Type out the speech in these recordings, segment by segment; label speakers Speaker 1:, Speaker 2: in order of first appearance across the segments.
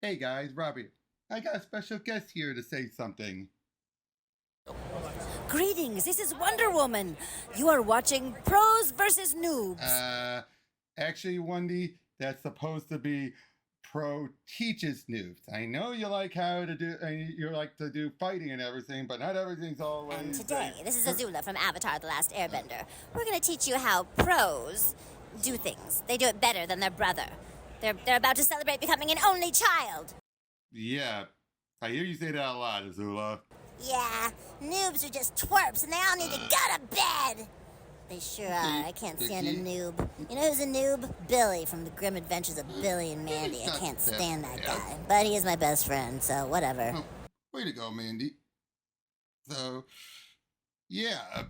Speaker 1: Hey guys, Robbie. I got a special guest here to say something.
Speaker 2: Greetings, this is Wonder Woman. You are watching Pros versus Noobs.
Speaker 1: Actually, Wendy, that's supposed to be Pro teaches noobs. I know you like you like to do fighting and everything, but not everything's always.
Speaker 2: And today, this is Azula from Avatar The Last Airbender. We're going to teach you how pros do things. They do it better than their brother. They're about to celebrate becoming an only child.
Speaker 1: Yeah, I hear you say that a lot, Azula.
Speaker 2: Yeah, noobs are just twerps and they all need to go to bed. They sure are. I can't stand a noob. You know who's a noob? Billy from The Grim Adventures of Billy and Mandy. I can't stand that guy. But he is my best friend, so whatever.
Speaker 1: Oh, way to go, Mandy. So, yeah.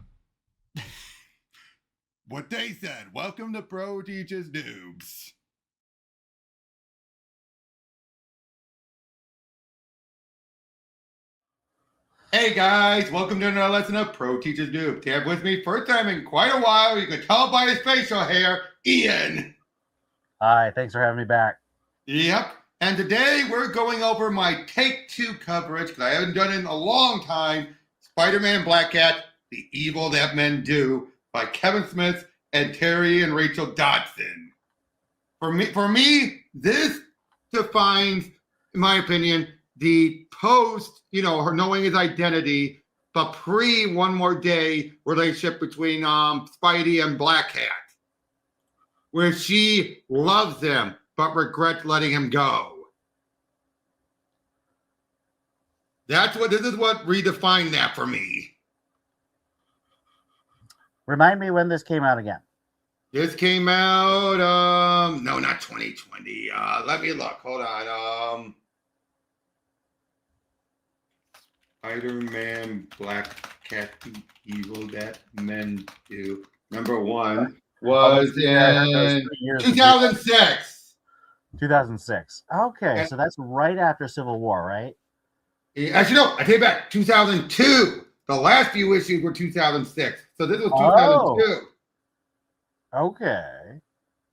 Speaker 1: What they said. Welcome to Pro Teaches Noobs. Hey guys, welcome to another lesson of Pro Teaches Noob. To have with me, first time in quite a while, you can tell by his facial hair, Ian.
Speaker 3: Hi, thanks for having me back.
Speaker 1: Yep, and today we're going over my Take Two coverage, because I haven't done it in a long time, Spider-Man Black Cat, The Evil That Men Do, by Kevin Smith and Terry and Rachel Dodson. For me, this defines, in my opinion, the post, her knowing his identity, but pre One More Day relationship between Spidey and Black Cat, where she loves him but regrets letting him go. This is what redefined that for me.
Speaker 3: Remind me when this came out again.
Speaker 1: This came out, no, not 2020. Let me look. Hold on. Spider-Man, Black Cat, The Evil That Men Do. Number one was in 2006.
Speaker 3: 2006. Okay, so that's right after Civil War, right?
Speaker 1: Actually, no, I take it back. 2002. The last few issues were 2006. So this was 2002.
Speaker 3: Okay.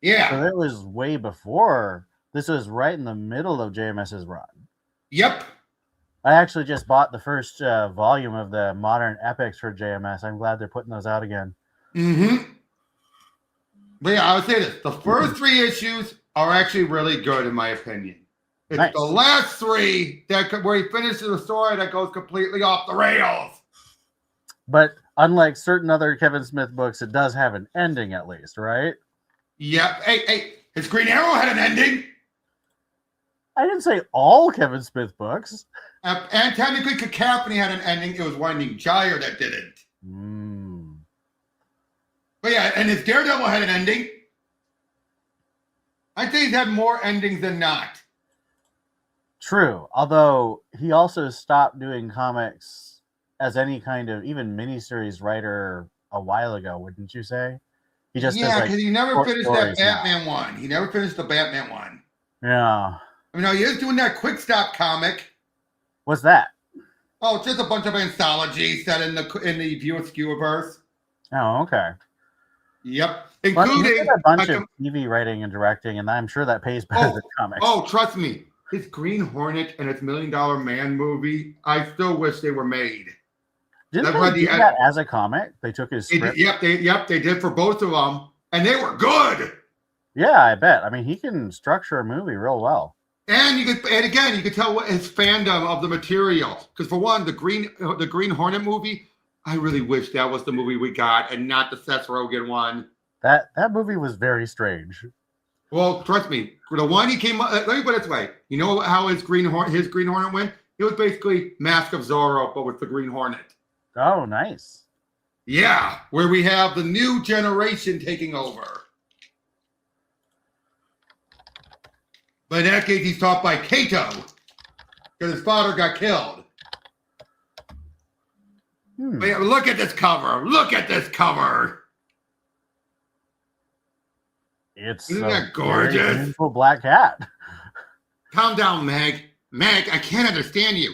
Speaker 1: Yeah.
Speaker 3: So that was way before. This was right in the middle of JMS's run.
Speaker 1: Yep.
Speaker 3: I actually just bought the first volume of the modern epics for JMS. I'm glad they're putting those out again.
Speaker 1: Mm-hmm. But yeah, I would say this. The first three issues are actually really good, in my opinion. It's nice. The last three where he finishes the story that goes completely off the rails.
Speaker 3: But unlike certain other Kevin Smith books, it does have an ending at least, right?
Speaker 1: Yep. Hey, his Green Arrow had an ending.
Speaker 3: I didn't say all Kevin Smith books.
Speaker 1: And technically, Cacophony had an ending. It was Winding Gyre that didn't. But yeah, and his Daredevil had an ending. I think he's had more endings than not.
Speaker 3: True. Although he also stopped doing comics as any kind of even miniseries writer a while ago, wouldn't you say? He just
Speaker 1: because he never finished that Batman one. He never finished the Batman one.
Speaker 3: Yeah.
Speaker 1: I mean, he is doing that Quick Stop comic.
Speaker 3: What's that?
Speaker 1: Oh, it's just a bunch of anthologies set in the View Askew-verse.
Speaker 3: Oh, okay.
Speaker 1: Yep, including
Speaker 3: a bunch of TV writing and directing, and I'm sure that pays better than comics.
Speaker 1: Oh, trust me, his Green Hornet and its $1 Million Man movie, I still wish they were made.
Speaker 3: Didn't they do that as a comic? They took his script.
Speaker 1: They did for both of them, and they were good.
Speaker 3: Yeah, I bet. I mean, he can structure a movie real well.
Speaker 1: And you could tell what his fandom of the material. Because for one, the Green Hornet movie, I really wish that was the movie we got and not the Seth Rogen one.
Speaker 3: That movie was very strange.
Speaker 1: Well, trust me, the one he came. Let me put it this way: you know how his Green Hornet went? It was basically Mask of Zorro, but with the Green Hornet.
Speaker 3: Oh, nice.
Speaker 1: Yeah, where we have the new generation taking over. But in that case, he's taught by Kato because his father got killed. But yeah, look at this cover. Look at this cover.
Speaker 3: Isn't
Speaker 1: that gorgeous?
Speaker 3: Beautiful Black Cat.
Speaker 1: Calm down, Meg. Meg, I can't understand you.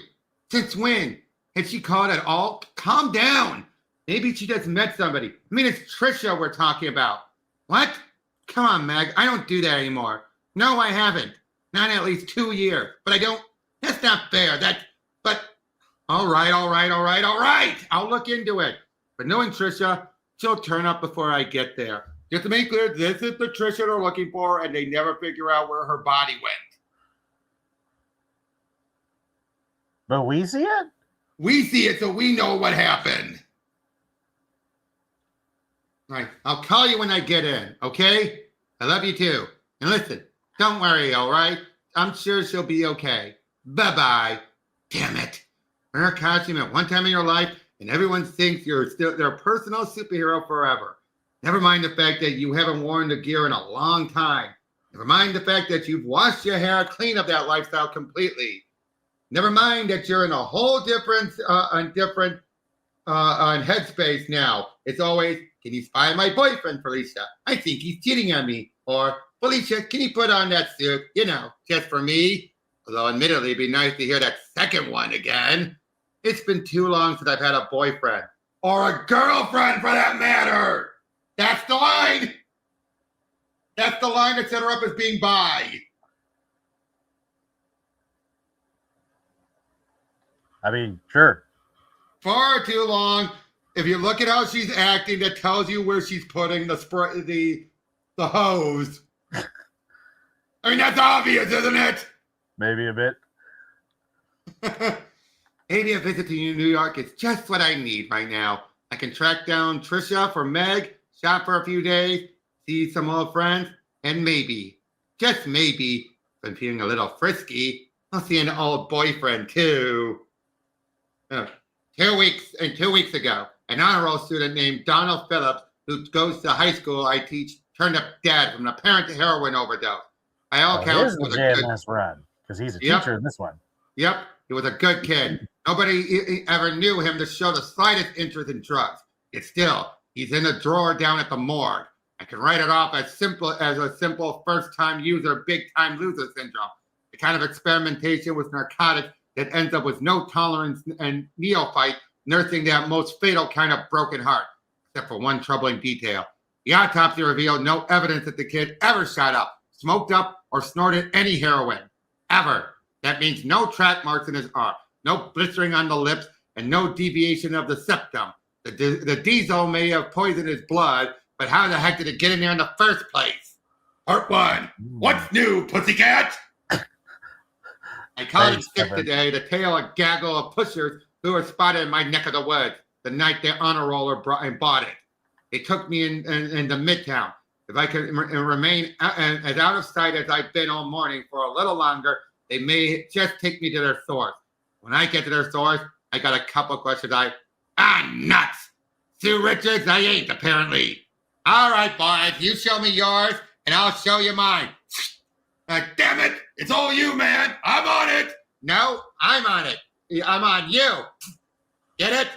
Speaker 1: Since when? Has she called at all? Calm down. Maybe she just met somebody. I mean, it's Trisha we're talking about. What? Come on, Meg. I don't do that anymore. No, I haven't. Not at least 2 years. But I don't, that's not fair. But, all right. I'll look into it. But knowing Trisha, she'll turn up before I get there. Just to make clear, this is the Trisha they're looking for, and they never figure out where her body went.
Speaker 3: But we see it?
Speaker 1: We see it, so we know what happened. All right, I'll call you when I get in, okay? I love you too. And listen, don't worry, all right? I'm sure she'll be okay. Bye-bye. Damn it. Wear a costume at one time in your life, and everyone thinks you're still their personal superhero forever. Never mind the fact that you haven't worn the gear in a long time. Never mind the fact that you've washed your hair clean of that lifestyle completely. Never mind that you're in a whole different headspace now. It's always, can you spy on my boyfriend, Felicia? I think he's cheating on me. Or, Felicia, can you put on that suit? You know, just for me. Although, admittedly, it'd be nice to hear that second one again. It's been too long since I've had a boyfriend. Or a girlfriend, for that matter. That's the line. That's the line that set her up as being bi.
Speaker 3: I mean, sure.
Speaker 1: Far too long. If you look at how she's acting, that tells you where she's putting the hose. I mean, that's obvious, isn't it?
Speaker 3: Maybe a bit.
Speaker 1: Maybe a visit to New York is just what I need right now. I can track down Trisha for Meg, shop for a few days, see some old friends, and maybe, just maybe, if I'm feeling a little frisky, I'll see an old boyfriend too. 2 weeks ago, an honor roll student named Donald Phillips, who goes to high school I teach, turned up dead from an apparent heroin overdose. By all counts,
Speaker 3: was a JMS run, because he's a teacher in this one.
Speaker 1: Yep, he was a good kid. Nobody ever knew him to show the slightest interest in drugs. Yet still, he's in a drawer down at the morgue. I can write it off as a simple first-time user, big-time loser syndrome. The kind of experimentation with narcotics that ends up with no tolerance and neophyte nursing that most fatal kind of broken heart, except for one troubling detail. The autopsy revealed no evidence that the kid ever shot up, smoked up, or snorted any heroin. Ever. That means no track marks in his arm, no blistering on the lips, and no deviation of the septum. The diesel may have poisoned his blood, but how the heck did it get in there in the first place? Part 1. What's new, pussycat? I caught him sick today to tail a gaggle of pushers who were spotted in my neck of the woods the night the honor roller bought it. They took me into Midtown. If I could remain as out of sight as I've been all morning for a little longer, they may just take me to their source. When I get to their source, I got a couple of questions. Nuts! Sue Richards, I ain't, apparently. All right, boys, you show me yours, and I'll show you mine. Damn it! It's all you, man! I'm on it! No, I'm on it. I'm on you. Get it?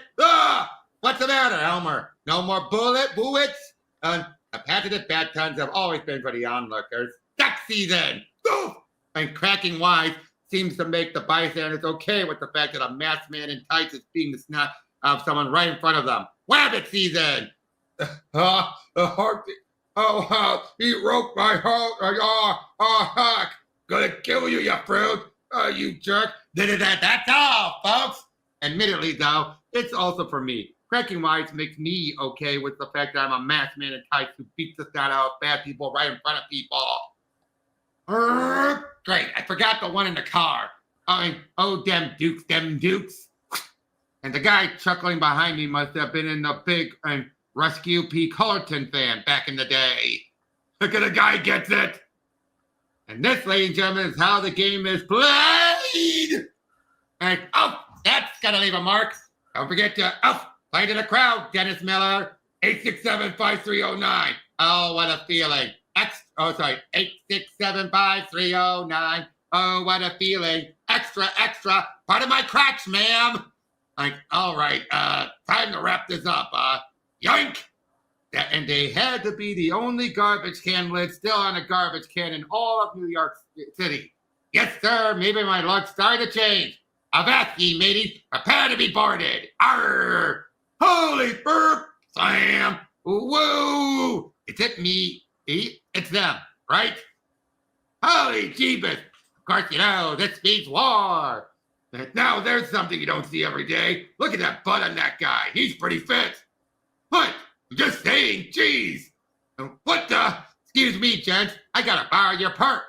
Speaker 1: What's the matter, Elmer? No more bullets? The patented bad times have always been for the onlookers. Duck season! And cracking wise seems to make the bystanders okay with the fact that a masked man in tights is beating the snot out of someone right in front of them. Rabbit season! The heartbeat. He broke my heart. Heck. Gonna kill you, you fruit. You jerk. That's all, folks. Admittedly, though, it's also for me. Cracking wise makes me okay with the fact that I'm a masked man in tights who beats the snot out of bad people right in front of people. Great, I forgot the one in the car. Them dukes. And the guy chuckling behind me must have been in the big Rescue P. Cullerton fan back in the day. Look at the guy gets it. And this, ladies and gentlemen, is how the game is played. And, that's going to leave a mark. Don't forget to, play to the crowd, Dennis Miller. 867-5309. Oh, what a feeling. 867-5309. Oh, what a feeling. Extra. Part of my crotch, ma'am. All right, time to wrap this up. Yoink! And they had to be the only garbage can lid still on a garbage can in all of New York City. Yes, sir, maybe my luck's starting to change. Avast ye, mateys, prepare to be boarded. Arr! Holy burp! Slam! Woo! It's it me. It's them, right? Holy jeebus! course, you know, this means war. Now, there's something you don't see every day. Look at that butt on that guy. He's pretty fit. What? I'm just saying, jeez. What the? Excuse me, gents. I gotta borrow your perp.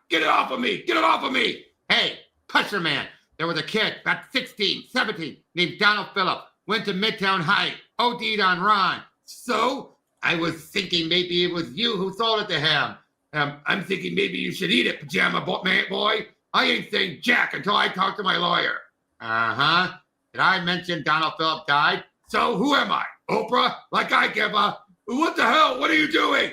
Speaker 1: Get it off of me. Get it off of me. Hey, Pusher Man. There was a kid, about 16, 17, named Donald Phillip. Went to Midtown High. OD'd on Ron. So, I was thinking maybe it was you who sold it to him. I'm thinking maybe you should eat it, pajama boy. I ain't saying jack until I talk to my lawyer. Uh-huh. Did I mention Donald Phillip died? So who am I? Oprah? Like I give a... What the hell? What are you doing?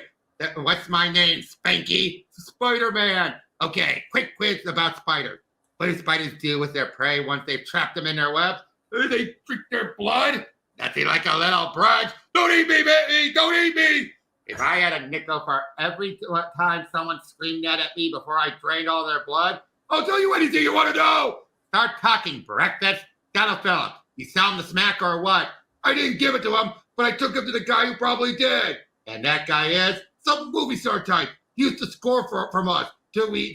Speaker 1: What's my name, Spanky? Spider-Man. Okay, quick quiz about spiders. What do spiders do with their prey once they've trapped them in their webs? They drink their blood? Nothing like a little brunch. Don't eat me, baby! Don't eat me! If I had a nickel for every time someone screamed that at me before I drained all their blood, I'll tell you anything you want to know. Start talking, breakfast. Donald Phillip, you sell him the smack or what? I didn't give it to him, but I took him to the guy who probably did. And that guy is some movie star type. He used to score from us till we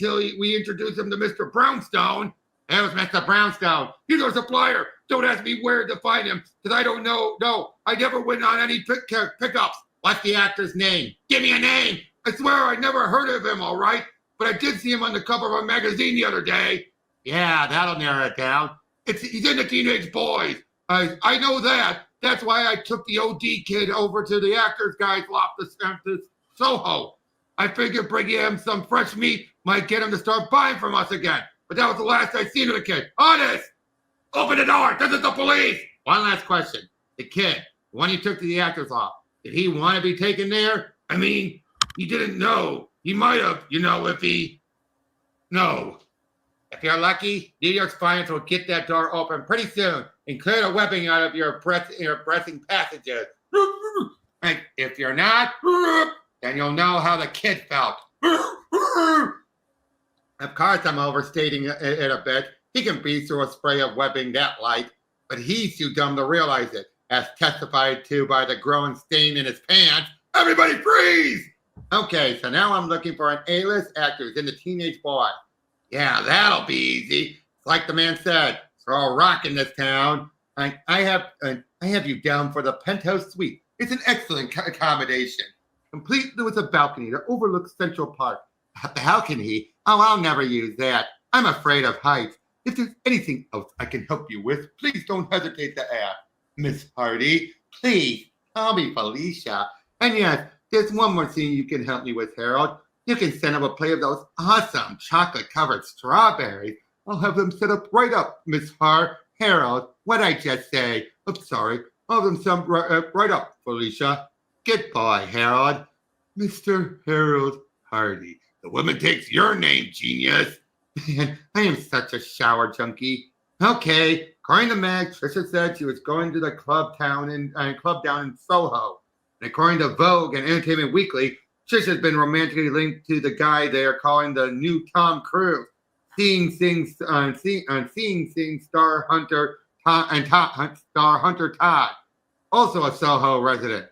Speaker 1: introduced him to Mr. Brownstone. That was Mr. Brownstone. He's our supplier. Don't ask me where to find him, because I don't know. No, I never went on any pickups. What's the actor's name? Give me a name. I swear I never heard of him, all right? But I did see him on the cover of a magazine the other day. Yeah, that'll narrow it down. He's in the Teenage Boys. I know that. That's why I took the OD kid over to the Actors Guys Loftus Soho. I figured bringing him some fresh meat might get him to start buying from us again. But that was the last I seen of the kid. Honest! Open the door. This is the police. One last question. The kid, the one you took to the Actors Loft, did he want to be taken there? I mean, he didn't know. He might have, if he... No. If you're lucky, New York's finance will get that door open pretty soon and clear the webbing out of your pressing passages. And if you're not, then you'll know how the kid felt. Of course, I'm overstating it a bit. He can breathe through a spray of webbing that light, but he's too dumb to realize it, as testified to by the growing stain in his pants. Everybody freeze! Okay, so now I'm looking for an A-list actor in the Teenage Boy. Yeah, that'll be easy. It's like the man said, throw a rock in this town. I have you down for the penthouse suite. It's an excellent accommodation, complete with a balcony that overlooks Central Park. A balcony? Oh, I'll never use that. I'm afraid of heights. If there's anything else I can help you with, please don't hesitate to ask. Miss Hardy, please call me Felicia. And yes, there's one more thing you can help me with, Harold. You can send up a plate of those awesome chocolate-covered strawberries. I'll have them set up right up, Miss Harold. What'd I just say? I'm sorry. I'll have them set right up, Felicia. Good boy, Harold. Mr. Harold Hardy. The woman takes your name, genius. Man, I am such a shower junkie. Okay, according to Meg, Trisha said she was going to the club down in Soho. And according to Vogue and Entertainment Weekly, Trisha's been romantically linked to the guy they are calling the new Tom Cruise, seeing star Hunter Todd, also a Soho resident.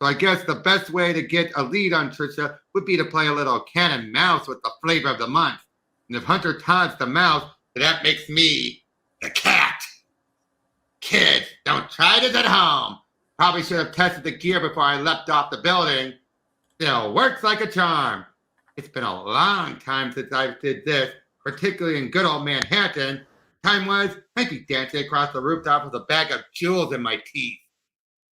Speaker 1: So I guess the best way to get a lead on Trisha would be to play a little cat and mouse with the flavor of the month. And if Hunter Todd's the mouse, then that makes me the cat. Kids, don't try this at home. Probably should have tested the gear before I leapt off the building. Still works like a charm. It's been a long time since I did this, particularly in good old Manhattan. Time-wise, I'd be dancing across the rooftop with a bag of jewels in my teeth.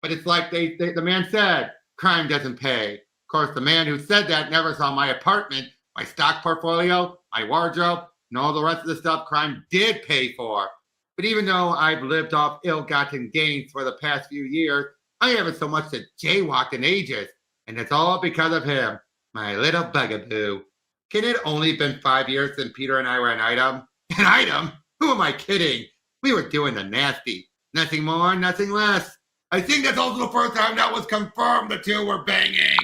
Speaker 1: But it's like the man said, crime doesn't pay. Of course, the man who said that never saw my apartment, my stock portfolio, my wardrobe, and all the rest of the stuff crime did pay for. But even though I've lived off ill-gotten gains for the past few years, I haven't so much as jaywalked in ages. And it's all because of him, my little bugaboo. Can it only been 5 years since Peter and I were an item? An item? Who am I kidding? We were doing the nasty. Nothing more, nothing less. I think that's also the first time that was confirmed the two were banging.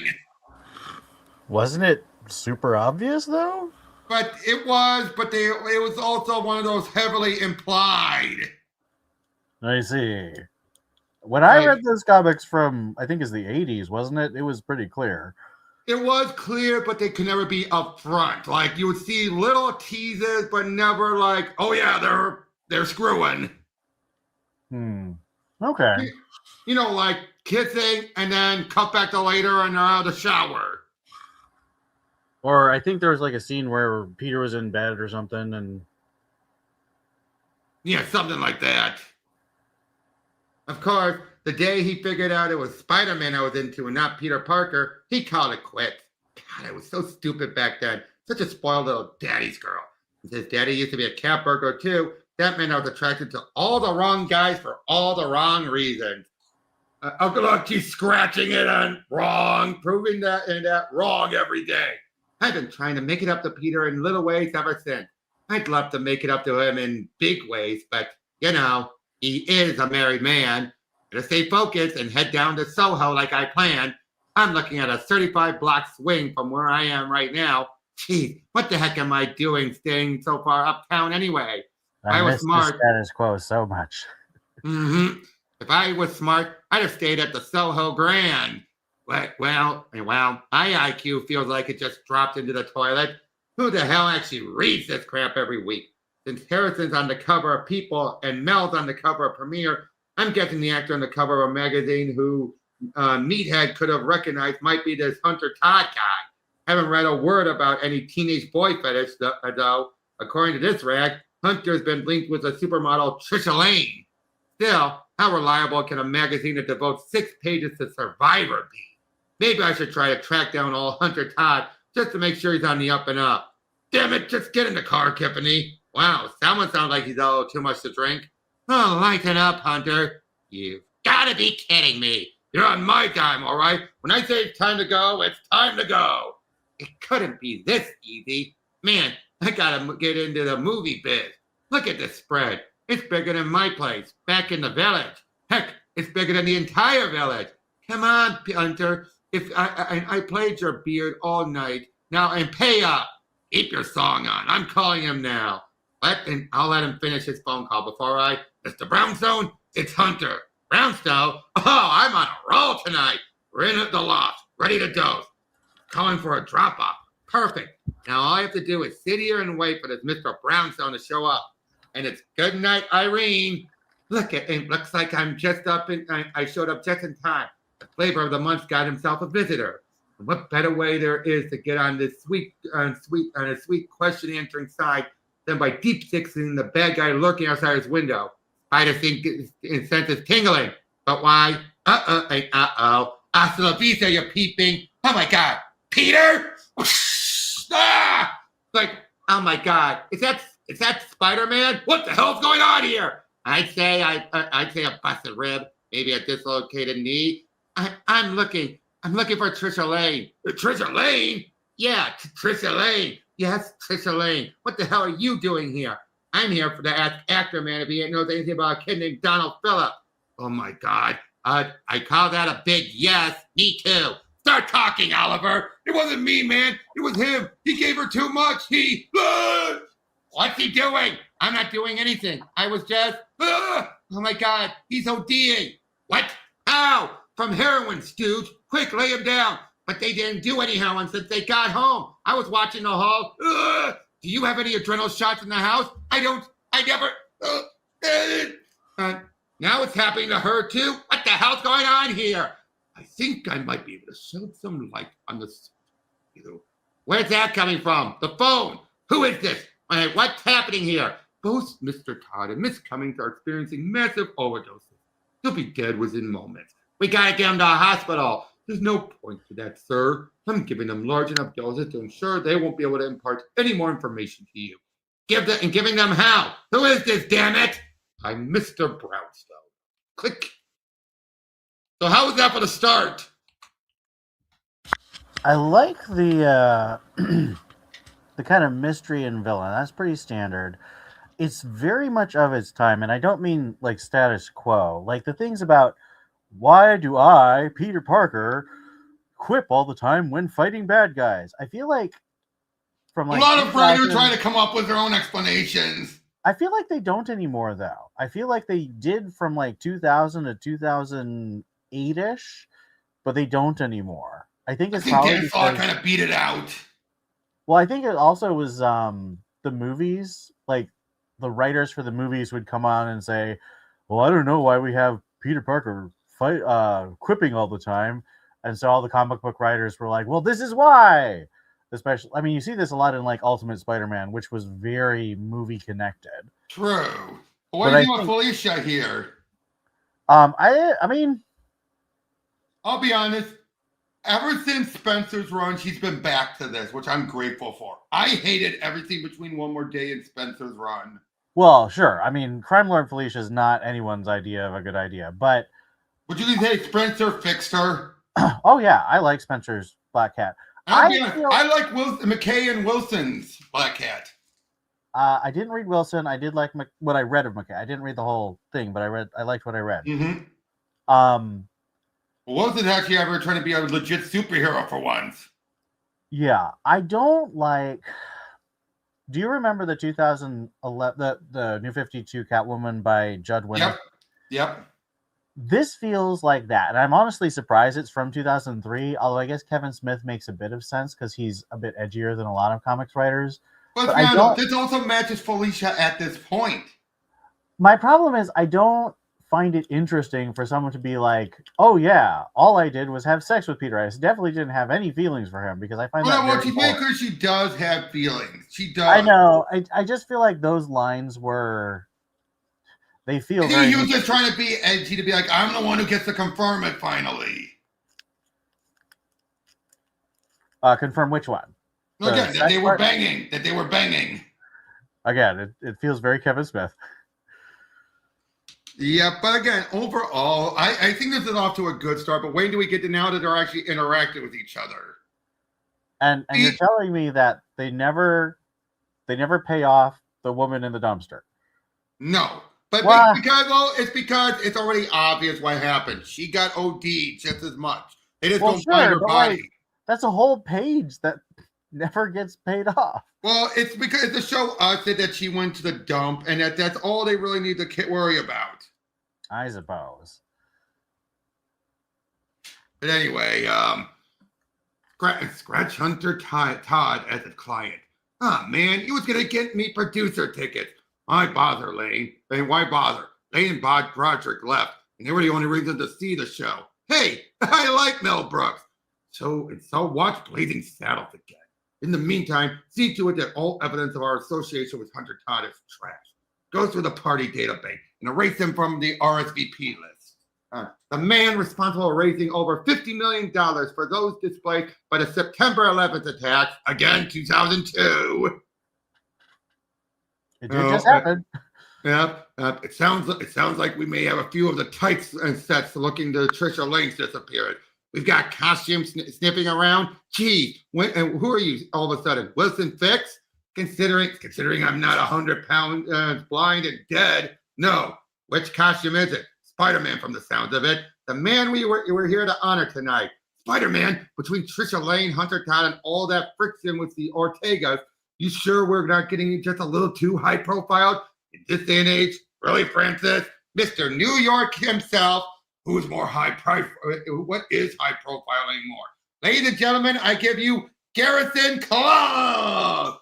Speaker 3: Wasn't it super obvious, though?
Speaker 1: But it was also one of those heavily implied.
Speaker 3: I see. When I read those comics from, I think it's the 80s, wasn't it? It was pretty clear.
Speaker 1: It was clear, but they could never be upfront. Like you would see little teases, but never like, oh yeah, they're screwing.
Speaker 3: Okay.
Speaker 1: You know, like kissing and then cut back to later and they're out of the shower.
Speaker 3: Or I think there was like a scene where Peter was in bed or something, and
Speaker 1: yeah, something like that. Of course, the day he figured out it was Spider-Man I was into and not Peter Parker, he called it quits. God, I was so stupid back then. Such a spoiled little daddy's girl. And his daddy used to be a cat burglar too. That meant I was attracted to all the wrong guys for all the wrong reasons. Uncle Luck, she's scratching it on wrong, proving that and that wrong every day. I've been trying to make it up to Peter in little ways ever since. I'd love to make it up to him in big ways, but, you know, he is a married man. Better stay focused and head down to Soho like I planned. I'm looking at a 35-block swing from where I am right now. Geez, what the heck am I doing staying so far uptown anyway?
Speaker 3: I
Speaker 1: was
Speaker 3: miss
Speaker 1: smart.
Speaker 3: The status quo so much.
Speaker 1: If I was smart, I'd have stayed at the Soho Grand. Well, my IQ feels like it just dropped into the toilet. Who the hell actually reads this crap every week? Since Harrison's on the cover of People and Mel's on the cover of Premiere, I'm guessing the actor on the cover of a magazine who Meathead could have recognized might be this Hunter Todd guy. Haven't read a word about any teenage boy fetish, though. According to this rag, Hunter's been linked with a supermodel Trisha Lane. Still, how reliable can a magazine that devotes 6 pages to Survivor be? Maybe I should try to track down all Hunter Todd just to make sure he's on the up and up. Damn it, just get in the car, Tiffany. Wow, someone sounds like he's all too much to drink. Oh, lighten up, Hunter. You've got to be kidding me. You're on my time, all right? When I say it's time to go, it's time to go. It couldn't be this easy. Man, I got to get into the movie biz. Look at this spread. It's bigger than my place, back in the village. Heck, it's bigger than the entire village. Come on, Hunter. If I played your beard all night now and pay up. Keep your song on. I'm calling him now. I'll let him finish his phone call before Mr. Brownstone, it's Hunter. Brownstone? Oh, I'm on a roll tonight. We're in at the loft, ready to dose. Calling for a drop-off. Perfect. Now all I have to do is sit here and wait for this Mr. Brownstone to show up. And it's good night, Irene. It looks like I'm just up I showed up just in time. The flavor of the month's got himself a visitor. And what better way there is to get on this sweet question answering side than by deep sixing the bad guy lurking outside his window. Spider senses tingling. But why? Uh-oh. Hasta la vista, you're peeping. Oh my God. Peter? Ah! Like, oh my God. Is that Spider-Man? What the hell's going on here? I'd say a busted rib, maybe a dislocated knee. I'm looking for Trisha Lane. Trisha Lane? Yeah, Trisha Lane. Yes, Trisha Lane. What the hell are you doing here? I'm here to ask Actor Man if he knows anything about a kid named Donald Phillip. Oh my God. I call that a big yes. Me too. Start talking, Oliver. It wasn't me, man. It was him. He gave her too much. What's he doing? I'm not doing anything. I was just, oh my God, he's ODing. What? Ow, from heroin, Stooge. Quick, lay him down. But they didn't do any heroin since they got home. I was watching the hall. Do you have any adrenal shots in the house? I never. Now it's happening to her too? What the hell's going on here? I think I might be able to shed some light on this. Where's that coming from? The phone. Who is this? What's happening here? Both Mr. Todd and Miss Cummings are experiencing massive overdoses. They'll be dead within moments. We gotta get them to a hospital. There's no point to that, sir. I'm giving them large enough doses to ensure they won't be able to impart any more information to you. Giving them how? Who is this, damn it? I'm Mr. Brownstone. Click. So how was that for the start?
Speaker 3: I like the the kind of mystery and villain. That's pretty standard. It's very much of its time, and I don't mean like status quo. Like the things about why do I, Peter Parker, quip all the time when fighting bad guys? I feel like from like
Speaker 1: a lot of writers try to come up with their own explanations.
Speaker 3: I feel like they don't anymore, though. I feel like they did from like 2000 to 2008-ish, but they don't anymore. I think
Speaker 1: I
Speaker 3: it's
Speaker 1: think
Speaker 3: probably
Speaker 1: Dan Slott
Speaker 3: because.
Speaker 1: kind of beat it out.
Speaker 3: Well, I think it also was the movies. Like the writers for the movies would come on and say, "Well, I don't know why we have Peter Parker quipping all the time," and so all the comic book writers were like, "Well, this is why." Especially, I mean, you see this a lot in like Ultimate Spider-Man, which was very movie connected.
Speaker 1: True. But what
Speaker 3: But
Speaker 1: do you
Speaker 3: I
Speaker 1: think of
Speaker 3: think,
Speaker 1: Felicia here?
Speaker 3: I mean,
Speaker 1: I'll be honest. Ever since Spencer's run, she's been back to this, which I'm grateful for. I hated everything between One More Day and Spencer's run.
Speaker 3: well, sure. I mean, Crime Lord Felicia is not anyone's idea of a good idea, but
Speaker 1: Would you say Spencer fixed her?
Speaker 3: oh yeah, I like Spencer's Black Cat.
Speaker 1: I'll
Speaker 3: I
Speaker 1: be honest.
Speaker 3: feel
Speaker 1: I like McKay and Wilson's Black Cat.
Speaker 3: I didn't read Wilson. I did like what I read of McKay. I didn't read the whole thing, but I liked what I read.
Speaker 1: Mm-hmm.
Speaker 3: Um,
Speaker 1: Wilson's actually ever trying to be a legit superhero for once.
Speaker 3: yeah, I don't like. Do you remember the 2011 the New 52 Catwoman by Judd Winnick?
Speaker 1: Yep. Yep.
Speaker 3: This feels like that, and I'm honestly surprised it's from 2003. Although I guess Kevin Smith makes a bit of sense because he's a bit edgier than a lot of comics writers.
Speaker 1: But
Speaker 3: But I don't.
Speaker 1: this also matches Felicia at this point.
Speaker 3: My problem is I don't find it interesting for someone to be like, "Oh yeah, all I did was have sex with Peter. I definitely didn't have any feelings for him," because I find that
Speaker 1: Well,
Speaker 3: very
Speaker 1: she's
Speaker 3: boring.
Speaker 1: because she does have feelings. She does.
Speaker 3: I know. I just feel like those lines were. They feel
Speaker 1: I think
Speaker 3: very.
Speaker 1: he was just trying to be edgy to be like, I'm the one who gets to confirm it finally.
Speaker 3: Confirm which one?
Speaker 1: Again, that they were
Speaker 3: part?
Speaker 1: banging. That they were banging.
Speaker 3: Again, it feels very Kevin Smith.
Speaker 1: Yeah, but again, overall, I think this is off to a good start. But wait till we get to now that they're actually interacting with each other.
Speaker 3: And you're telling me that they never pay off the woman in the dumpster.
Speaker 1: No. But it's because it's already obvious what happened. She got OD'd just as much. They just don't find her body.
Speaker 3: Like, that's a whole page that never gets paid off.
Speaker 1: Well, it's because the show said that she went to the dump, and that's all they really need to worry about.
Speaker 3: I suppose.
Speaker 1: But anyway, Scratch Hunter Todd as a client. Ah, man, he was gonna get me producer tickets. Why bother, Lane? And why bother? Lane and Broderick left, and they were the only reason to see the show. Hey, I like Mel Brooks. So watch Blazing Saddles again. In the meantime, see to it that all evidence of our association with Hunter Todd is trash. Go through the party database and erase him from the RSVP list. The man responsible for raising over $50 million for those displaced by the September 11th attacks, again, 2002.
Speaker 3: It did just happen.
Speaker 1: Yeah, it sounds like we may have a few of the tights and sets looking to Trisha Lane's disappearance. We've got costumes sniffing around. Gee, who are you all of a sudden? Wilson Fix? Considering I'm not 100 pounds blind and dead. No. Which costume is it? Spider-Man from the sounds of it. The man we're here to honor tonight. Spider-Man, between Trisha Lane, Hunter Todd, and all that friction with the Ortegas, you sure we're not getting just a little too high profile in this day and age? Really, Francis? Mr. New York himself, who is more high profile? What is high profile anymore? Ladies and gentlemen, I give you Garrison Club,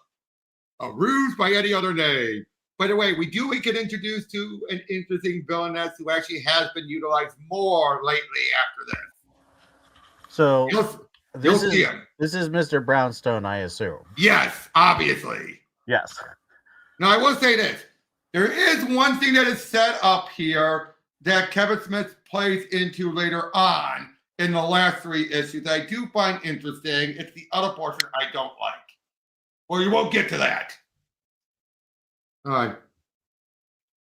Speaker 1: a ruse by any other name. By the way, we get introduced to an interesting villainess who actually has been utilized more lately after this.
Speaker 3: So
Speaker 1: This
Speaker 3: is Mr. Brownstone, I assume.
Speaker 1: Yes, obviously.
Speaker 3: Yes.
Speaker 1: Now, I will say this. There is one thing that is set up here that Kevin Smith plays into later on in the last 3 issues that I do find interesting. It's the other portion I don't like. Well, you won't get to that. All right.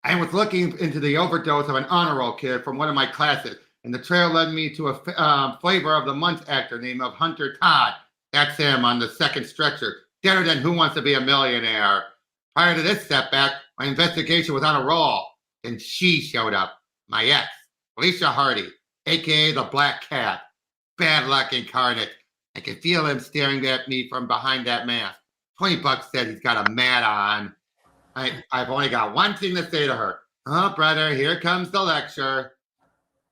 Speaker 1: I was looking into the overdose of an honor roll kid from one of my classes, and the trail led me to a flavor of the month actor named of Hunter Todd. That's him on the second stretcher, deader than Who Wants to Be a Millionaire. Prior to this setback, my investigation was on a roll. Then she showed up, my ex, Felicia Hardy, a.k.a. the Black Cat. Bad luck incarnate. I can feel him staring at me from behind that mask. $20 said he's got a mat on. I've only got one thing to say to her. Oh, brother, here comes the lecture.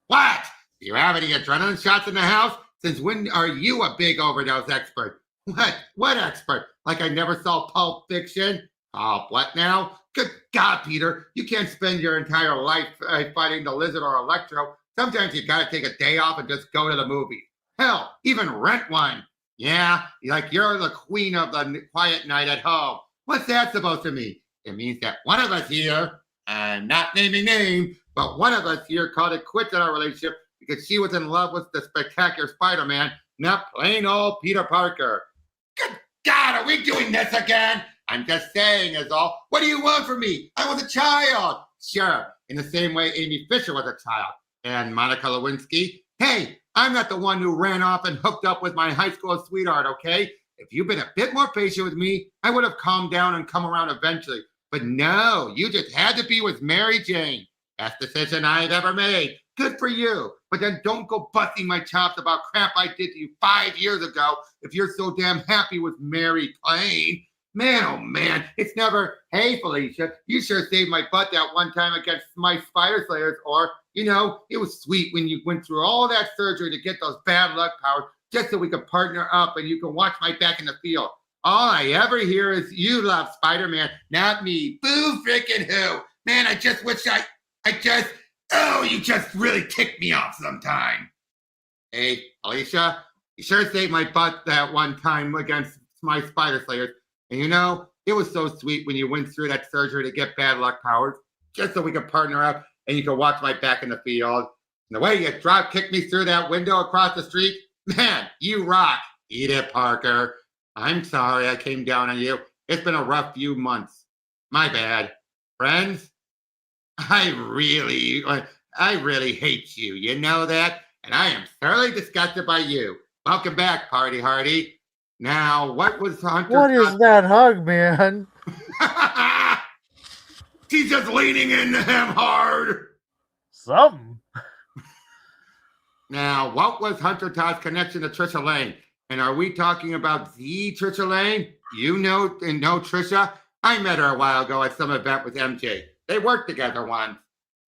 Speaker 1: What? Do you have any adrenaline shots in the house? Since when are you a big overdose expert? What? What expert? Like I never saw Pulp Fiction? Oh, what now? Good God, Peter, you can't spend your entire life fighting the lizard or Electro. Sometimes you gotta take a day off and just go to the movie. Hell, even rent one. Yeah, like you're the queen of the quiet night at home. What's that supposed to mean? It means that one of us here, I'm not naming names, but one of us here called it quits in our relationship because she was in love with the spectacular Spider-Man, not plain old Peter Parker. Good God, are we doing this again? I'm just saying is all. What do you want from me? I was a child. Sure, in the same way Amy Fisher was a child. And Monica Lewinsky. Hey, I'm not the one who ran off and hooked up with my high school sweetheart, okay? If you'd been a bit more patient with me, I would have calmed down and come around eventually. But no, you just had to be with Mary Jane. Best decision I've ever made. Good for you. But then don't go busting my chops about crap I did to you 5 years ago if you're so damn happy with Mary Plain. Man, oh man, it's never, hey Felicia, you sure saved my butt that one time against my spider slayers, or, you know, it was sweet when you went through all that surgery to get those bad luck powers just so we could partner up and you can watch my back in the field. All I ever hear is you love Spider-Man, not me. Boo freaking who. Man, I just wish you just really ticked me off sometime. Hey, Alicia, you sure saved my butt that one time against my spider slayers. And you know, it was so sweet when you went through that surgery to get bad luck powers, just so we could partner up and you could watch my back in the field. And the way you drop kicked me through that window across the street, man, you rock. Eat it, Parker. I'm sorry I came down on you. It's been a rough few months. My bad. Friends, I really hate you. You know that? And I am thoroughly disgusted by you. Welcome back, Party Hardy. Now, what was Hunter?
Speaker 3: What is that hug, man?
Speaker 1: She's just leaning into him hard.
Speaker 3: Something.
Speaker 1: Now, what was Hunter Todd's connection to Trisha Lane? And are we talking about the Trisha Lane? You know and know Trisha? I met her a while ago at some event with MJ. They worked together once.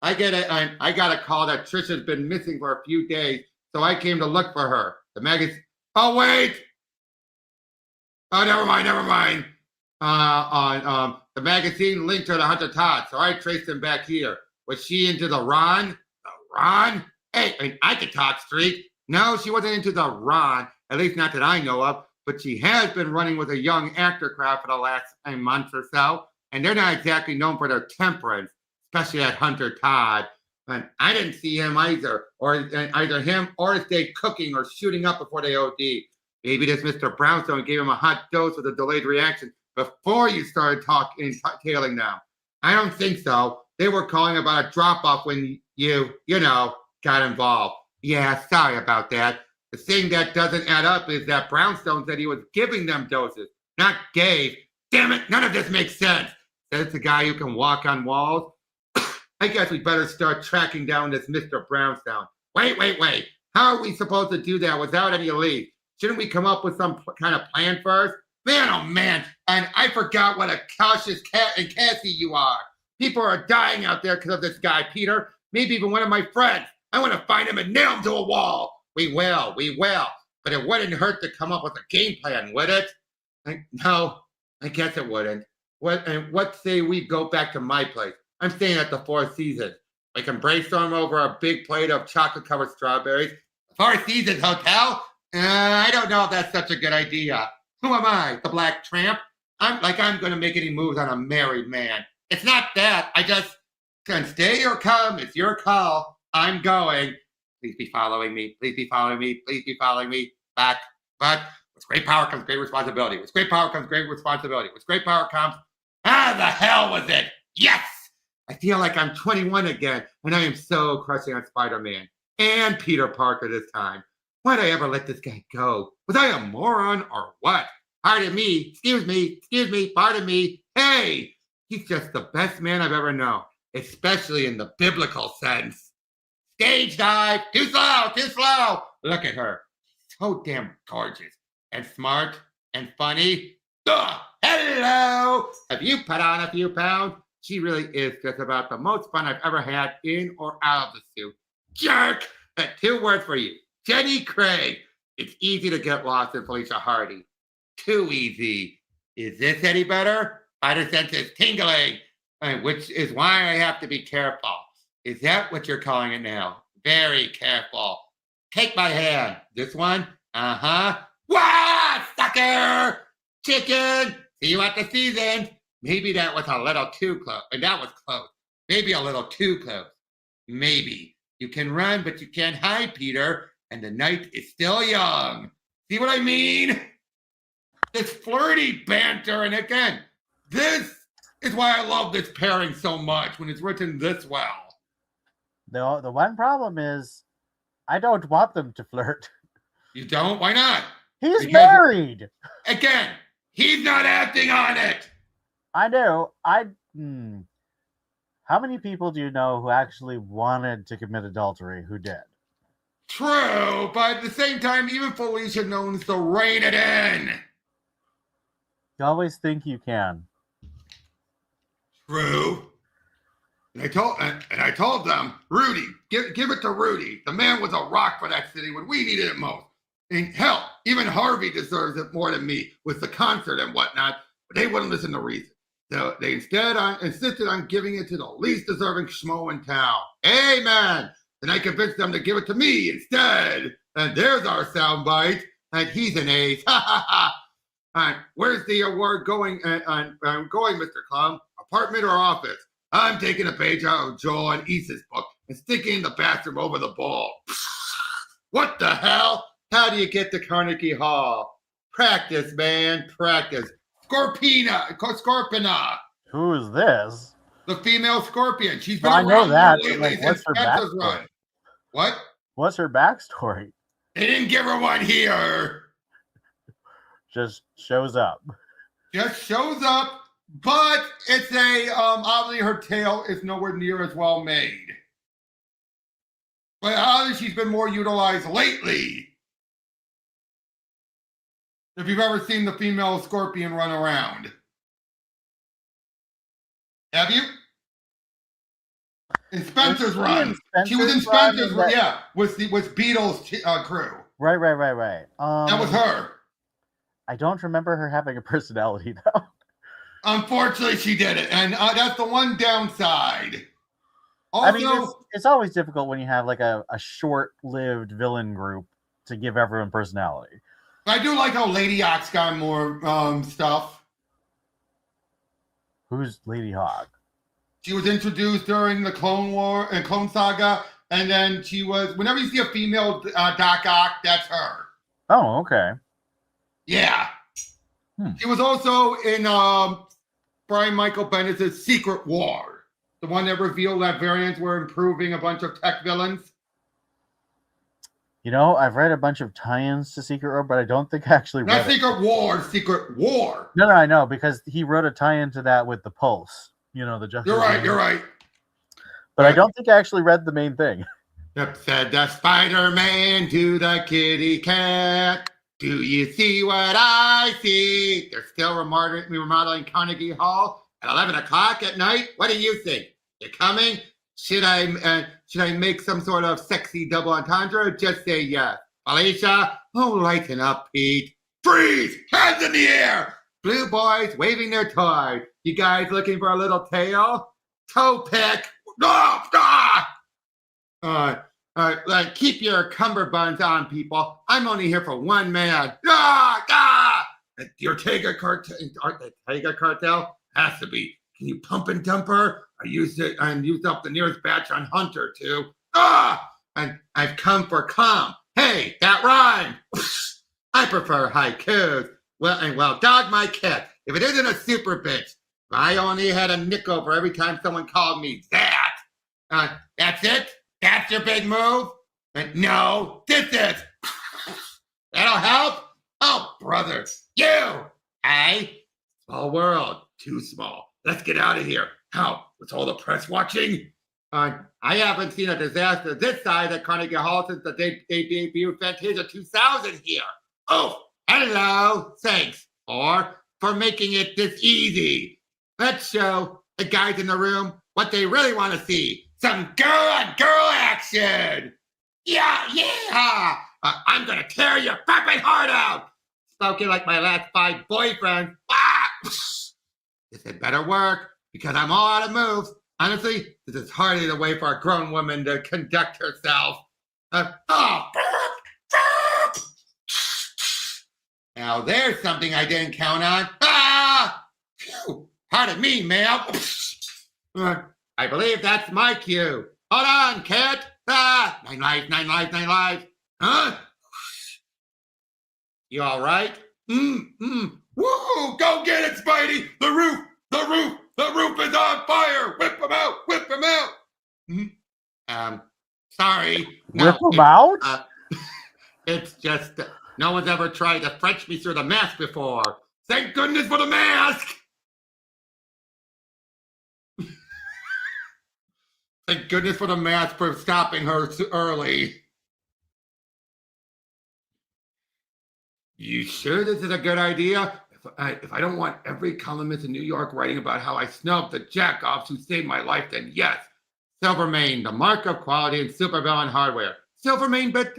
Speaker 1: I got a call that Trisha's been missing for a few days, so I came to look for her. The magazine. Oh wait. Oh, never mind. The magazine linked her to Hunter Todd, so I traced him back here. Was she into the Ron? The Ron? Hey, I could talk straight. No, she wasn't into the Ron, at least not that I know of, but she has been running with a young actor crowd for the last month or so, and they're not exactly known for their temperance, especially at Hunter Todd. And I didn't see him either, or either him or his date cooking or shooting up before they OD. Maybe this Mr. Brownstone gave him a hot dose with a delayed reaction before you started tailing them. I don't think so. They were calling about a drop-off when you got involved. Yeah, sorry about that. The thing that doesn't add up is that Brownstone said he was giving them doses, not gave. Damn it, none of this makes sense. Says the guy who can walk on walls. I guess we better start tracking down this Mr. Brownstone. Wait. How are we supposed to do that without any leads? Shouldn't we come up with some kind of plan first? Man, oh man, and I forgot what a cautious cat and Cassie you are. People are dying out there because of this guy, Peter. Maybe even one of my friends. I want to find him and nail him to a wall. We will. But it wouldn't hurt to come up with a game plan, would it? No, I guess it wouldn't. What say we go back to my place? I'm staying at the Four Seasons. We can brainstorm over a big plate of chocolate-covered strawberries. Four Seasons Hotel? I don't know if that's such a good idea. Who am I, the black tramp? I'm going to make any moves on a married man. It's not that. I just can stay or come. It's your call. I'm going. Please be following me. But with great power comes great responsibility. With great power comes great responsibility. With great power comes, the hell was it? Yes! I feel like I'm 21 again, and I am so crushing on Spider-Man and Peter Parker this time. Why'd I ever let this guy go? Was I a moron or what? Pardon me, excuse me, pardon me. Hey, he's just the best man I've ever known, especially in the biblical sense. Stage dive, too slow. Look at her, so damn gorgeous and smart and funny. Ugh, hello, have you put on a few pounds? She really is just about the most fun I've ever had in or out of the suit. Jerk! 2 words for you. Jenny Craig. It's easy to get lost in Felicia Hardy. Too easy. Is this any better? Spider sense is tingling, which is why I have to be careful. Is that what you're calling it now? Very careful. Take my hand. This one? Uh-huh. Wah! Sucker! Chicken! See you at the season. Maybe that was a little too close. And that was close. Maybe a little too close. Maybe. You can run, but you can't hide, Peter. And the night is still young. See what I mean? This flirty banter. And again, this is why I love this pairing so much when it's written this well.
Speaker 3: The one problem is I don't want them to flirt.
Speaker 1: You don't? Why not?
Speaker 3: He's married.
Speaker 1: Again, he's not acting on it.
Speaker 3: I know. How many people do you know who actually wanted to commit adultery who did?
Speaker 1: True, but at the same time, even Felicia knows to rein it in.
Speaker 3: You always think you can.
Speaker 1: True. And I told them, Rudy, give it to Rudy. The man was a rock for that city when we needed it most. And hell, even Harvey deserves it more than me with the concert and whatnot. But they wouldn't listen to reason. So they insisted on giving it to the least deserving schmo in town. Amen. Then I convinced them to give it to me instead. And there's our soundbite. And he's an ace. Ha ha ha. And where's the award going? I'm going, Mr. Clown. Apartment or office? I'm taking a page out of Joel and Issa's book and sticking in the bathroom over the ball. What the hell? How do you get to Carnegie Hall? Practice, man, practice. Scorpina.
Speaker 3: Who is this?
Speaker 1: The female scorpion. She's been
Speaker 3: I
Speaker 1: around
Speaker 3: know that.
Speaker 1: lately
Speaker 3: Like,
Speaker 1: since
Speaker 3: what's her
Speaker 1: Spencer's
Speaker 3: backstory?
Speaker 1: run. What?
Speaker 3: What's her backstory?
Speaker 1: They didn't give her one here.
Speaker 3: Just shows up.
Speaker 1: Just shows up, but it's obviously her tail is nowhere near as well made. But obviously she's been more utilized lately. If you've ever seen the female scorpion run around. Have you? In Spencer's run. She was in Spencer's run, yeah, with Beatles crew.
Speaker 3: Right.
Speaker 1: That was her.
Speaker 3: I don't remember her having a personality, though.
Speaker 1: Unfortunately, she did it, and that's the one downside. Also,
Speaker 3: I mean, it's always difficult when you have like a short-lived villain group to give everyone personality.
Speaker 1: I do like how Lady Hawk's got more stuff.
Speaker 3: Who's Lady Hawk?
Speaker 1: She was introduced during the Clone War and Clone Saga, and then she was. Whenever you see a female Doc Ock, that's her.
Speaker 3: Oh, okay.
Speaker 1: Yeah. She was also in Brian Michael Bendis' Secret War, the one that revealed that variants were improving a bunch of tech villains.
Speaker 3: You know, I've read a bunch of tie-ins to Secret War, but I don't think I actually read
Speaker 1: Not Secret War, Secret War.
Speaker 3: No, I know, because he wrote a tie-in to that with the Pulse. You know, the Justice.
Speaker 1: You're right.
Speaker 3: But I don't think I actually read the main thing.
Speaker 1: Yep, said the Spider-Man to the kitty cat. Do you see what I see? They're still remodeling Carnegie Hall at 11 o'clock at night. What do you think? You coming? Should I make some sort of sexy double entendre? Just say yes. Felicia, lighten up, Pete. Freeze! Hands in the air! Blue boys waving their toys. You guys looking for a little tail? Toe pick. Keep your cummerbunds on, people. I'm only here for one man. Your Tega cartel has to be. Can you pump and dump her? I used up the nearest batch on Hunter too. And I've come for calm. Hey, that rhymed. I prefer haikus. Well, dog my cat. If it isn't a super bitch, I only had a nickel for every time someone called me that. That's it? That's your big move? No, this is. That'll help? Oh, brother, you! Hey? Small world. Too small. Let's get out of here. How? With all the press watching? I haven't seen a disaster this side at Carnegie Hall since the day they debuted Fantasia 2000 here. Oh, hello. Thanks. For making it this easy. Let's show the guys in the room what they really want to see. Some girl-on-girl action. Yeah. I'm gonna tear your fucking heart out. Spoken like my last 5 boyfriends. Ah! This had better work because I'm all out of moves. Honestly, this is hardly the way for a grown woman to conduct herself. Now there's something I didn't count on. Phew, pardon me, ma'am. I believe that's my cue. Hold on, cat. 9 lives, 9 lives, 9 lives. Huh? You all right? Woo! Go get it, Spidey! The roof is on fire! Whip him out! Whip him out! Sorry.
Speaker 3: Whip him out?
Speaker 1: It's just no one's ever tried to French me through the mask before. Thank goodness for the mask! Thank goodness for the mask for stopping her so early. You sure this is a good idea? If I don't want every columnist in New York writing about how I snubbed the jack-offs who saved my life, then yes. Silvermane, the mark of quality in supervillain hardware. Silvermane built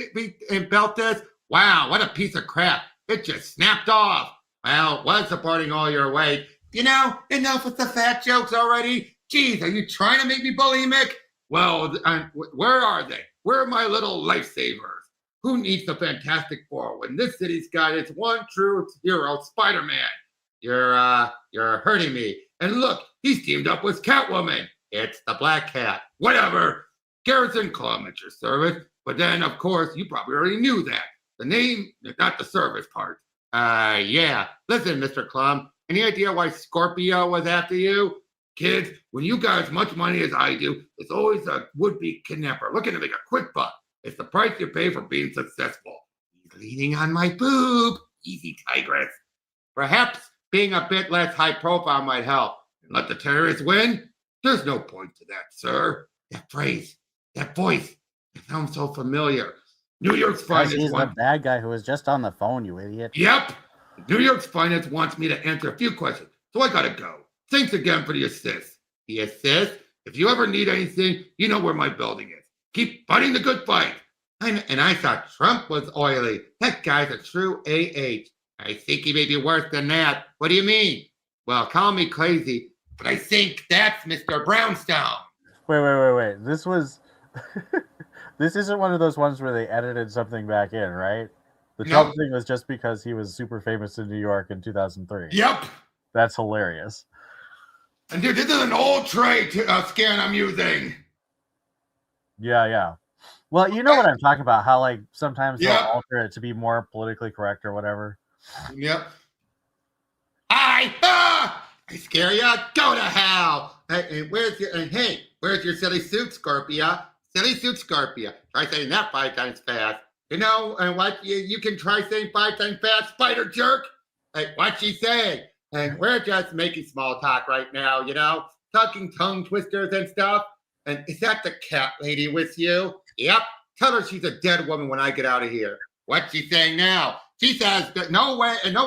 Speaker 1: this? Wow, what a piece of crap. It just snapped off. Well, it was supporting all your weight. You know, enough with the fat jokes already. Geez, are you trying to make me bulimic? Well, where are they? Where are my little lifesavers? Who needs the Fantastic Four when this city's got its one true hero, Spider-Man? You're hurting me. And look, he's teamed up with Catwoman. It's the Black Cat. Whatever. Garrison Clum at your service. But then, of course, you probably already knew that. The name, not the service part. Yeah. Listen, Mr. Clum, any idea why Scorpio was after you? Kids, when you got as much money as I do, there's always a would-be kidnapper looking to make a quick buck. It's the price you pay for being successful. He's leaning on my boob. Easy, tigress. Perhaps being a bit less high profile might help. And let the terrorists win? There's no point to that, sir. That phrase, that voice, it sounds so familiar. New York's finest.
Speaker 3: He's the bad guy who was just on the phone, you idiot.
Speaker 1: Yep. New York's finest wants me to answer a few questions, so I gotta go. Thanks again for the assist. The assist? If you ever need anything, you know where my building is. Keep fighting the good fight. And I thought Trump was oily. That guy's a true AH. I think he may be worse than that. What do you mean? Well, call me crazy, but I think that's Mr. Brownstone.
Speaker 3: Wait. This was... This isn't one of those ones where they edited something back in, right? The Trump thing was just because he was super famous in New York in 2003.
Speaker 1: Yep.
Speaker 3: That's hilarious.
Speaker 1: And dude, this is an old trait scan I'm using.
Speaker 3: Yeah. Well, you know what I'm talking about, how like sometimes they'll alter it to be more politically correct or whatever.
Speaker 1: Yep. I scare ya? Go to hell! Hey, where's your silly suit, Scorpia? Silly suit, Scorpia. Try saying that 5 times fast. You know, and what you can try saying 5 times fast, spider jerk? Hey, what's she saying? And we're just making small talk right now, you know, talking tongue twisters and stuff. And is that the cat lady with you? Yep. Tell her she's a dead woman when I get out of here. What's she saying now? She says that no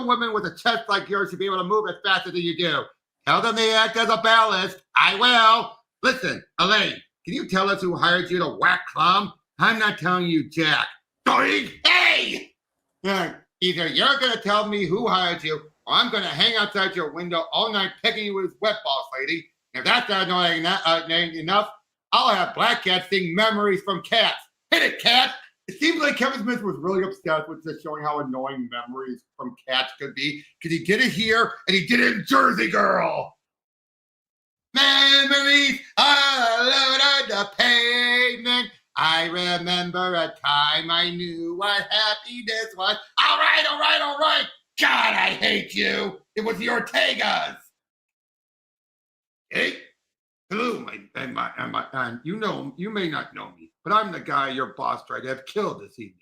Speaker 1: woman with a chest like yours should be able to move as fast as you do. Tell them they act as a ballast. I will. Listen, Elaine, can you tell us who hired you to whack Clum? I'm not telling you, Jack. Doink! Hey! Either you're going to tell me who hired you, or I'm going to hang outside your window all night pecking you with wet balls, lady. If that's not annoying enough, I'll have Black Cat sing Memories from Cats. Hit it, Cat! It seems like Kevin Smith was really upset with just showing how annoying Memories from Cats could be, because he did it here, and he did it in Jersey Girl. Memories all over the pavement. I remember a time I knew what happiness was. All right. God, I hate you. It was the Ortegas. Hey, hello, you may not know me, but I'm the guy your boss tried to have killed this evening.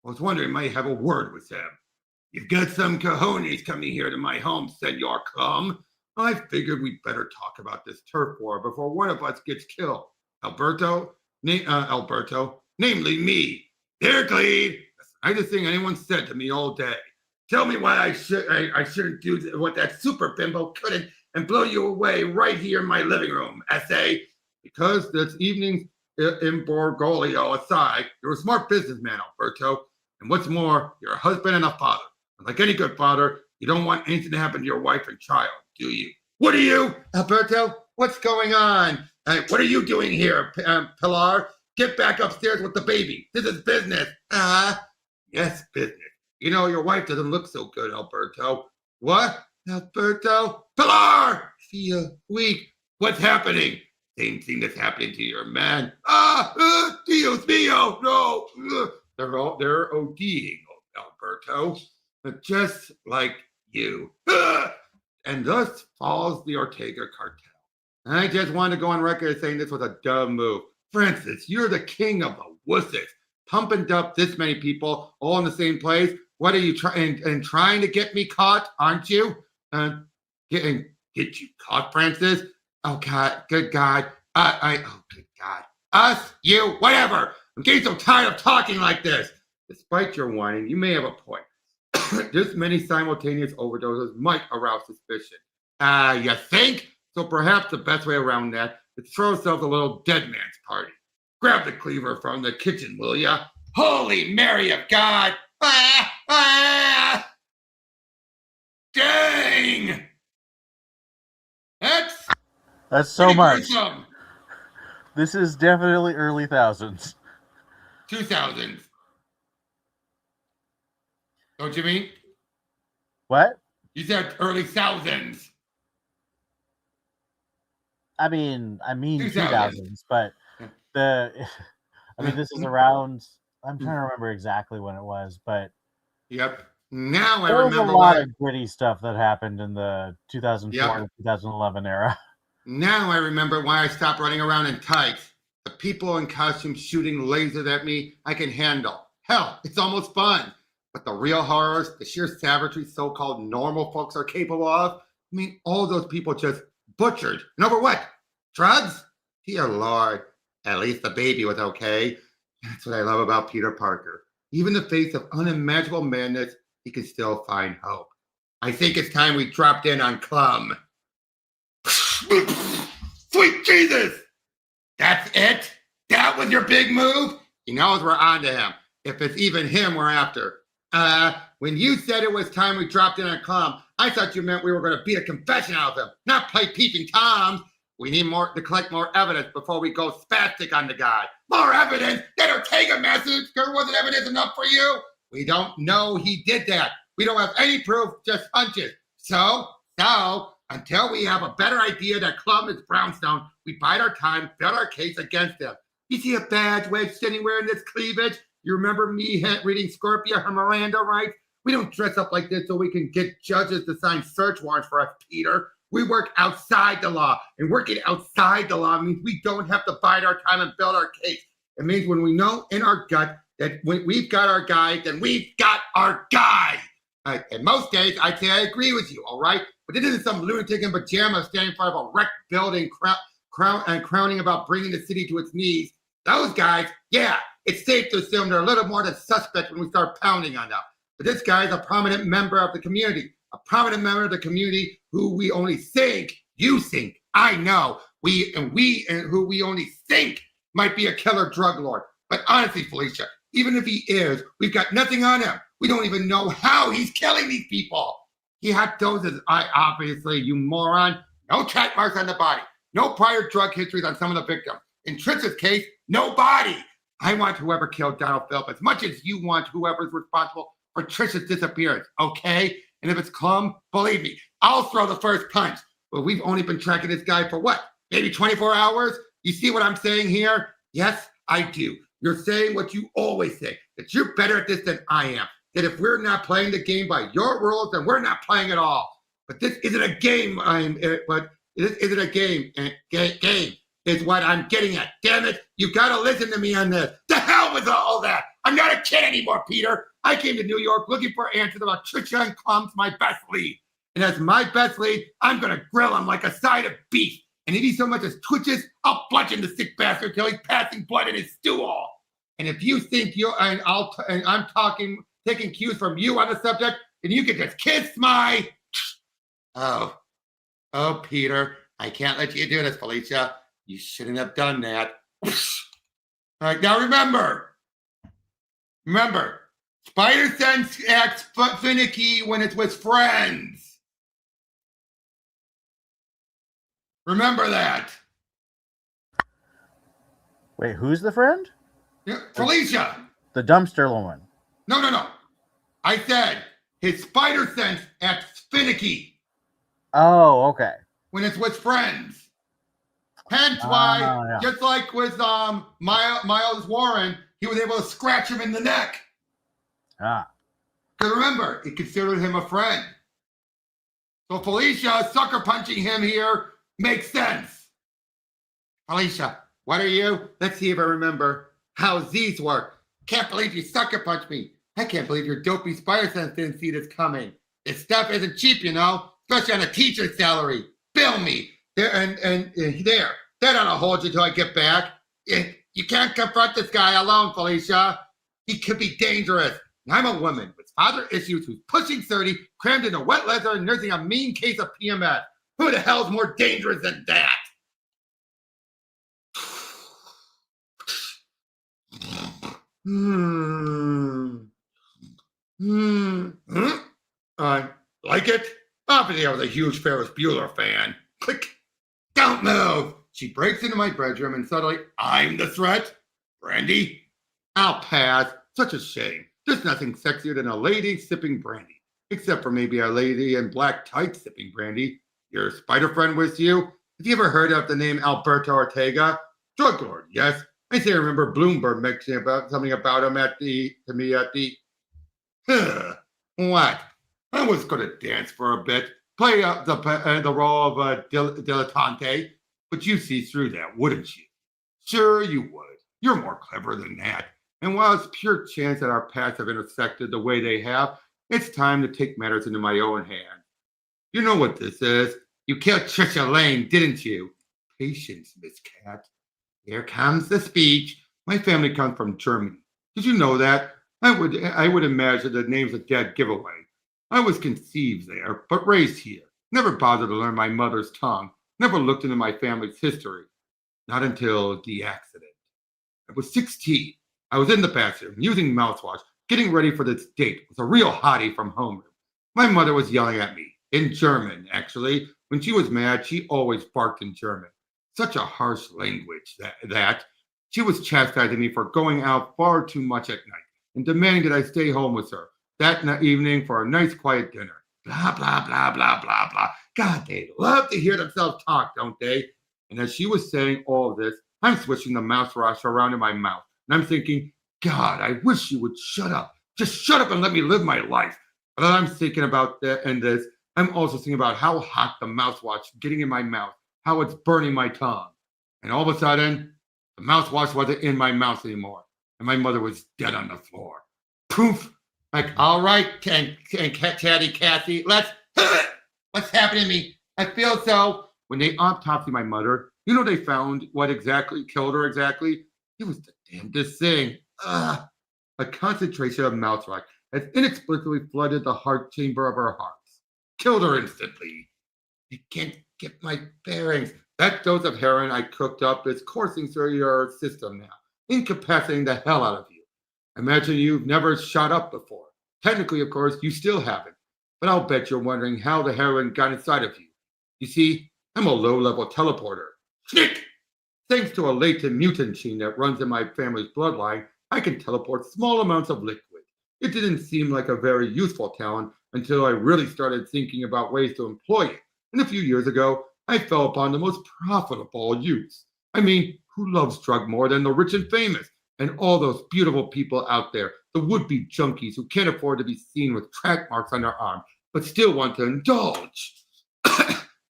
Speaker 1: I was wondering, might have a word with him. You've got some cojones coming here to my home, Senor Clum. I figured we'd better talk about this turf war before one of us gets killed. Alberto, namely me. Hercule, that's the nicest thing anyone said to me all day. Tell me why I shouldn't do what that super bimbo couldn't and blow you away right here in my living room, S.A. Because this evening's imbroglio aside, you're a smart businessman, Alberto. And what's more, you're a husband and a father. And like any good father, you don't want anything to happen to your wife and child, do you? What are you, Alberto? What's going on? What are you doing here, Pilar? Get back upstairs with the baby. This is business. Yes, business. You know, your wife doesn't look so good, Alberto. What? Alberto? Pilar! Feel weak. What's happening? Same thing that's happening to your man. Dios mío, no. They're ODing, Alberto. Just like you. And thus falls the Ortega cartel. And I just wanted to go on record as saying this was a dumb move. Francis, you're the king of the wusses. Pumping up this many people all in the same place. What are you trying to get me caught, aren't you? Get you caught, Francis? Oh God, good God. Oh good God. Us, you, whatever. I'm getting so tired of talking like this. Despite your whining, you may have a point. This many simultaneous overdoses might arouse suspicion. You think? So perhaps the best way around that is throw ourselves a little dead man's party. Grab the cleaver from the kitchen, will ya? Holy Mary of God! Dang!
Speaker 3: That's so much.
Speaker 1: Gruesome.
Speaker 3: This is definitely early thousands.
Speaker 1: 2000s. Don't you mean?
Speaker 3: What?
Speaker 1: You said early thousands.
Speaker 3: I mean
Speaker 1: 2000s.
Speaker 3: 2000s, but this is around. I'm trying to remember exactly when it was, but
Speaker 1: yep. Now I
Speaker 3: there was
Speaker 1: remember
Speaker 3: a lot of gritty stuff that happened in the 2004 to 2011 era.
Speaker 1: Now I remember why I stopped running around in tights. The people in costumes shooting lasers at me, I can handle. Hell, it's almost fun. But the real horrors, the sheer savagery so-called normal folks are capable of, all those people just butchered. And over what? Drugs? Dear Lord. At least the baby was okay. That's what I love about Peter Parker. Even in the face of unimaginable madness, he can still find hope. I think it's time we dropped in on Clum. Sweet Jesus! That's it? That was your big move? He knows we're on to him. If it's even him we're after. When you said it was time we dropped in on Clum, I thought you meant we were going to beat a confession out of him, not play peeping toms. We need to collect more evidence before we go spastic on the guy. More evidence? That Ortega massacre wasn't evidence enough for you? We don't know he did that. We don't have any proof, just hunches. So, until we have a better idea that Clum is Brownstone, we bide our time, build our case against him. You see a badge wedge sitting wearing this cleavage? You remember me reading Scorpia, her Miranda rights? We don't dress up like this so we can get judges to sign search warrants for us, Peter. We work outside the law, and working outside the law means we don't have to bide our time and build our case. It means when we know in our gut that when we've got our guy, then we've got our guy. And most days, I'd say I agree with you, all right? But this isn't some lunatic in pajamas standing in front of a wrecked building crowning about bringing the city to its knees. Those guys, yeah, it's safe to assume they're a little more than suspect when we start pounding on them. But this guy is a prominent member of the community. A prominent member of the community who we only think, you think, I know, who we only think might be a killer drug lord. But honestly, Felicia, even if he is, we've got nothing on him. We don't even know how he's killing these people. He had doses, obviously, you moron. No track marks on the body. No prior drug histories on some of the victims. In Tris's case, no body. I want whoever killed Donald Phillips as much as you want whoever's responsible for Tris's disappearance, okay? And if it's Clum, believe me, I'll throw the first punch. But we've only been tracking this guy for what? Maybe 24 hours? You see what I'm saying here? Yes, I do. You're saying what you always say, that you're better at this than I am. That if we're not playing the game by your rules, then we're not playing at all. But this isn't a game, but this isn't a game. Game is what I'm getting at. Damn it, you gotta listen to me on this. The hell with all that. I'm not a kid anymore, Peter. I came to New York looking for answers about Trisha and Clum's my best lead. And as my best lead, I'm gonna grill him like a side of beef. And if he so much as twitches, I'll bludgeon the sick bastard till he's passing blood in his stool. And if you think I'm taking cues from you on the subject, then you can just kiss my... Oh, Peter, I can't let you do this, Felicia. You shouldn't have done that. All right, now remember, Spider sense acts finicky when it's with friends. Remember that.
Speaker 3: Wait, who's the friend?
Speaker 1: Yeah, Felicia.
Speaker 3: The dumpster woman.
Speaker 1: No. I said his spider sense acts finicky
Speaker 3: Oh, okay.
Speaker 1: when it's with friends. Hence why,
Speaker 3: yeah.
Speaker 1: just like with Miles Warren, he was able to scratch him in the neck.
Speaker 3: Ah.
Speaker 1: Because remember, he considered him a friend. So Felicia sucker punching him here makes sense. Felicia, what are you? Let's see if I remember how these work. Can't believe you sucker punched me. I can't believe your dopey spider sense didn't see this coming. This stuff isn't cheap, you know, especially on a teacher's salary. Bill me. There and there. That ought to hold you till I get back. You can't confront this guy alone, Felicia. He could be dangerous. I'm a woman with father issues who's pushing 30, crammed into wet leather and nursing a mean case of PMS. Who the hell's more dangerous than that? Like it? Obviously, I was a huge Ferris Bueller fan. Click. Don't move. She breaks into my bedroom and suddenly, I'm the threat? Brandy? I'll pass. Such a shame. There's nothing sexier than a lady sipping brandy. Except for maybe a lady in black tights sipping brandy. Your spider friend with you? Have you ever heard of the name Alberto Ortega? Drug lord, yes. I say I remember Bloomberg mentioning something about him to me at the. What? I was going to dance for a bit, play the role of a dilettante, but you see through that, wouldn't you? Sure, you would. You're more clever than that. And while it's pure chance that our paths have intersected the way they have, it's time to take matters into my own hands. You know what this is. You killed Trisha Lane, didn't you? Patience, Miss Cat. Here comes the speech. My family comes from Germany. Did you know that? I would imagine the name's a dead giveaway. I was conceived there, but raised here. Never bothered to learn my mother's tongue. Never looked into my family's history. Not until the accident. I was 16. I was in the bathroom, using mouthwash, getting ready for this date with a real hottie from homeroom. My mother was yelling at me, in German, actually. When she was mad, she always barked in German. Such a harsh language that she was chastising me for going out far too much at night and demanding that I stay home with her that evening for a nice quiet dinner. Blah, blah, blah, blah, blah, blah. God, they love to hear themselves talk, don't they? And as she was saying all this, I'm swishing the mouthwash around in my mouth. And I'm thinking, God, I wish you would shut up. Just shut up and let me live my life. But I'm thinking about that and this, I'm also thinking about how hot the mouthwash getting in my mouth, how it's burning my tongue. And all of a sudden, the mouthwash wasn't in my mouth anymore. And my mother was dead on the floor. Poof. Like, all right, Chatty Cathy, what's happening to me? I feel so. When they autopsied my mother, you know they found what exactly killed her exactly? It was the damnedest thing. A concentration of mouthwash has inexplicably flooded the heart chamber of her heart. Killed her instantly. I can't get my bearings. That dose of heroin I cooked up is coursing through your system now, incapacitating the hell out of you. Imagine you've never shot up before. Technically, of course, you still haven't. But I'll bet you're wondering how the heroin got inside of you. You see, I'm a low-level teleporter. Snick! Thanks to a latent mutant gene that runs in my family's bloodline, I can teleport small amounts of liquid. It didn't seem like a very useful talent until I really started thinking about ways to employ it. And a few years ago, I fell upon the most profitable use. I mean, who loves drug more than the rich and famous? And all those beautiful people out there, the would-be junkies who can't afford to be seen with track marks on their arm, but still want to indulge.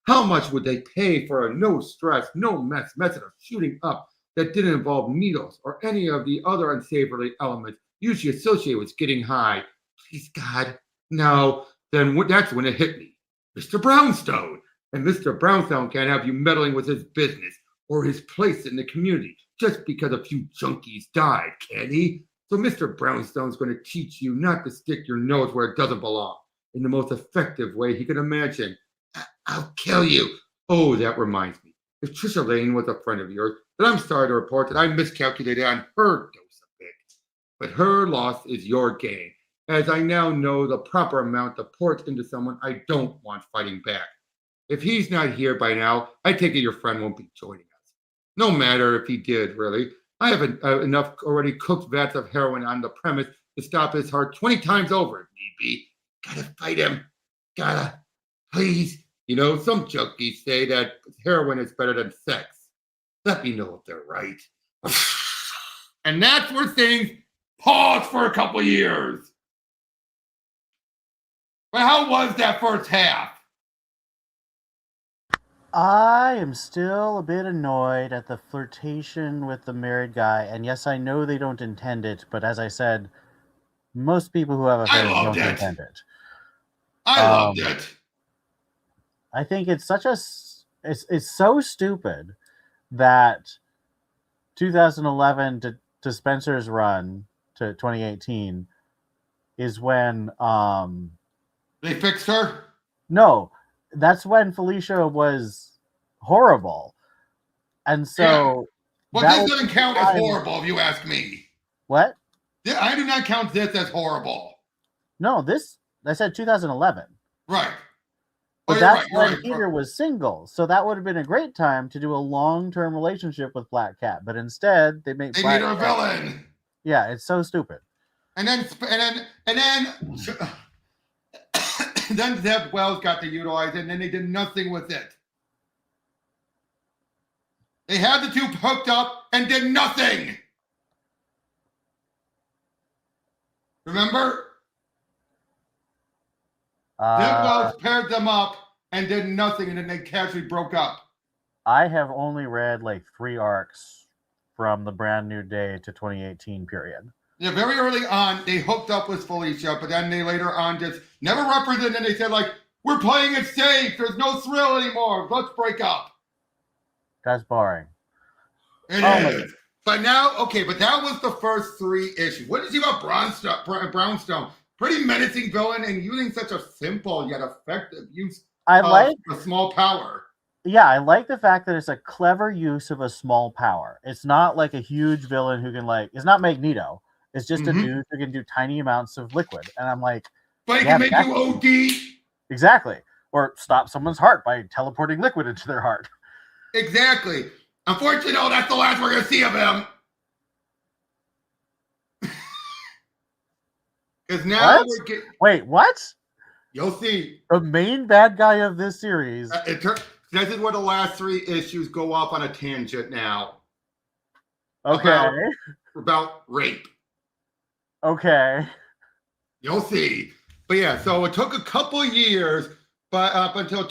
Speaker 1: How much would they pay for a no-stress, no-mess method of shooting up that didn't involve needles or any of the other unsavory elements usually associated with getting high? Please, God, no. Then that's when it hit me. Mr. Brownstone. And Mr. Brownstone can't have you meddling with his business or his place in the community just because a few junkies died, can he? So Mr. Brownstone's going to teach you not to stick your nose where it doesn't belong in the most effective way he can imagine. I'll kill you. Oh, that reminds me. If Trisha Lane was a friend of yours, then I'm sorry to report that I miscalculated on her dose of it. But her loss is your gain. as I now know the proper amount to port into someone I don't want fighting back. If he's not here by now, I take it your friend won't be joining us. No matter if he did, really. I have enough already cooked vats of heroin on the premise to stop his heart 20 times over if need be. Gotta fight him. Gotta. Please. You know, some junkies say that heroin is better than sex. Let me know if they're right. And that's where things paused for a couple years. But how was that first half?
Speaker 3: I am still a bit annoyed at the flirtation with the married guy. And yes, I know they don't intend it, but as I said, most people who have affairs don't intend it.
Speaker 1: I loved it.
Speaker 3: I think it's such a it's so stupid that 2011 to Spencer's run to 2018 is when
Speaker 1: they fixed her.
Speaker 3: No, that's when Felicia was horrible, and so
Speaker 1: well, this doesn't count as horrible if you ask me.
Speaker 3: What?
Speaker 1: I do not count this as horrible.
Speaker 3: No, I said 2011.
Speaker 1: Right.
Speaker 3: But that's when Peter was single, so that would have been a great time to do a long-term relationship with Black Cat. But instead, they made
Speaker 1: her a villain.
Speaker 3: Yeah, it's so stupid.
Speaker 1: And then Zeb Wells got to utilize it, and then they did nothing with it. They had the two hooked up and did nothing. Remember? Zeb Wells paired them up and did nothing, and then they casually broke up.
Speaker 3: I have only read like 3 arcs from the Brand New Day to 2018 period.
Speaker 1: Yeah, very early on, they hooked up with Felicia, but then they later on just never represented, and they said, like, we're playing it safe. There's no thrill anymore. Let's break up.
Speaker 3: That's boring.
Speaker 1: It is. But now, okay, but that was the first 3 issues. What did you see about Brownstone? Pretty menacing villain and using such a simple yet effective use of a small power.
Speaker 3: Yeah, I like the fact that it's a clever use of a small power. It's not like a huge villain who can it's not Magneto. It's just a dude who can do tiny amounts of liquid. And I'm like,
Speaker 1: but he can make you OD.
Speaker 3: Exactly. Or stop someone's heart by teleporting liquid into their heart.
Speaker 1: Exactly. Unfortunately, no, that's the last we're going to see of him. Because now we're getting...
Speaker 3: Wait, what?
Speaker 1: You'll see.
Speaker 3: The main bad guy of this series.
Speaker 1: This is where the last 3 issues go off on a tangent now.
Speaker 3: Okay.
Speaker 1: About rape.
Speaker 3: Okay.
Speaker 1: You'll see. But yeah, so it took a couple years, but up until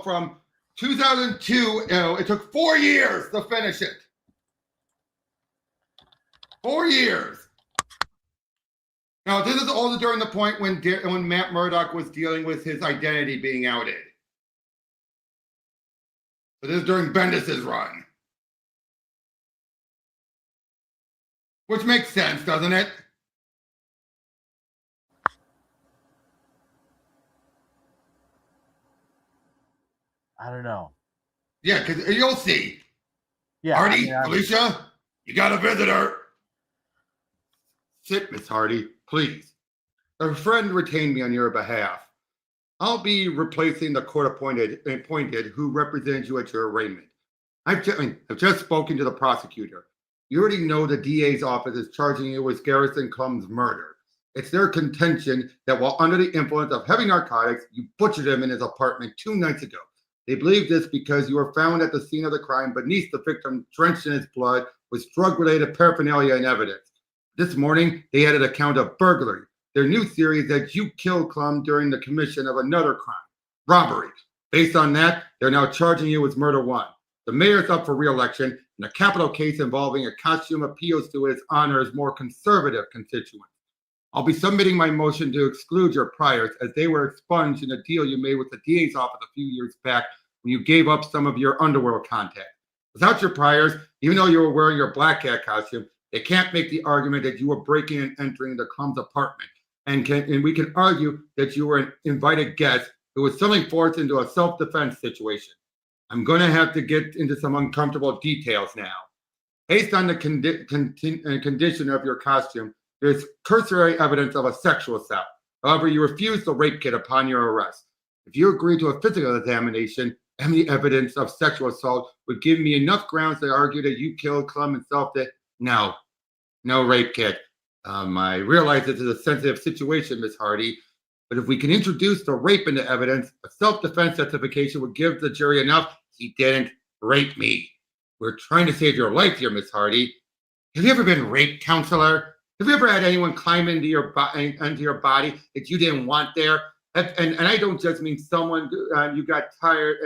Speaker 1: from 2002, it took 4 years to finish it. 4 years. Now, this is also during the point when Matt Murdock was dealing with his identity being outed. But this is during Bendis's run. Which makes sense, doesn't it?
Speaker 3: I don't know.
Speaker 1: Yeah, because you'll see.
Speaker 3: Yeah,
Speaker 1: Hardy, Felicia, you got a visitor. Sit, Miss Hardy, please. A friend retained me on your behalf. I'll be replacing the court-appointed who represents you at your arraignment. I've just spoken to the prosecutor. You already know the DA's office is charging you with Garrison Clum's murder. It's their contention that while under the influence of heavy narcotics, you butchered him in his apartment 2 nights ago. They believe this because you were found at the scene of the crime beneath the victim, drenched in his blood, with drug-related paraphernalia and evidence. This morning, they added a count of burglary. Their new theory is that you killed Clum during the commission of another crime, robbery. Based on that, they're now charging you with murder 1. The mayor's up for re-election, and a capital case involving a costume appeals to his honor's more conservative constituents. I'll be submitting my motion to exclude your priors as they were expunged in a deal you made with the DA's office a few years back when you gave up some of your underworld contacts. Without your priors, even though you were wearing your Black Cat costume, they can't make the argument that you were breaking and entering the Clum's apartment. And we can argue that you were an invited guest who was selling forth into a self-defense situation. I'm going to have to get into some uncomfortable details now. Based on the condition of your costume, there's cursory evidence of a sexual assault. However, you refused the rape kit upon your arrest. If you agree to a physical examination, any evidence of sexual assault would give me enough grounds to argue that you killed Clem and self-defense. No rape kit. I realize this is a sensitive situation, Miss Hardy, but if we can introduce the rape into evidence, a self-defense justification would give the jury enough. He didn't rape me. We're trying to save your life here, Miss Hardy. Have you ever been raped, counselor? Have you ever had anyone climb into your body that you didn't want there? And I don't just mean someone you got tired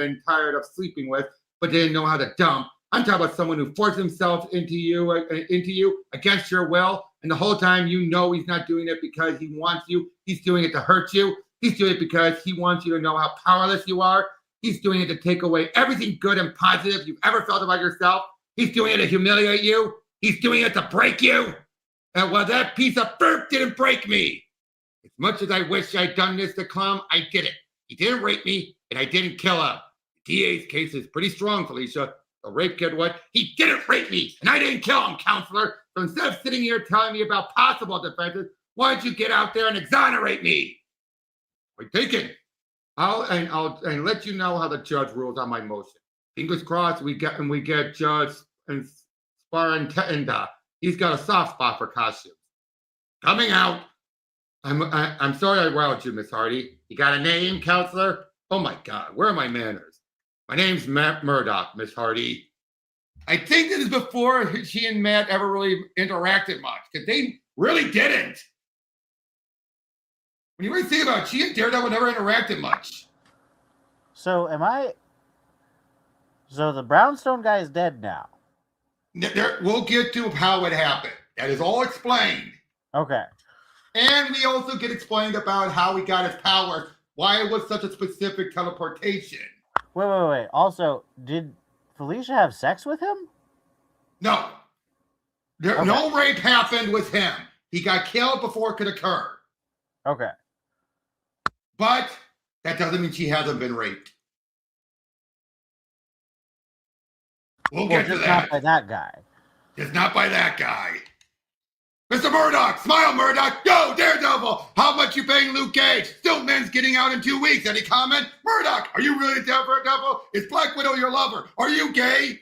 Speaker 1: of sleeping with, but didn't know how to dump. I'm talking about someone who forced himself into you against your will, and the whole time you know he's not doing it because he wants you. He's doing it to hurt you. He's doing it because he wants you to know how powerless you are. He's doing it to take away everything good and positive you've ever felt about yourself. He's doing it to humiliate you. He's doing it to break you. And well, that piece of dirt didn't break me. As much as I wish I'd done this to Clem, I did it. He didn't rape me, and I didn't kill him. The DA's case is pretty strong, Felicia. The rape kid, what? He didn't rape me, and I didn't kill him, counselor. So instead of sitting here telling me about possible defenses, why don't you get out there and exonerate me? Point taken. I'll let you know how the judge rules on my motion. Fingers crossed, we get Judge Sparantenda. He's got a soft spot for costumes. Coming out. I'm sorry I riled you, Miss Hardy. You got a name, counselor? Oh my God, where are my manners? My name's Matt Murdoch, Miss Hardy. I think this is before she and Matt ever really interacted much, because they really didn't. When you really think about it, she and Daredevil never interacted much.
Speaker 3: So the Brownstone guy is dead now.
Speaker 1: We'll get to how it happened. That is all explained.
Speaker 3: Okay.
Speaker 1: And we also get explained about how he got his powers, why it was such a specific teleportation.
Speaker 3: Wait. Also, did Felicia have sex with him?
Speaker 1: No. Okay. No rape happened with him. He got killed before it could occur.
Speaker 3: Okay.
Speaker 1: But that doesn't mean she hasn't been raped. We'll get to that.
Speaker 3: Not by that guy.
Speaker 1: Just not by that guy. Mr. Murdoch, smile, Murdoch. Yo, Daredevil, how much you paying Luke Cage? Stillman's getting out in 2 weeks. Any comment? Murdoch, are you really Daredevil? Is Black Widow your lover? Are you gay?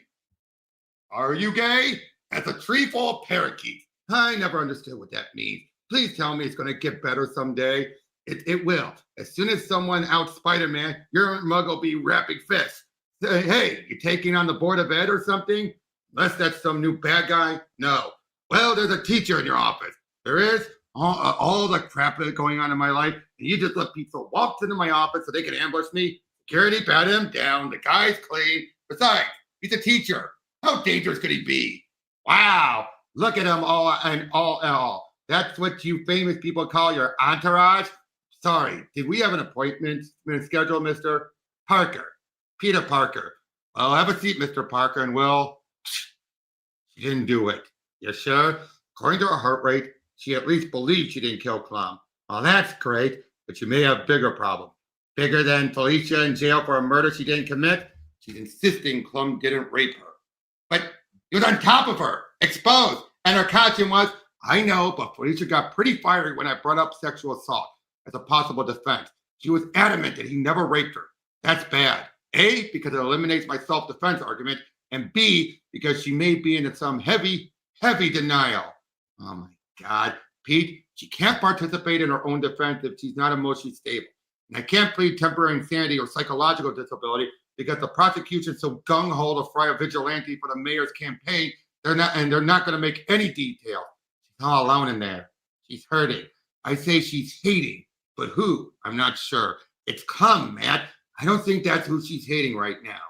Speaker 1: Are you gay? That's a tree full of parakeets. I never understood what that means. Please tell me it's going to get better someday. It will. As soon as someone outs Spider-Man, your mug will be wrapping fists. Say, hey, you taking on the Board of Ed or something? Unless that's some new bad guy? No. Well, there's a teacher in your office. There is all the crap that's going on in my life. And you just let people walk into my office so they can ambush me. Security, pat him down. The guy's clean. Besides, he's a teacher. How dangerous could he be? Wow. Look at him all. That's what you famous people call your entourage? Sorry, did we have an appointment scheduled, Mr. Parker? Peter Parker. Well, have a seat, Mr. Parker, and we'll... She didn't do it. You sure? According to her heart rate, she at least believes she didn't kill Clem. Well, that's great, but you may have bigger problem. Bigger than Felicia in jail for a murder she didn't commit? She's insisting Clem didn't rape her. But he was on top of her, exposed, and her costume was, I know, but Felicia got pretty fiery when I brought up sexual assault as a possible defense. She was adamant that he never raped her. That's bad. A, because it eliminates my self-defense argument, and B, because she may be in some heavy denial. Oh my God. Pete, she can't participate in her own defense if she's not emotionally stable. And I can't plead temporary insanity or psychological disability because the prosecution's so gung-ho to fry a vigilante for the mayor's campaign, they're not going to make any detail. She's all alone in there. She's hurting. I say she's hating, but who? I'm not sure. It's Clem, Matt. I don't think that's who she's hating right now.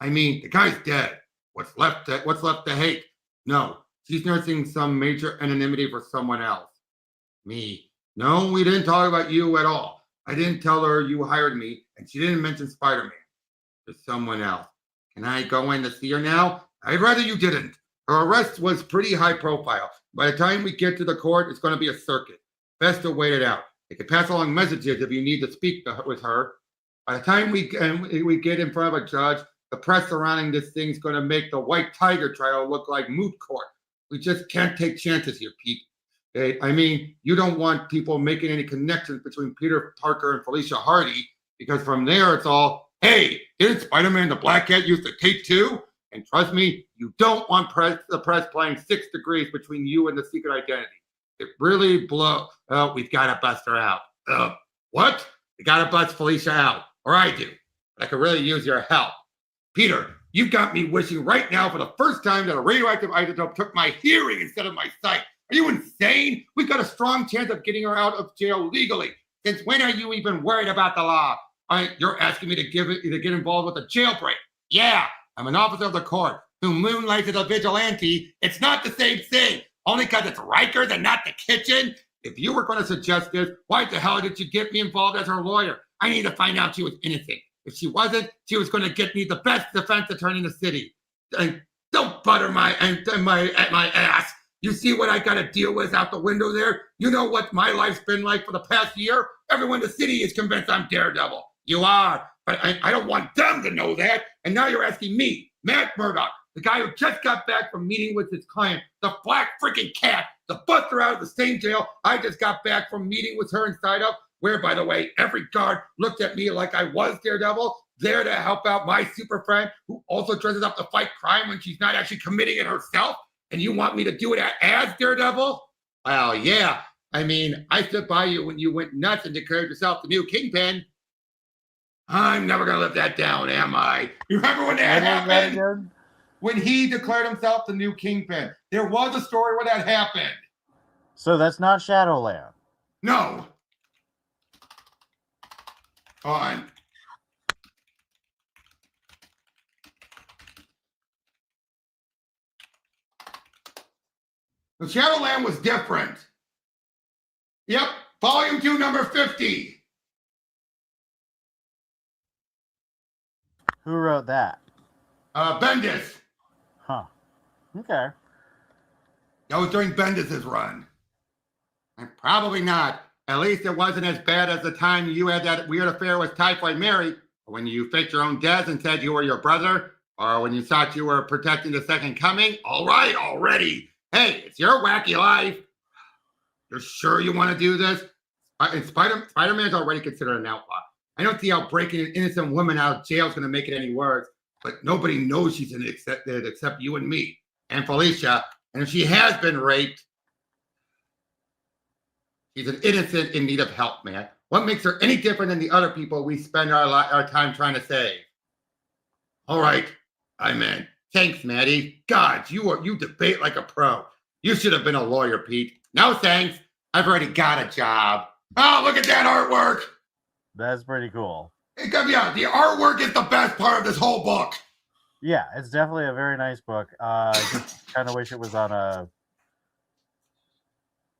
Speaker 1: I mean, the guy's dead. What's left to hate? No, she's nursing some major anonymity for someone else. Me. No, we didn't talk about you at all. I didn't tell her you hired me, and she didn't mention Spider-Man. There's someone else. Can I go in to see her now? I'd rather you didn't. Her arrest was pretty high profile. By the time we get to the court, it's going to be a circuit. Best to wait it out. I can pass along messages if you need to speak with her. By the time we get in front of a judge, the press surrounding this thing's going to make the White Tiger trial look like moot court. We just can't take chances here, Pete. I mean, you don't want people making any connections between Peter Parker and Felicia Hardy, because from there it's all, hey, didn't Spider-Man the Black Cat use the tape too? And trust me, you don't want the press playing 6 degrees between you and the secret identity. It really oh, we've got to bust her out. What? We got to bust Felicia out. Or I do. But I could really use your help. Peter, you've got me wishing right now for the first time that a radioactive isotope took my hearing instead of my sight. Are you insane? We've got a strong chance of getting her out of jail legally. Since when are you even worried about the law? You're asking me to get involved with a jailbreak. Yeah, I'm an officer of the court who moonlights as a vigilante. It's not the same thing. Only because it's Rikers and not the kitchen. If you were going to suggest this, why the hell did you get me involved as her lawyer? I need to find out she was innocent. If she wasn't, she was going to get me the best defense attorney in the city. Don't butter my ass. You see what I got to deal with out the window there? You know what my life's been like for the past year? Everyone in the city is convinced I'm Daredevil. You are, but I don't want them to know that. And now you're asking me, Matt Murdock, the guy who just got back from meeting with his client, the black freaking cat, the buster out of the same jail I just got back from meeting with her inside of, where, by the way, every guard looked at me like I was Daredevil, there to help out my super friend who also dresses up to fight crime when she's not actually committing it herself. And you want me to do it as Daredevil? Well, yeah. I mean, I stood by you when you went nuts and declared yourself the new Kingpin. I'm never going to let that down, am I? You remember when that happened? When he declared himself the new Kingpin. There was a story where that happened.
Speaker 3: So that's not Shadowland?
Speaker 1: No. On. The Shadowland was different. Yep, volume 2, number 50.
Speaker 3: Who wrote that?
Speaker 1: Bendis.
Speaker 3: Huh. Okay.
Speaker 1: That was during Bendis's run. Probably not. At least it wasn't as bad as the time you had that weird affair with Typhoid Mary, or when you faked your own death and said you were your brother, or when you thought you were protecting the Second Coming. All right, already. Hey, it's your wacky life. You're sure you want to do this? And Spider-Man's already considered an outlaw. I don't see how breaking an innocent woman out of jail is going to make it any worse, but nobody knows she's in it except you and me and Felicia. And if she has been raped, she's an innocent in need of help, man. What makes her any different than the other people we spend our time trying to save? All right, I'm in. Thanks, Maddie. God, you debate like a pro. You should have been a lawyer, Pete. No thanks. I've already got a job. Oh, look at that artwork.
Speaker 3: That's pretty cool.
Speaker 1: Yeah, the artwork is the best part of this whole book.
Speaker 3: Yeah, it's definitely a very nice book. I just kind of wish it was on a...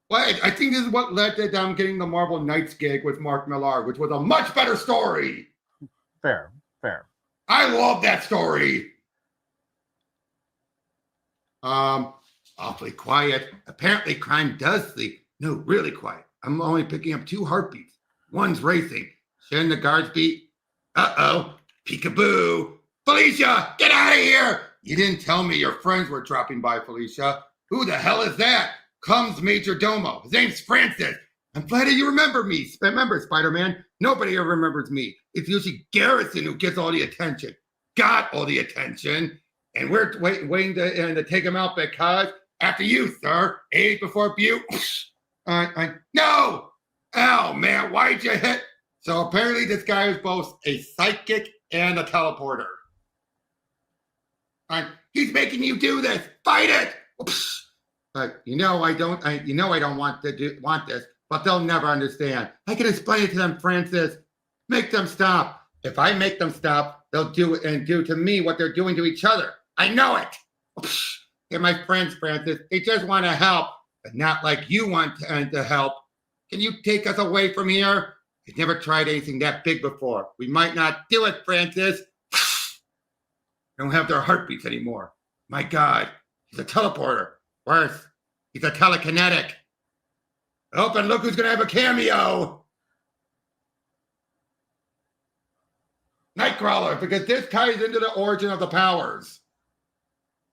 Speaker 1: Well, I think this is what led to them getting the Marvel Knights gig with Mark Millar, which was a much better story.
Speaker 3: Fair.
Speaker 1: I love that story. Awfully quiet. Apparently crime does sleep. No, really quiet. I'm only picking up 2 heartbeats. One's racing. Shouldn't the guards be? Uh-oh. Peekaboo. Felicia, get out of here. You didn't tell me your friends were dropping by, Felicia. Who the hell is that? Comes Major Domo. His name's Francis. I'm flattered you remember me. Remember, Spider-Man, nobody ever remembers me. It's usually Garrison who gets all the attention. Got all the attention. And we're waiting to take him out because after you, sir. Age before Butte. No! Oh, man, why'd you hit? So apparently this guy is both a psychic and a teleporter. He's making you do this. Fight it! But I don't want this, but they'll never understand. I can explain it to them, Francis. Make them stop. If I make them stop, they'll do to me what they're doing to each other. I know it. They're my friends, Francis. They just want to help, but not like you want to help. Can you take us away from here? I've never tried anything that big before. We might not do it, Francis. They don't have their heartbeats anymore. My God, he's a teleporter. Worse, he's a telekinetic. Oh, and look who's going to have a cameo. Nightcrawler, because this ties into the origin of the powers.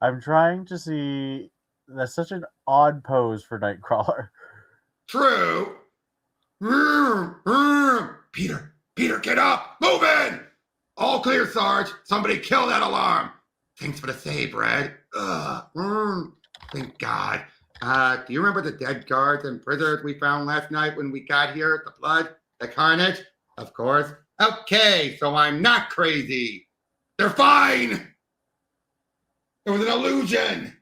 Speaker 3: I'm trying to see That's such an odd pose for Nightcrawler.
Speaker 1: True. Peter, get up! Move in! All clear, Sarge. Somebody kill that alarm. Thanks for the save, Red. Thank God. Do you remember the dead guards and prisoners we found last night when we got here? The blood, the carnage? Of course. Okay, so I'm not crazy. They're fine. It was an illusion.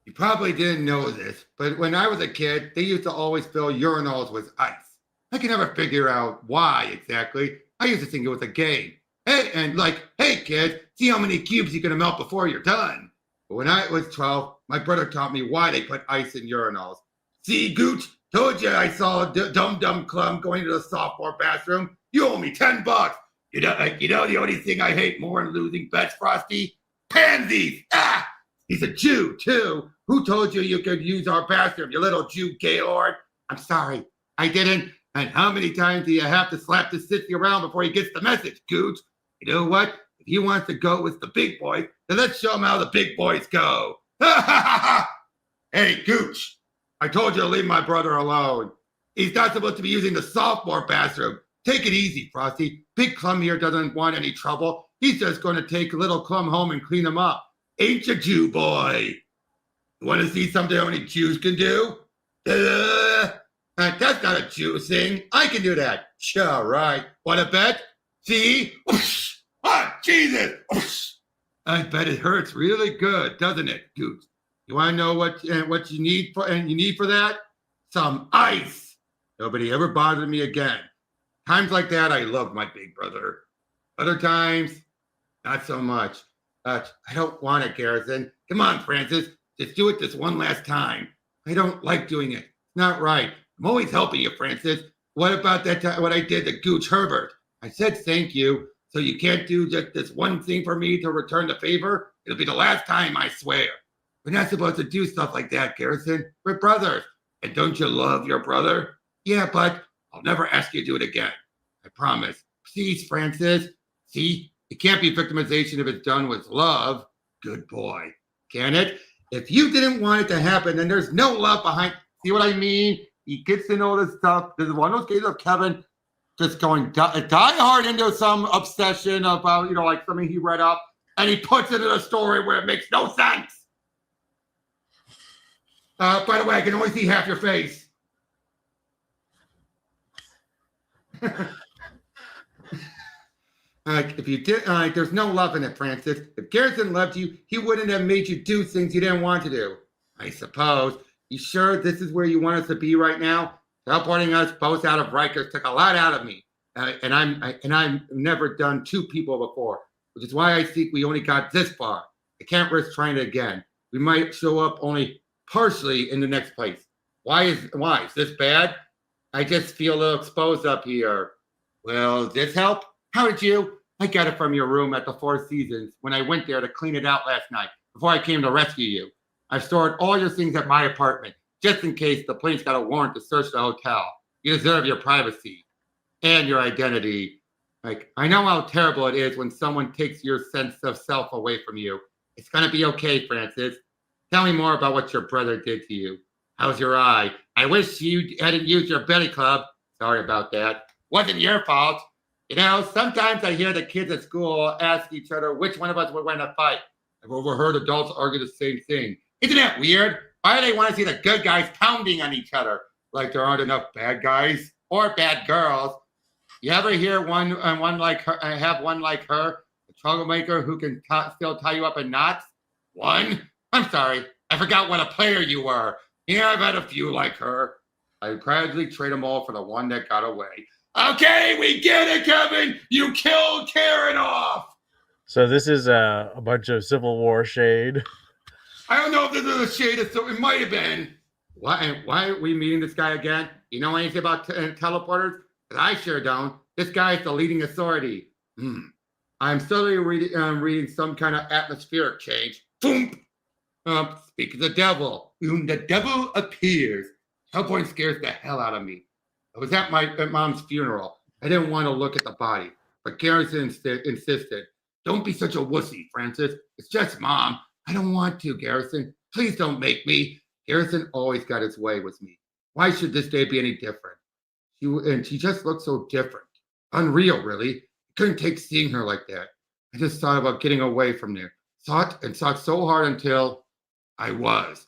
Speaker 1: You probably didn't know this, but when I was a kid, they used to always fill urinals with ice. I could never figure out why exactly. I used to think it was a game. Hey kid, see how many cubes you can melt before you're done. But when I was 12, my brother taught me why they put ice in urinals. See, Gooch, told you I saw a dumb clum going to the sophomore bathroom. You owe me $10. You know the only thing I hate more than losing bets, Frosty? Pansies! Ah! He's a Jew, too. Who told you you could use our bathroom, you little Jew gaylord? I'm sorry, I didn't. And how many times do you have to slap the sissy around before he gets the message, Gooch? You know what? If he wants to go with the big boys, then let's show him how the big boys go. Hey, Gooch, I told you to leave my brother alone. He's not supposed to be using the sophomore bathroom. Take it easy, Frosty. Big Clum here doesn't want any trouble. He's just going to take little Clum home and clean him up. Ain't you, Jew boy? You want to see something only Jews can do? That's not a Jew thing. I can do that. Sure, right. Want to bet? See? Whoosh. Ah, Jesus! Whoosh. I bet it hurts really good, doesn't it, Goose? You want to know what you need for that? Some ice. Nobody ever bothered me again. Times like that, I love my big brother. Other times, not so much. I don't want it, Garrison. Come on, Francis. Just do it this one last time. I don't like doing it. It's not right. I'm always helping you, Francis. What about that time, what I did to Gooch Herbert? I said thank you. So you can't do just this one thing for me to return the favor? It'll be the last time, I swear. We're not supposed to do stuff like that, Garrison. We're brothers. And don't you love your brother? Yeah, but I'll never ask you to do it again. I promise. Please, Francis. See, it can't be victimization if it's done with love. Good boy. Can it? If you didn't want it to happen, then there's no love behind. See what I mean? He gets to know this stuff. There's one of those cases of Kevin just going die hard into some obsession about, like something he read up, and he puts it in a story where it makes no sense. By the way, I can only see half your face. If you did, there's no love in it, Francis. If Garrison loved you, he wouldn't have made you do things you didn't want to do. I suppose. You sure this is where you want us to be right now? Teleporting us both out of Rikers took a lot out of me, and I've never done two people before, which is why I think we only got this far. I can't risk trying it again. We might show up only partially in the next place. Why is this bad? I just feel a little exposed up here. Well, does this help? How did you? I got it from your room at the Four Seasons when I went there to clean it out last night before I came to rescue you. I've stored all your things at my apartment, just in case the police got a warrant to search the hotel. You deserve your privacy and your identity. I know how terrible it is when someone takes your sense of self away from you. It's going to be okay, Francis. Tell me more about what your brother did to you. How's your eye? I wish you hadn't used your belly club. Sorry about that. Wasn't your fault. Sometimes I hear the kids at school ask each other which one of us would win a fight. I've overheard adults argue the same thing. Isn't that weird? Why do they want to see the good guys pounding on each other? Like there aren't enough bad guys or bad girls. You ever hear one like her? Have one like her, a troublemaker who can still tie you up in knots? One? I'm sorry, I forgot what a player you were. Yeah, I've had a few like her. I gradually trade them all for the one that got away. Okay, we get it, Kevin. You killed Karen off.
Speaker 3: So this is a bunch of Civil War shade.
Speaker 1: I don't know if this is a shade of, so it might have been. Why are we meeting this guy again? You know anything about teleporters? Because I sure don't. This guy is the leading authority. I'm slowly reading some kind of atmospheric change. Boom! Speak of the devil. The devil appears. Teleporting scares the hell out of me. I was at my mom's funeral. I didn't want to look at the body, but Garrison insisted. Don't be such a wussy, Francis. It's just Mom. I don't want to, Garrison. Please don't make me. Garrison always got his way with me. Why should this day be any different? She just looked so different. Unreal, really. I couldn't take seeing her like that. I just thought about getting away from there. Thought so hard until I was.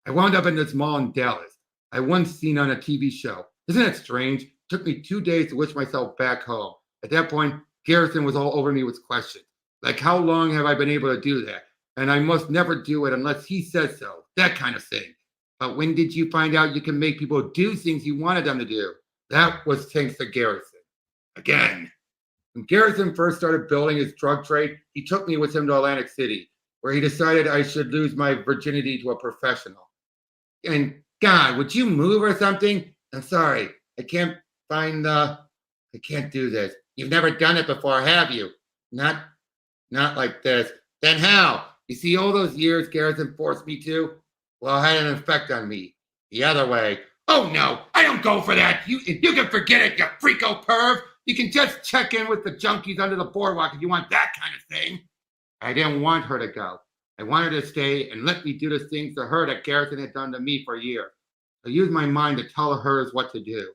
Speaker 1: I wound up in this mall in Dallas. I once seen on a TV show. Isn't it strange? It took me 2 days to wish myself back home. At that point, Garrison was all over me with questions. Like, how long have I been able to do that? And I must never do it unless he says so. That kind of thing. But when did you find out you can make people do things you wanted them to do? That was thanks to Garrison. Again. When Garrison first started building his drug trade, he took me with him to Atlantic City, where he decided I should lose my virginity to a professional. And God, would you move or something? I'm sorry. I can't do this. You've never done it before, have you? Not like this. Then how? You see, all those years Garrison forced me to? Well, it had an effect on me. The other way. Oh no, I don't go for that. You can forget it, you freako perv. You can just check in with the junkies under the boardwalk if you want that kind of thing. I didn't want her to go. I wanted her to stay and let me do the things to her that Garrison had done to me for years. I used my mind to tell her what to do.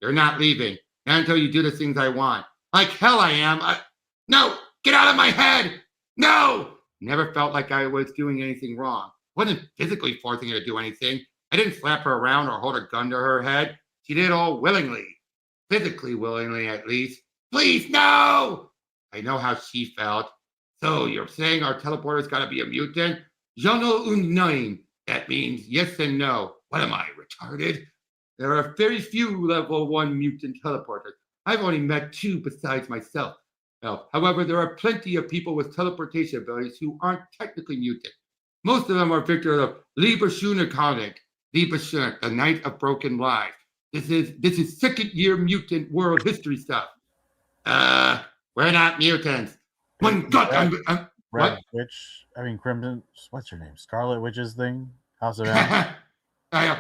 Speaker 1: You're not leaving, not until you do the things I want. Like hell I am. No, get out of my head. No. Never felt like I was doing anything wrong. Wasn't physically forcing her to do anything. I didn't slap her around or hold a gun to her head. She did it all willingly. Physically willingly, at least. Please, no! I know how she felt. So, you're saying our teleporter's gotta be a mutant? Je ne nein. That means yes and no. What am I, retarded? There are very few level 1 mutant teleporters. I've only met 2 besides myself. Well, however, there are plenty of people with teleportation abilities who aren't technically mutant. Most of them are victims of Lieberschunerkonig. Lieberschuner, the Night of Broken Lives. This is second-year mutant world history stuff. We're not mutants. One gut.
Speaker 3: Red Witch. I mean, Crimson. What's her name? Scarlet Witch's thing. House of M.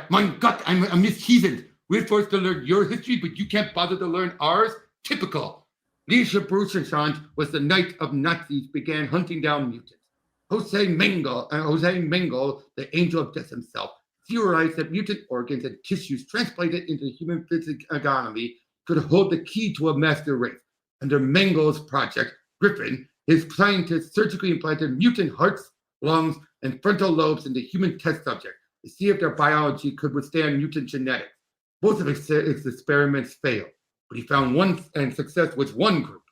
Speaker 1: Mein Gott, I'm a misheathen. We're forced to learn your history, but you can't bother to learn ours? Typical. Lisa Brucenschand was the night of Nazis began hunting down mutants. Jose Mengele, the angel of death himself, theorized that mutant organs and tissues transplanted into the human physiognomy could hold the key to a master race. Under Mengele's project, Griffin, his scientists surgically implanted mutant hearts, lungs, and frontal lobes into human test subjects to see if their biology could withstand mutant genetics. Both of his experiments failed, but he found one success with one group.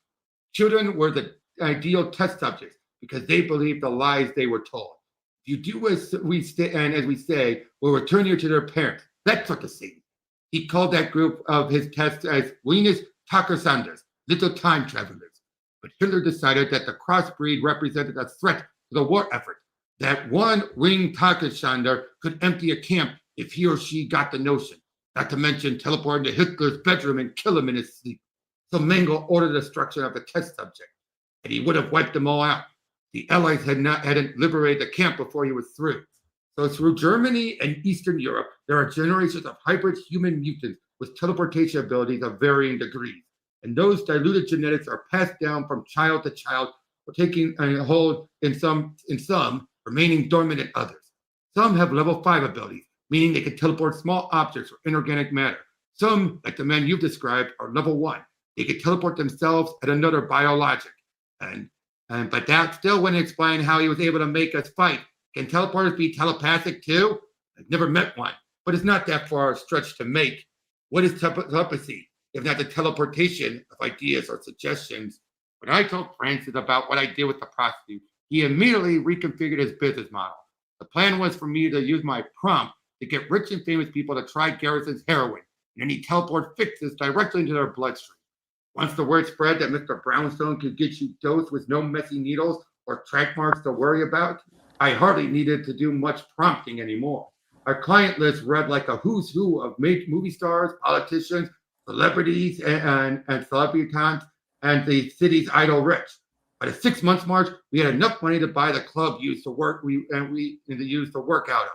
Speaker 1: Children were the ideal test subjects because they believed the lies they were told. If you do as we say, will return you to their parents. That took a scene. He called that group of his tests as Venus Takasanders, little time travelers. But Hitler decided that the crossbreed represented a threat to the war effort, that one winged Takasander could empty a camp if he or she got the notion, not to mention teleport into Hitler's bedroom and kill him in his sleep. So Mengele ordered the destruction of the test subject, and he would have wiped them all out. The Allies hadn't liberated the camp before he was through. So through Germany and Eastern Europe, there are generations of hybrid human mutants with teleportation abilities of varying degrees. And those diluted genetics are passed down from child to child, taking a hold in some, remaining dormant in others. Some have level 5 abilities, meaning they can teleport small objects or inorganic matter. Some, like the men you've described, are level 1. They can teleport themselves at another biologic. But that still wouldn't explain how he was able to make us fight. Can teleporters be telepathic too? I've never met one, but it's not that far a stretch to make. What is telepathy, if not the teleportation of ideas or suggestions? When I told Francis about what I did with the prostitute, he immediately reconfigured his business model. The plan was for me to use my prompt to get rich and famous people to try Garrison's heroin, and then he teleport fixes directly into their bloodstream. Once the word spread that Mr. Brownstone could get you dosed with no messy needles or track marks to worry about, I hardly needed to do much prompting anymore. Our client list read like a who's who of movie stars, politicians, celebrities, and celebrities, and the city's idle rich. By the 6 months march, we had enough money to buy the club used to work out of.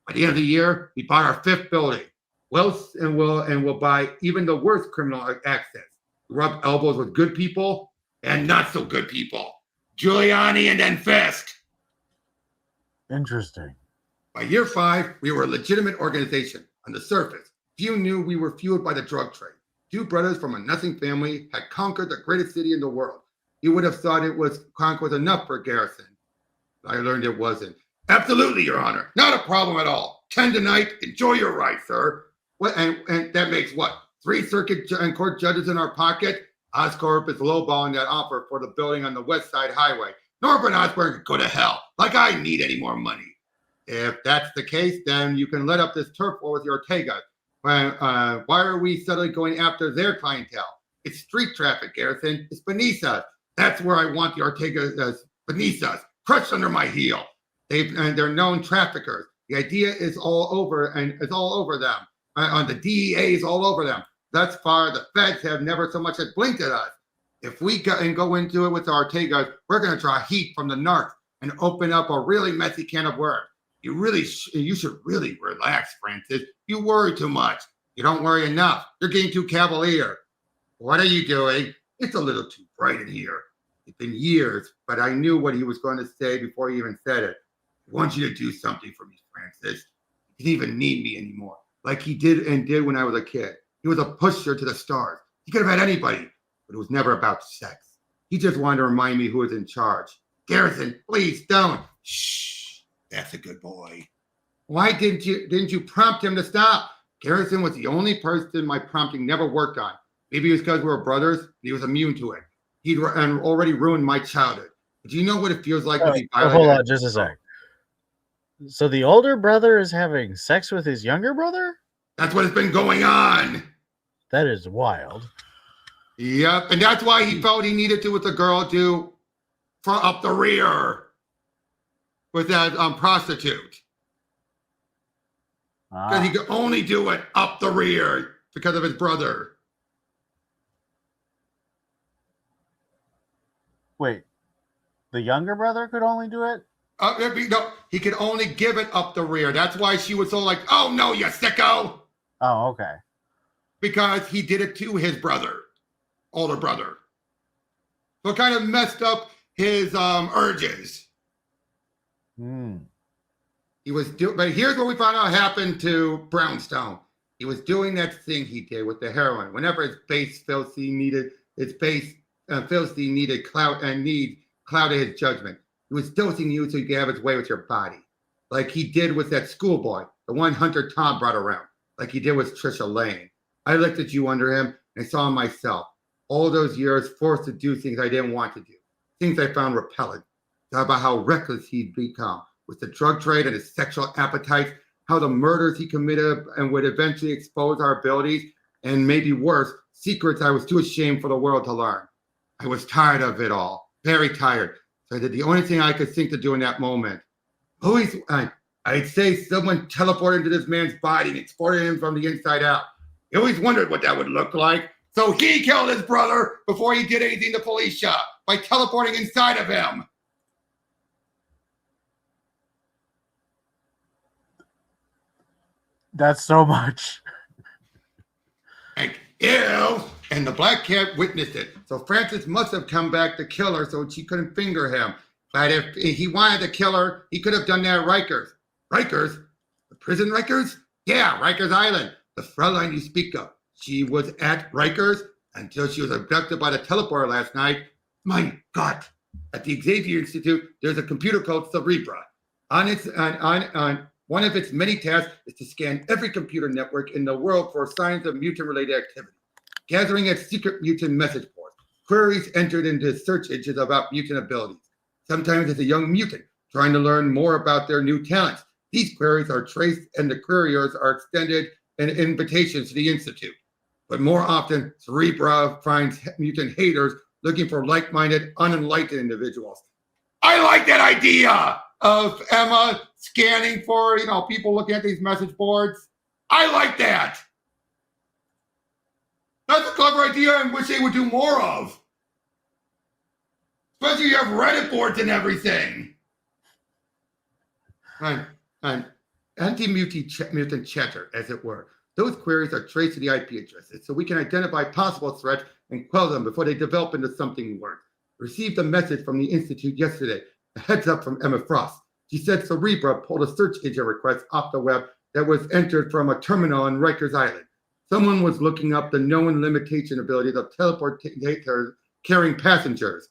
Speaker 1: By the end of the year, we bought our 5th building. We'll buy even the worst criminal access. Rub elbows with good people and not so good people. Giuliani, and then Fisk.
Speaker 3: Interesting.
Speaker 1: By year 5, we were a legitimate organization. On the surface, few knew we were fueled by the drug trade. Two brothers from a nothing family had conquered the greatest city in the world. You would have thought it was conquered enough for Garrison. I learned it wasn't. Absolutely, Your Honor. Not a problem at all. 10 tonight. Enjoy your ride, sir. What? And that makes what? 3 circuit and court judges in our pocket? Oscorp is lowballing that offer for the building on the West Side Highway. Norbert Osborne could go to hell. Like I need any more money. If that's the case, then you can let up this turf war with your Ortega. Why are we suddenly going after their clientele? It's street traffic, Garrison. It's beneath us. That's where I want the Ortegas beneath us, crushed under my heel. They're known traffickers. The idea is all over, and it's all over them. The DEA is all over them. Thus far, the feds have never so much as blinked at us. If we go into it with our Ortegas, we're going to draw heat from the narc and open up a really messy can of worms. You should really relax, Francis. You worry too much. You don't worry enough. You're getting too cavalier. What are you doing? It's a little too bright in here. It's been years, but I knew what he was going to say before he even said it. I want you to do something for me, Francis. He didn't even need me anymore, like he did when I was a kid. He was a pusher to the stars. He could have had anybody, but it was never about sex. He just wanted to remind me who was in charge. Garrison, please don't. Shh. That's a good boy. Why didn't you prompt him to stop? Garrison was the only person my prompting never worked on. Maybe it was because we were brothers, and he was immune to it. He'd already ruined my childhood. But do you know what it feels like to be violated?
Speaker 3: Hold on just a sec. So the older brother is having sex with his younger brother?
Speaker 1: That's what has been going on.
Speaker 3: That is wild.
Speaker 1: Yep, and that's why he felt he needed to with the girl do from up the rear with that prostitute. Because he could only do it up the rear because of his brother.
Speaker 3: Wait, the younger brother could only do it?
Speaker 1: No, he could only give it up the rear. That's why she was so like, oh no, you sicko.
Speaker 3: Oh, okay.
Speaker 1: Because he did it to his brother, older brother. So it kind of messed up his urges. He was but here's what we found out happened to Brownstone. He was doing that thing he did with the heroin. Whenever his base filthy needed clout and clouded his judgment. He was dosing you so you could have his way with your body, like he did with that schoolboy, the one Hunter Tom brought around, like he did with Trisha Lane. I looked at you under him and I saw myself. All those years forced to do things I didn't want to do, things I found repellent. About how reckless he'd become with the drug trade and his sexual appetites, how the murders he committed and would eventually expose our abilities, and maybe worse, secrets I was too ashamed for the world to learn. I was tired of it all, very tired. So I did the only thing I could think to do in that moment. I'd say someone teleported into this man's body and exported him from the inside out. He always wondered what that would look like. So he killed his brother before he did anything to Felicia by teleporting inside of him.
Speaker 3: That's so much.
Speaker 1: Like, ew. And the black cat witnessed it. So Francis must have come back to kill her so she couldn't finger him. But if he wanted to kill her, he could have done that at Rikers. Rikers? The prison Rikers? Yeah, Rikers Island. The Fraulein you speak of. She was at Rikers until she was abducted by the teleporter last night. My God. At the Xavier Institute, there's a computer called Cerebra. One of its many tasks is to scan every computer network in the world for signs of mutant-related activity, gathering its secret mutant message boards, queries entered into search engines about mutant abilities. Sometimes it's a young mutant trying to learn more about their new talents. These queries are traced and the couriers are extended in invitations to the Institute. But more often, Cerebra finds mutant haters looking for like-minded, unenlightened individuals. I like that idea of Emma scanning for, people looking at these message boards. I like that. That's a clever idea and wish they would do more of. Especially you have Reddit boards and everything. And anti-mutant chatter, as it were. Those queries are traced to the IP addresses, so we can identify possible threats and quell them before they develop into something worse. Received a message from the Institute yesterday. A heads up from Emma Frost. She said Cerebra pulled a search engine request off the web that was entered from a terminal on Rikers Island. Someone was looking up the known limitation ability of teleportators carrying passengers.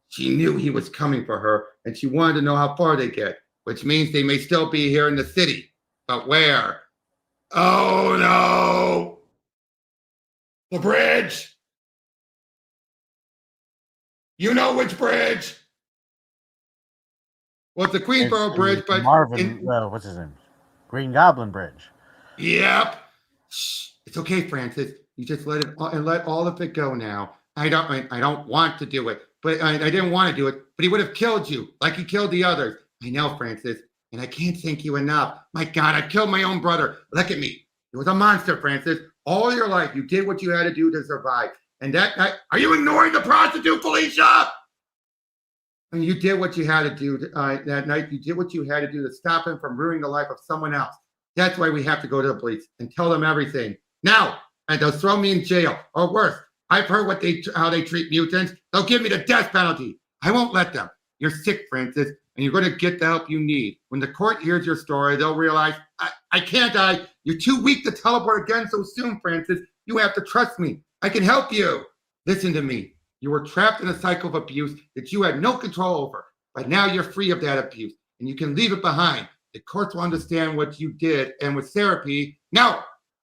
Speaker 1: She knew he was coming for her, and she wanted to know how far they get, which means they may still be here in the city. But where? Oh no! The bridge! You know which bridge? Well, it's the Queensboro Bridge, but
Speaker 3: Marvin, what's his name? Green Goblin Bridge.
Speaker 1: Yep. Shh. It's okay, Francis. You just let all of it go now. I don't want to do it, but I didn't want to do it. But he would have killed you, like he killed the others. I know, Francis, and I can't thank you enough. My God, I killed my own brother. Look at me. It was a monster, Francis. All your life, you did what you had to do to survive. And that night, are you ignoring the prostitute, Felicia? And you did what you had to do that night. You did what you had to do to stop him from ruining the life of someone else. That's why we have to go to the police and tell them everything. Now, and they'll throw me in jail, or worse. I've heard how they treat mutants. They'll give me the death penalty. I won't let them. You're sick, Francis, and you're going to get the help you need. When the court hears your story, they'll realize, I can't die. You're too weak to teleport again so soon, Francis. You have to trust me. I can help you. Listen to me. You were trapped in a cycle of abuse that you had no control over. But now you're free of that abuse, and you can leave it behind. The courts will understand what you did, and with therapy, no,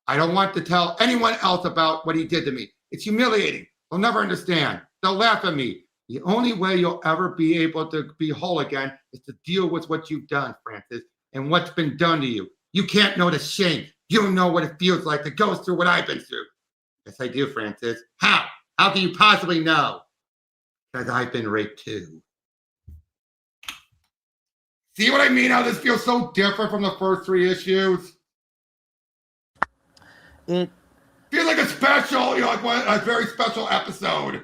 Speaker 1: I don't want to tell anyone else about what he did to me. It's humiliating. They'll never understand. They'll laugh at me. The only way you'll ever be able to be whole again is to deal with what you've done, Francis, and what's been done to you. You can't know the shame. You don't know what it feels like to go through what I've been through. Yes, I do, Francis. How? How can you possibly know? Because I've been raped too. See what I mean? How this feels so different from the first 3 issues?
Speaker 3: It
Speaker 1: feels like a special, like a very special episode.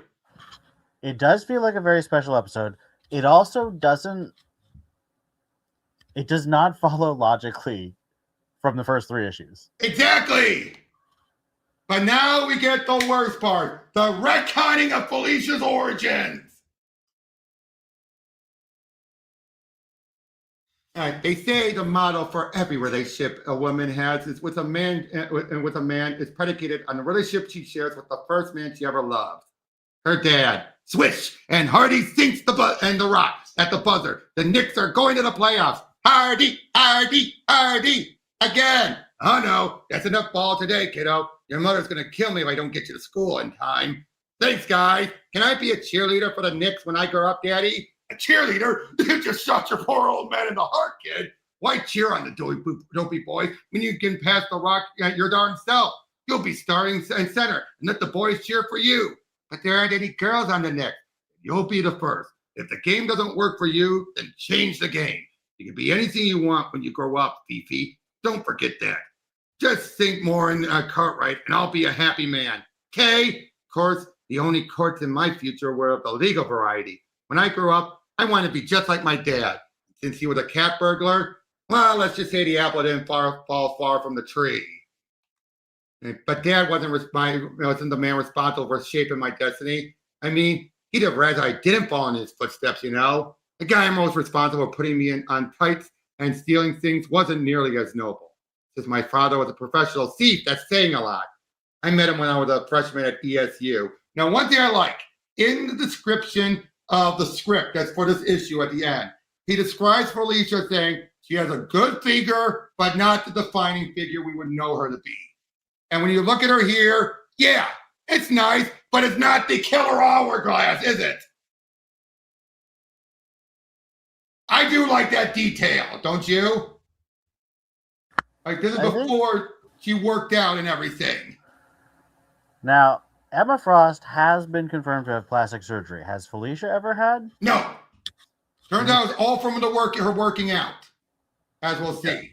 Speaker 3: It does feel like a very special episode. It also doesn't. It does not follow logically from the first 3 issues.
Speaker 1: Exactly. But now we get the worst part: the retconning of Felicia's origins. They say the model for every relationship a woman has is with a man is predicated on the relationship she shares with the first man she ever loved. Her dad. Swish! And Hardy sinks the rock at the buzzer. The Knicks are going to the playoffs. Hardy, Hardy, Hardy. Again. Oh no, that's enough ball today, kiddo. Your mother's gonna kill me if I don't get you to school in time. Thanks, guys. Can I be a cheerleader for the Knicks when I grow up, Daddy? A cheerleader? You just shot your poor old man in the heart, kid. Why cheer on the dopey boys when you can pass the rock your darn self? You'll be starting and center and let the boys cheer for you. But there aren't any girls on the Knicks. You'll be the first. If the game doesn't work for you, then change the game. You can be anything you want when you grow up, Fifi. Don't forget that. Just think more in Cartwright, and I'll be a happy man. Okay? Of course, the only courts in my future were of the legal variety. When I grew up, I wanted to be just like my dad. Since he was a cat burglar, well, let's just say the apple didn't fall far from the tree. But Dad wasn't the man responsible for shaping my destiny. I mean, he'd have rather I didn't fall in his footsteps, you know? The guy most responsible for putting me on tights and stealing things wasn't nearly as noble. Since my father was a professional thief, that's saying a lot. I met him when I was a freshman at ESU. Now, one thing I like, in the description of the script that's for this issue at the end, he describes Felicia saying she has a good figure, but not the defining figure we would know her to be. And when you look at her here, yeah, it's nice, but it's not the killer hourglass, is it? I do like that detail, don't you? Like, this is before she worked out and everything.
Speaker 3: Now, Emma Frost has been confirmed to have plastic surgery. Has Felicia ever had?
Speaker 1: No. Turns out it's all from her working out, as we'll see.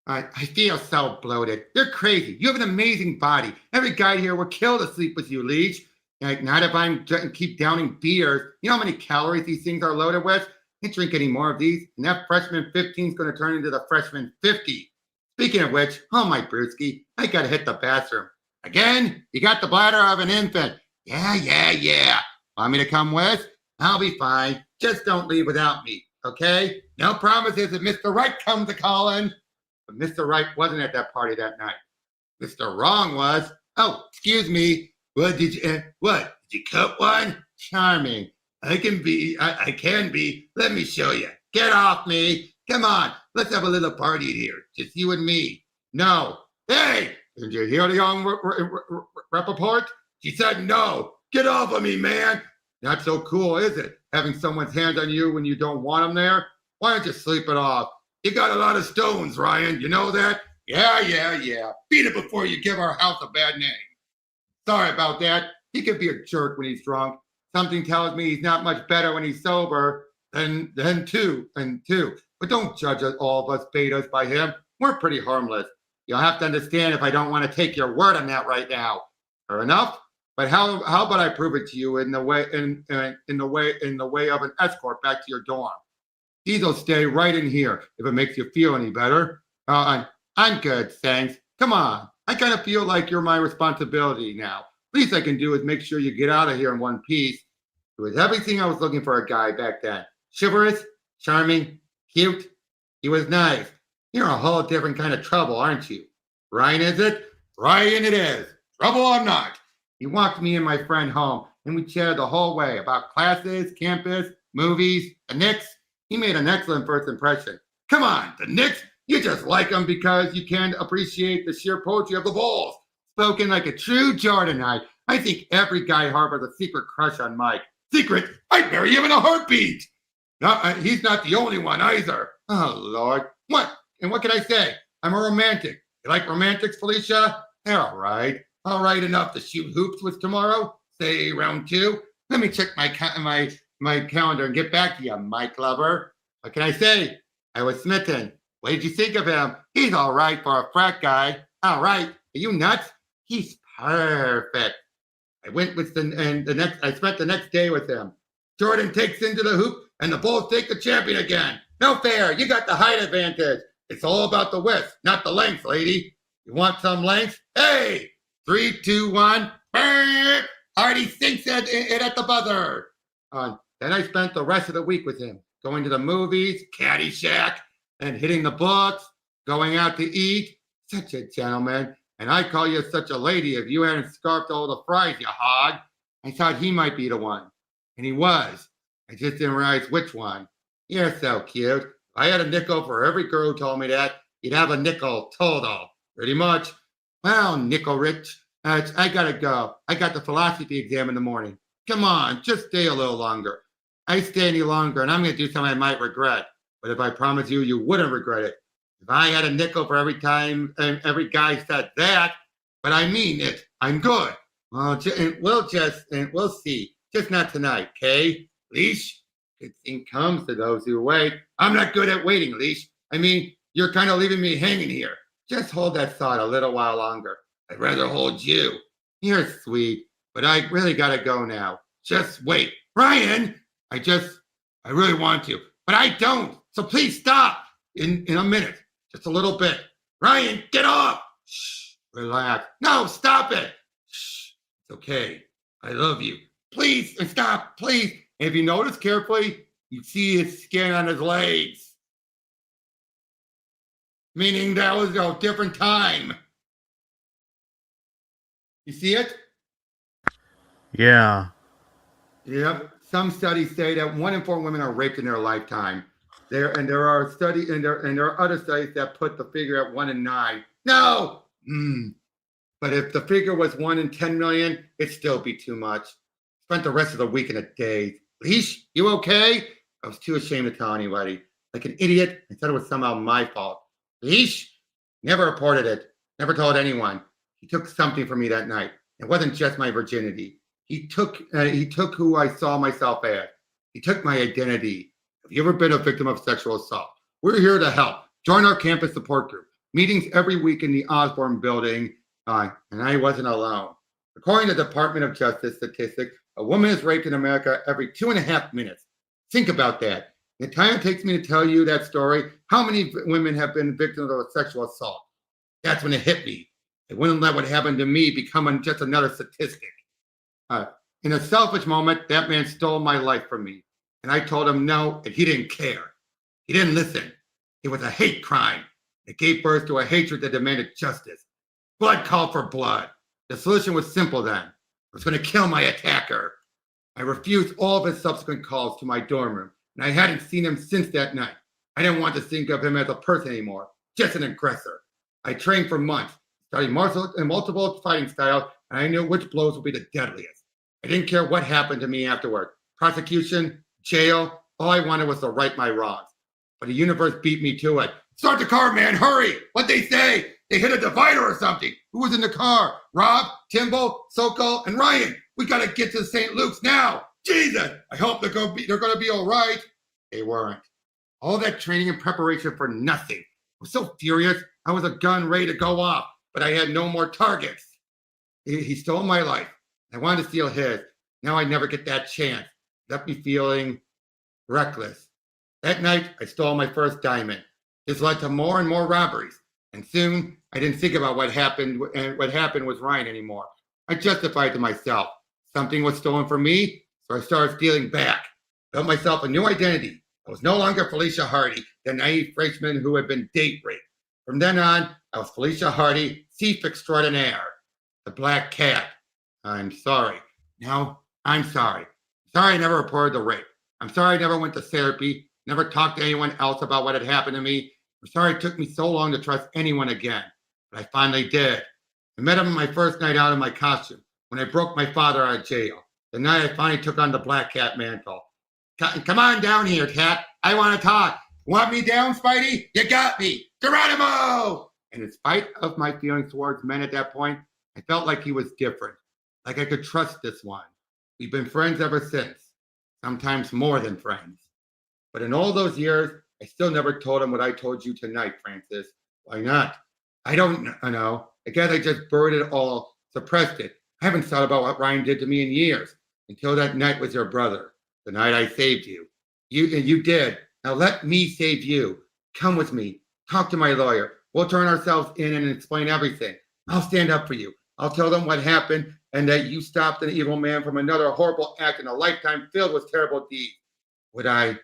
Speaker 1: I feel so bloated. You're crazy. You have an amazing body. Every guy here would kill to sleep with you, Leech. Like, not if I keep downing beers. You know how many calories these things are loaded with? Can't drink any more of these. And that freshman 15 is going to turn into the freshman 50. Speaking of which, oh my brewski, I got to hit the bathroom. Again? You got the bladder of an infant. Yeah. Want me to come with? I'll be fine. Just don't leave without me, okay? No promises if Mr. Right comes a-calling. But Mr. Right wasn't at that party that night. Mr. Wrong was. Oh, excuse me. What did you cut one? Charming. I can be. Let me show you. Get off me. Come on. Let's have a little party here. Just you and me. No. Hey, did you hear the young report? She said no. Get off of me, man. Not so cool, is it? Having someone's hands on you when you don't want them there? Why don't you sleep it off? You got a lot of stones, Ryan. You know that? Yeah. Beat it before you give our house a bad name. Sorry about that. He can be a jerk when he's drunk. Something tells me he's not much better when he's sober than two. But don't judge all of us betas by him. We're pretty harmless. You'll have to understand if I don't want to take your word on that right now. Fair enough? But how about I prove it to you in the way of an escort back to your dorm? These will stay right in here if it makes you feel any better. I'm good, thanks. Come on. I kind of feel like you're my responsibility now. Least I can do is make sure you get out of here in one piece. It was everything I was looking for a guy back then. Chivalrous, charming, cute. He was nice. You're a whole different kind of trouble, aren't you? Ryan, is it? Ryan it is. Trouble or not. He walked me and my friend home, and we chatted the whole way about classes, campus, movies, the Knicks. He made an excellent first impression. Come on, the Knicks? You just like them because you can't appreciate the sheer poetry of the Bulls. Spoken like a true Jordanite. I think every guy harbors a secret crush on Mike. Secret? I'd marry him in a heartbeat. No, he's not the only one either. Oh, Lord. What? And what can I say? I'm a romantic. You like romantics, Felicia? They're all right. All right enough to shoot hoops with tomorrow. Say round 2. Let me check my calendar and get back to you, Mike lover. What can I say? I was smitten. What did you think of him? He's all right for a frat guy. All right. Are you nuts? He's perfect. I spent the next day with him. Jordan takes into the hoop and the Bulls take the champion again. No fair. You got the height advantage. It's all about the width, not the length, lady. You want some length? Hey, 3, 2, 1. Hardy sinks it at the buzzer. Then I spent the rest of the week with him, going to the movies, Caddyshack, and hitting the books, going out to eat. Such a gentleman. And I call you such a lady if you hadn't scarfed all the fries, you hog. I thought he might be the one. And he was. I just didn't realize which one. You're so cute. If I had a nickel for every girl who told me that, you'd have a nickel total. Pretty much. Well, nickel rich. I gotta go. I got the philosophy exam in the morning. Come on, just stay a little longer. I stay any longer and I'm gonna do something I might regret. But if I promise you, you wouldn't regret it. If I had a nickel for every time and every guy said that, but I mean it, I'm good. Well, we'll see. Just not tonight, okay? Leash, good thing comes to those who wait. I'm not good at waiting, Leash. I mean, you're kind of leaving me hanging here. Just hold that thought a little while longer. I'd rather hold you. You're sweet, but I really gotta go now. Just wait. Ryan, I really want to, but I don't. So please stop in a minute. Just a little bit. Ryan, get off. Shh, relax. No, stop it. Shh, it's okay. I love you. Please, and stop, please. And if you notice carefully, you see his skin on his legs. Meaning that was a different time. You see it?
Speaker 3: Yeah.
Speaker 1: Yep. Some studies say that 1 in 4 women are raped in their lifetime. There are other studies that put the figure at 1 in 9. No. But if the figure was 1 in 10 million, it'd still be too much. Spent the rest of the week in a daze. Leash, you okay? I was too ashamed to tell anybody. Like an idiot, I thought it was somehow my fault. Leash, never reported it. Never told anyone. He took something from me that night. It wasn't just my virginity. He took who I saw myself as. He took my identity. Have you ever been a victim of sexual assault? We're here to help. Join our campus support group. Meetings every week in the Osborne building. And I wasn't alone. According to the Department of Justice statistics, a woman is raped in America every 2.5 minutes. Think about that. The time it takes me to tell you that story, how many women have been victims of a sexual assault? That's when it hit me. I wouldn't let what happened to me become just another statistic. In a selfish moment, that man stole my life from me. And I told him no, and he didn't care. He didn't listen. It was a hate crime. It gave birth to a hatred that demanded justice. Blood called for blood. The solution was simple then. I was going to kill my attacker. I refused all of his subsequent calls to my dorm room, and I hadn't seen him since that night. I didn't want to think of him as a person anymore, just an aggressor. I trained for months, studied multiple fighting styles, and I knew which blows would be the deadliest. I didn't care what happened to me afterward. Prosecution, jail, all I wanted was to right my wrongs. But the universe beat me to it. Start the car, man, hurry! What'd they say? They hit a divider or something. Who was in the car? Rob, Timbo, Sokol, and Ryan. We gotta get to St. Luke's now. Jesus, I hope they're gonna be all right. They weren't. All that training and preparation for nothing. I was so furious. I was a gun ready to go off, but I had no more targets. He stole my life. I wanted to steal his. Now I never get that chance. Left me feeling reckless. That night, I stole my first diamond. This led to more and more robberies. And soon, I didn't think about what happened with Ryan anymore. I justified to myself. Something was stolen from me, so I started stealing back. Built myself a new identity. I was no longer Felicia Hardy, the naive freshman who had been date raped. From then on, I was Felicia Hardy, thief extraordinaire, the Black Cat. I'm sorry. No, I'm sorry. Sorry I never reported the rape. I'm sorry I never went to therapy, never talked to anyone else about what had happened to me. I'm sorry it took me so long to trust anyone again, but I finally did. I met him on my first night out in my costume, when I broke my father out of jail. The night I finally took on the Black Cat mantle. Come on down here, Cat. I want to talk. Want me down, Spidey? You got me. Geronimo! And in spite of my feelings towards men at that point, I felt like he was different, like I could trust this one. We've been friends ever since, sometimes more than friends. But in all those years, I still never told him what I told you tonight, Francis. Why not? I don't know. I guess I just buried it all, suppressed it. I haven't thought about what Ryan did to me in years, until that night with your brother, the night I saved you. You did. Now let me save you. Come with me. Talk to my lawyer. We'll turn ourselves in and explain everything. I'll stand up for you. I'll tell them what happened and that you stopped an evil man from another horrible act in a lifetime filled with terrible deeds. Would I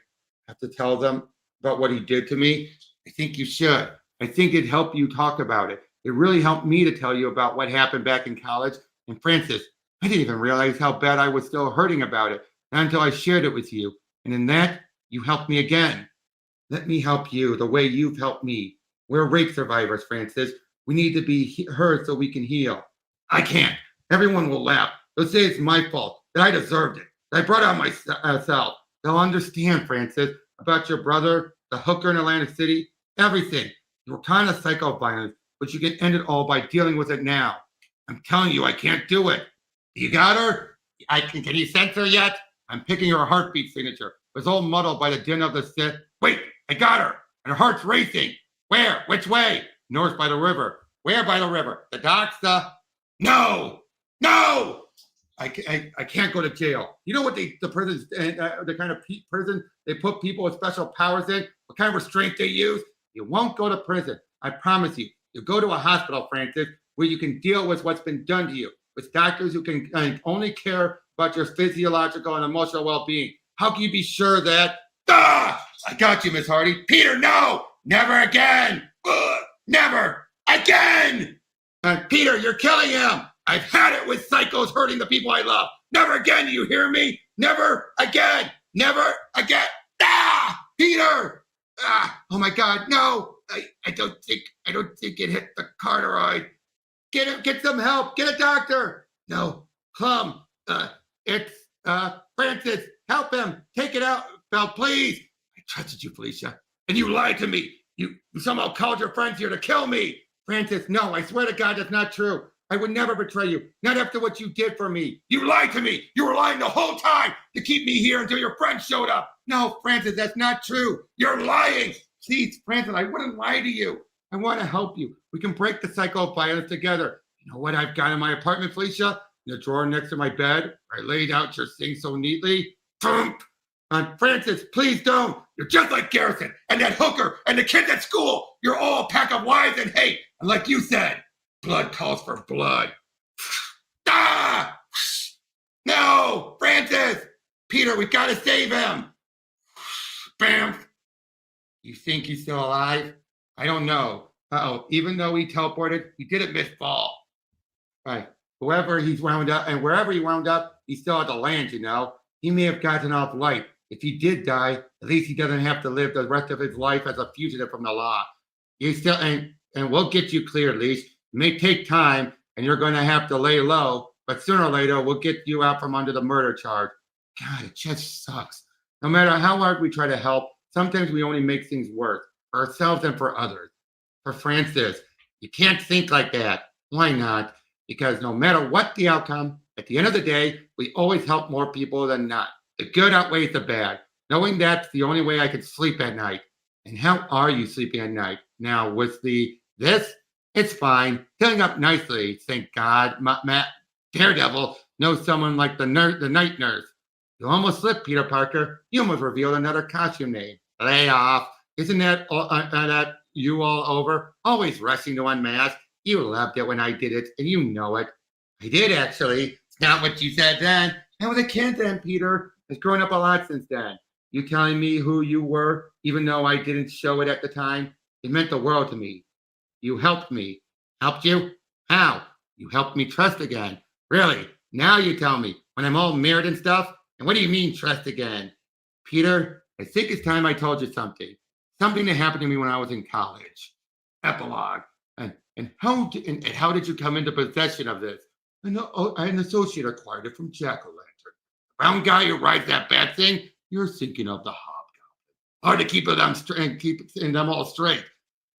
Speaker 1: have to tell them about what he did to me? I think you should. I think it'd help you talk about it. It really helped me to tell you about what happened back in college. And Francis, I didn't even realize how bad I was still hurting about it, not until I shared it with you. And in that, you helped me again. Let me help you the way you've helped me. We're rape survivors, Francis. We need to be heard so we can heal. I can't. Everyone will laugh. They'll say it's my fault, that I deserved it, that I brought out myself. They'll understand, Francis, about your brother, the hooker in Atlantic City, everything. You were kind of psycho-violent, but you can end it all by dealing with it now. I'm telling you, I can't do it. You got her? Can you sense her yet? I'm picking her heartbeat signature. It was all muddled by the din of the set. Wait, I got her. And her heart's racing. Where? Which way? North by the river. Where by the river? The docks, No! I can't go to jail. You know what the prisons, the kind of prison they put people with special powers in? What kind of restraint they use? You won't go to prison. I promise you. You'll go to a hospital, Francis, where you can deal with what's been done to you, with doctors who can only care about your physiological and emotional well-being. How can you be sure that? I got you, Miss Hardy. Peter, no! Never again! Never again! Peter, you're killing him! I've had it with psychos hurting the people I love. Never again, do you hear me? Never again! Never again! Peter! Oh my God, no! I don't think it hit the carotid. Get some help. Get a doctor. No, Plum. It's Francis. Help him. Take it out, Belle, please. I trusted you, Felicia, and you lied to me. You somehow called your friends here to kill me. Francis, no, I swear to God, that's not true. I would never betray you, not after what you did for me. You lied to me. You were lying the whole time to keep me here until your friends showed up. No, Francis, that's not true. You're lying. Please, Francis, I wouldn't lie to you. I want to help you. We can break the cycle of violence together. You know what I've got in my apartment, Felicia? In the drawer next to my bed, I laid out your thing so neatly. Francis, please don't. You're just like Garrison and that hooker and the kids at school. You're all a pack of lies and hate. And like you said, blood calls for blood. No! no! Francis! Peter, we've got to save him! Bam! You think he's still alive? I don't know. Uh-oh, even though he teleported, he didn't miss fall. Right. Whoever he's wound up, and wherever he wound up, he still had to land, you know. He may have gotten off light. If he did die, at least he doesn't have to live the rest of his life as a fugitive from the law. You still and we'll get you cleared, Leash. It may take time, and you're going to have to lay low, but sooner or later, we'll get you out from under the murder charge. God, it just sucks. No matter how hard we try to help, sometimes we only make things worse for ourselves and for others. For Francis, you can't think like that. Why not? Because no matter what the outcome, at the end of the day, we always help more people than not. The good outweighs the bad. Knowing that's the only way I could sleep at night. And how are you sleeping at night? Now, with this, it's fine. Filling up nicely, thank God. Matt Daredevil knows someone like the night nurse. You almost slipped, Peter Parker. You almost revealed another costume name. Lay off. Isn't that you all over? Always rushing to unmask. You loved it when I did it, and you know it. I did, actually. It's not what you said then. I was a kid then, Peter. I've grown up a lot since then. You telling me who you were, even though I didn't show it at the time, it meant the world to me. You helped me. Helped you? How? You helped me trust again. Really? Now you tell me, when I'm all mirrored and stuff? And what do you mean trust again? Peter, I think it's time I told you something. Something that happened to me when I was in college. Epilogue. And how did you come into possession of this? An associate acquired it from Jack-o'-lantern. The brown guy who rides that bad thing, you're thinking of the hobgoblin. Hard to keep them all straight.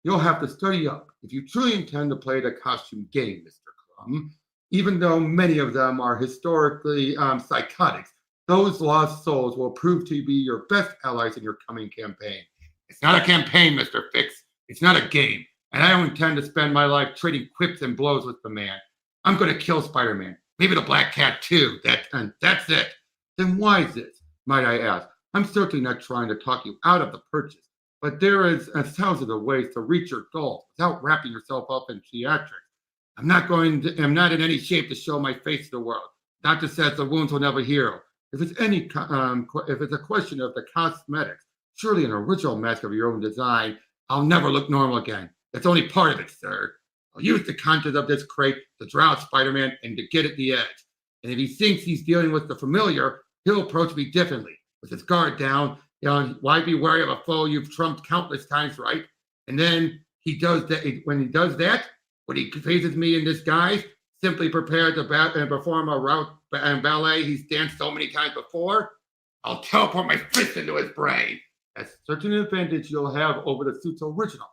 Speaker 1: You'll have to study up if you truly intend to play the costume game, Mr. Crumb. Even though many of them are historically psychotics, those lost souls will prove to be your best allies in your coming campaign. It's not a campaign, Mr. Fix. It's not a game. And I don't intend to spend my life trading quips and blows with the man. I'm going to kill Spider-Man. Maybe the Black Cat too. That's it. Then why is this, might I ask? I'm certainly not trying to talk you out of the purchase, but there is a thousand of ways to reach your goals without wrapping yourself up in theatrics. I'm not in any shape to show my face to the world. Doctor says the wounds will never heal. If it's a question of the cosmetics, surely an original mask of your own design, I'll never look normal again. That's only part of it, sir. I'll use the contents of this crate to draw out Spider-Man and to get at the edge. And if he thinks he's dealing with the familiar, he'll approach me differently, with his guard down. Why be wary of a foe you've trumped countless times, right? And then he does that. When he does that, when he faces me in disguise, simply prepared to perform a route and ballet he's danced so many times before, I'll teleport my fist into his brain. That's such an advantage you'll have over the suit's original.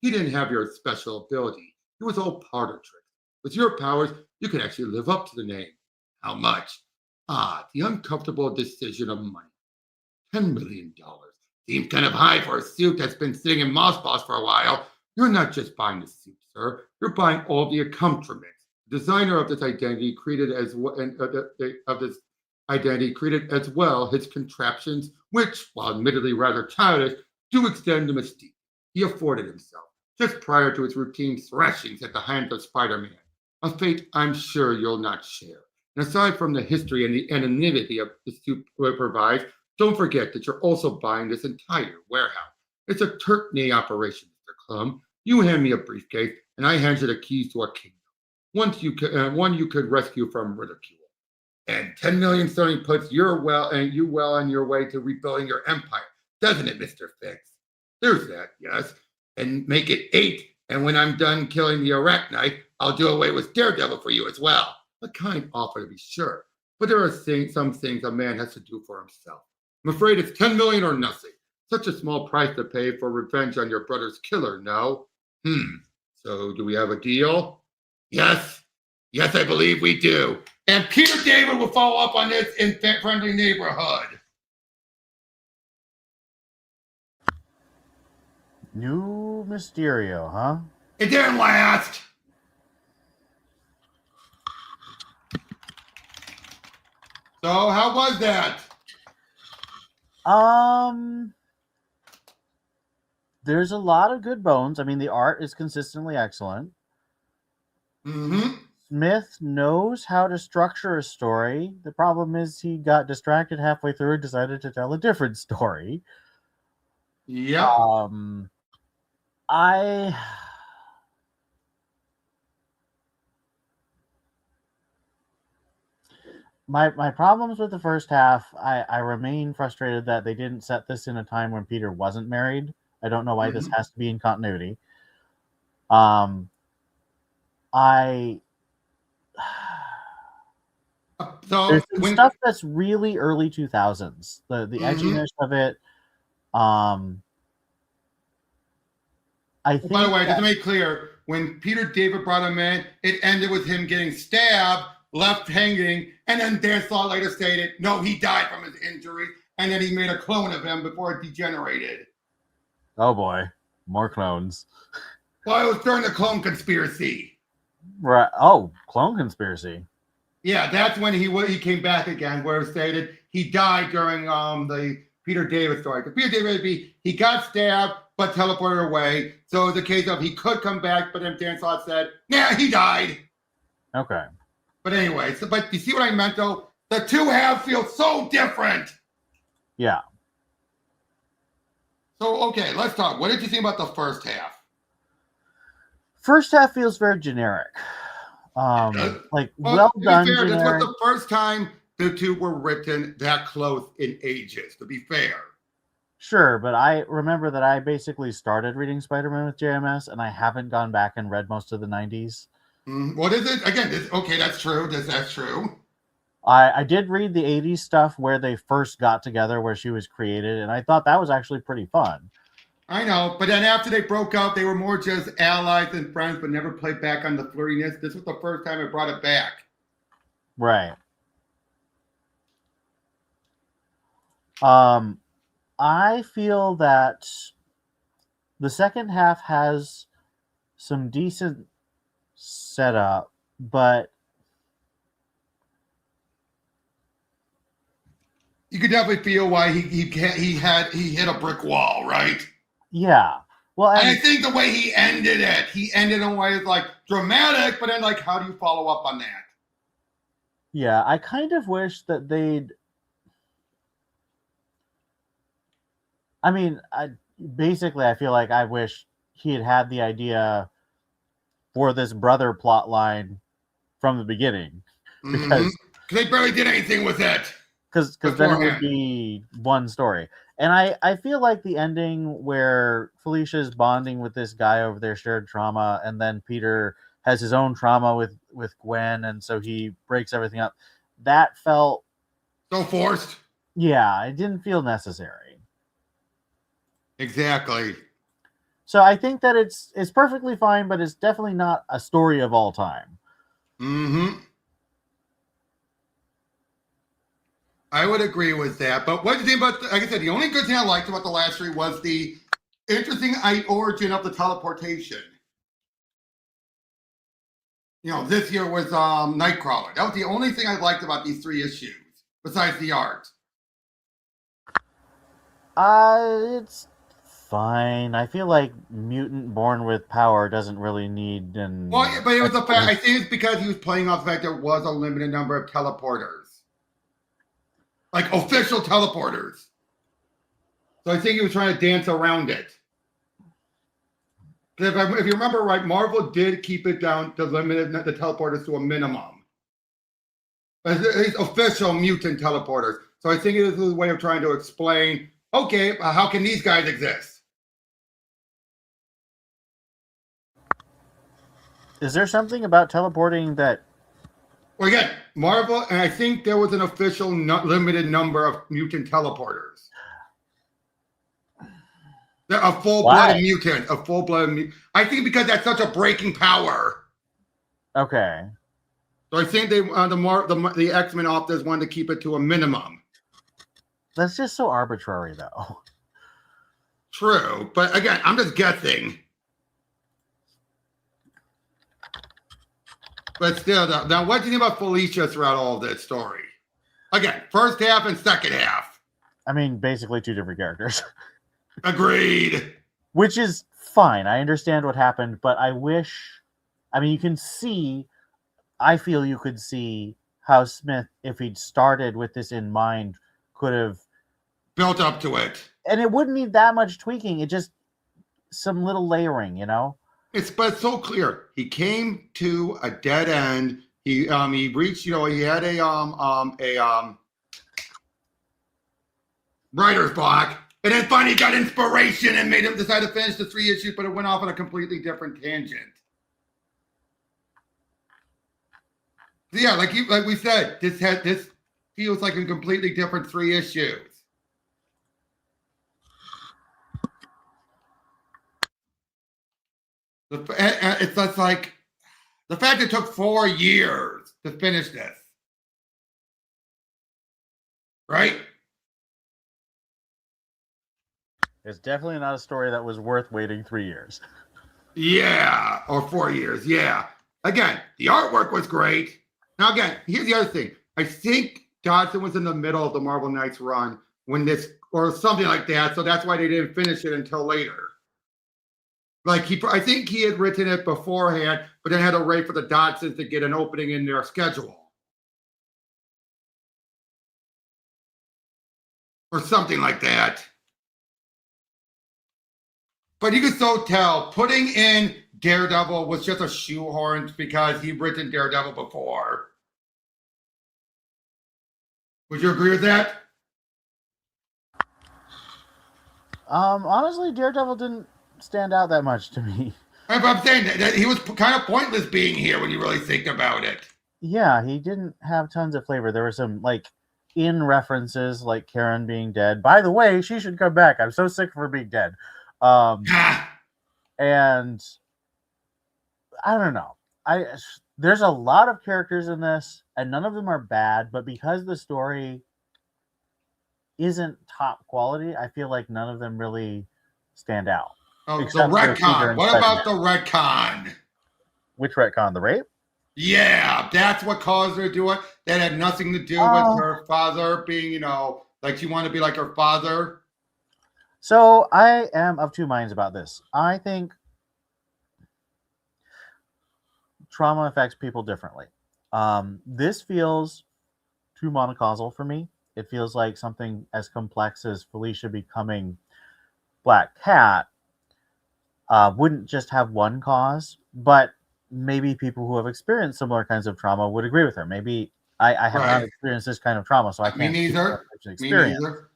Speaker 1: He didn't have your special ability. It was all parlor tricks. With your powers, you can actually live up to the name. How much? The uncomfortable decision of money. $10 million. Seems kind of high for a suit that's been sitting in mothballs for a while. You're not just buying the suit, sir. You're buying all the accoutrements. The designer of this identity created as well his contraptions, which, while admittedly rather childish, do extend the mystique he afforded himself just prior to his routine thrashings at the hands of Spider-Man, a fate I'm sure you'll not share. And aside from the history and the anonymity of the suit it provides, don't forget that you're also buying this entire warehouse. It's a turnkey operation, Mr. Clum. You hand me a briefcase, and I hand you the keys to a kingdom. One you could rescue from ridicule. And 10 million sterling puts you well on your way to rebuilding your empire, doesn't it, Mr. Fix? There's that, yes. And make it 8, and when I'm done killing the arachnite, I'll do away with Daredevil for you as well. A kind offer, to be sure, but there are some things a man has to do for himself. I'm afraid it's 10 million or nothing. Such a small price to pay for revenge on your brother's killer, no? So do we have a deal? Yes, I believe we do. And Peter David will follow up on this in Friendly Neighborhood.
Speaker 3: New Mysterio, huh?
Speaker 1: It didn't last. So how was that?
Speaker 3: There's a lot of good bones. I mean, the art is consistently excellent.
Speaker 1: Mm-hmm.
Speaker 3: Smith knows how to structure a story. The problem is he got distracted halfway through and decided to tell a different story.
Speaker 1: Yep.
Speaker 3: I my problems with the first half, I remain frustrated that they didn't set this in a time when Peter wasn't married. I don't know why this has to be in continuity. I
Speaker 1: So
Speaker 3: There's some stuff that's really early 2000s. The edginess of it. I think.
Speaker 1: By the way, just to make clear, when Peter David brought him in, it ended with him getting stabbed, left hanging, and then Dan Slott later stated, no, he died from his injury, and then he made a clone of him before it degenerated.
Speaker 3: Oh boy, more clones.
Speaker 1: Well, it was during the clone conspiracy.
Speaker 3: Right. Oh, clone conspiracy.
Speaker 1: Yeah, that's when he came back again, where it stated he died during the Peter David story. Because Peter David, he got stabbed but teleported away. So it was a case of he could come back, but then Dan Slott said, nah, he died.
Speaker 3: Okay.
Speaker 1: But anyway, but you see what I meant though? The two halves feel so different.
Speaker 3: Yeah.
Speaker 1: So, okay, let's talk. What did you think about the first half?
Speaker 3: First half feels very generic. Like, well done.
Speaker 1: To be fair,
Speaker 3: generic.
Speaker 1: this was the first time the two were written that close in ages, to be fair. Sure,
Speaker 3: but I remember that I basically started reading Spider-Man with JMS, and I haven't gone back and read most of the 90s.
Speaker 1: What is it? Again, okay, that's true. That's true.
Speaker 3: I did read the 80s stuff where they first got together, where she was created, and I thought that was actually pretty fun.
Speaker 1: I know, but then after they broke up, they were more just allies and friends, but never played back on the flirtiness. This was the first time it brought it back.
Speaker 3: Right. I feel that the second half has some decent setup, but
Speaker 1: you could definitely feel why he hit a brick wall, right?
Speaker 3: Yeah. Well,
Speaker 1: and I think the way he ended in a way is like dramatic, but then like, how do you follow up on that?
Speaker 3: Yeah, I kind of wish that they'd. I mean, I feel like I wish he had the idea for this brother plot line from the beginning, because
Speaker 1: they barely did anything with it.
Speaker 3: Because then it would be one story. And I feel like the ending where Felicia's bonding with this guy over their shared trauma, and then Peter has his own trauma with Gwen, and so he breaks everything up. That felt
Speaker 1: so forced.
Speaker 3: Yeah, it didn't feel necessary.
Speaker 1: Exactly.
Speaker 3: So I think that it's perfectly fine, but it's definitely not a story of all time.
Speaker 1: I would agree with that. But what do you think about, like I said, the only good thing I liked about the last three was the interesting origin of the teleportation. You know, this year was Nightcrawler. That was the only thing I liked about these three issues, besides the art.
Speaker 3: It's fine. I feel like mutant born with power doesn't really need an.
Speaker 1: Well, but it was the fact. I think it's because he was playing off the fact there was a limited number of teleporters, like official teleporters. So I think he was trying to dance around it. If you remember right, Marvel did keep it down to limit the teleporters to a minimum. It's official mutant teleporters. So I think it is a way of trying to explain, okay, how can these guys exist?
Speaker 3: Is there something about teleporting that...
Speaker 1: Well, again, Marvel, and I think there was an official limited number of mutant teleporters. A full-blooded mutant. A full-blooded mutant. I think because that's such a breaking power.
Speaker 3: Okay.
Speaker 1: So I think they the X-Men officers wanted to keep it to a minimum.
Speaker 3: That's just so arbitrary, though.
Speaker 1: True, but again, I'm just guessing. But still, now what do you think about Felicia throughout all of this story? Again, first half and second half.
Speaker 3: I mean, basically two different characters.
Speaker 1: Agreed.
Speaker 3: Which is fine. I understand what happened, but I wish... I mean, you can see I feel you could see how Smith, if he'd started with this in mind, could have
Speaker 1: built up to it.
Speaker 3: And it wouldn't need that much tweaking. It just some little layering,
Speaker 1: But it's so clear. He came to a dead end. He reached, he had a writer's block, and then finally got inspiration and made him decide to finish the 3 issues, but it went off on a completely different tangent. So yeah, like we said, this feels like a completely different 3 issues. It's just like the fact it took 4 years to finish this, right?
Speaker 3: It's definitely not a story that was worth waiting 3 years.
Speaker 1: Yeah, or 4 years. Yeah. Again, the artwork was great. Now, again, here's the other thing. I think Dodson was in the middle of the Marvel Knights run when this, or something like that. So that's why they didn't finish it until later. Like I think he had written it beforehand, but then had to wait for the Dodsons to get an opening in their schedule. Or something like that. But you can so tell putting in Daredevil was just a shoehorn because he'd written Daredevil before. Would you agree with that?
Speaker 3: Honestly, Daredevil didn't stand out that much to me.
Speaker 1: But I'm saying that he was kind of pointless being here when you really think about it.
Speaker 3: Yeah, he didn't have tons of flavor. There were some in references, like Karen being dead. By the way, she should come back. I'm so sick of her being dead. And I don't know. There's a lot of characters in this, and none of them are bad. But because the story isn't top quality, I feel like none of them really stand out.
Speaker 1: Oh, the retcon. What about the retcon?
Speaker 3: Which retcon? The rape?
Speaker 1: Yeah, that's what caused her to do it. That had nothing to do with her father being, like she wanted to be like her father.
Speaker 3: So I am of two minds about this. I think trauma affects people differently. This feels too monocausal for me. It feels like something as complex as Felicia becoming Black Cat wouldn't just have one cause, but maybe people who have experienced similar kinds of trauma would agree with her. Maybe I have not experienced this kind of trauma, so I can't.
Speaker 1: Me neither.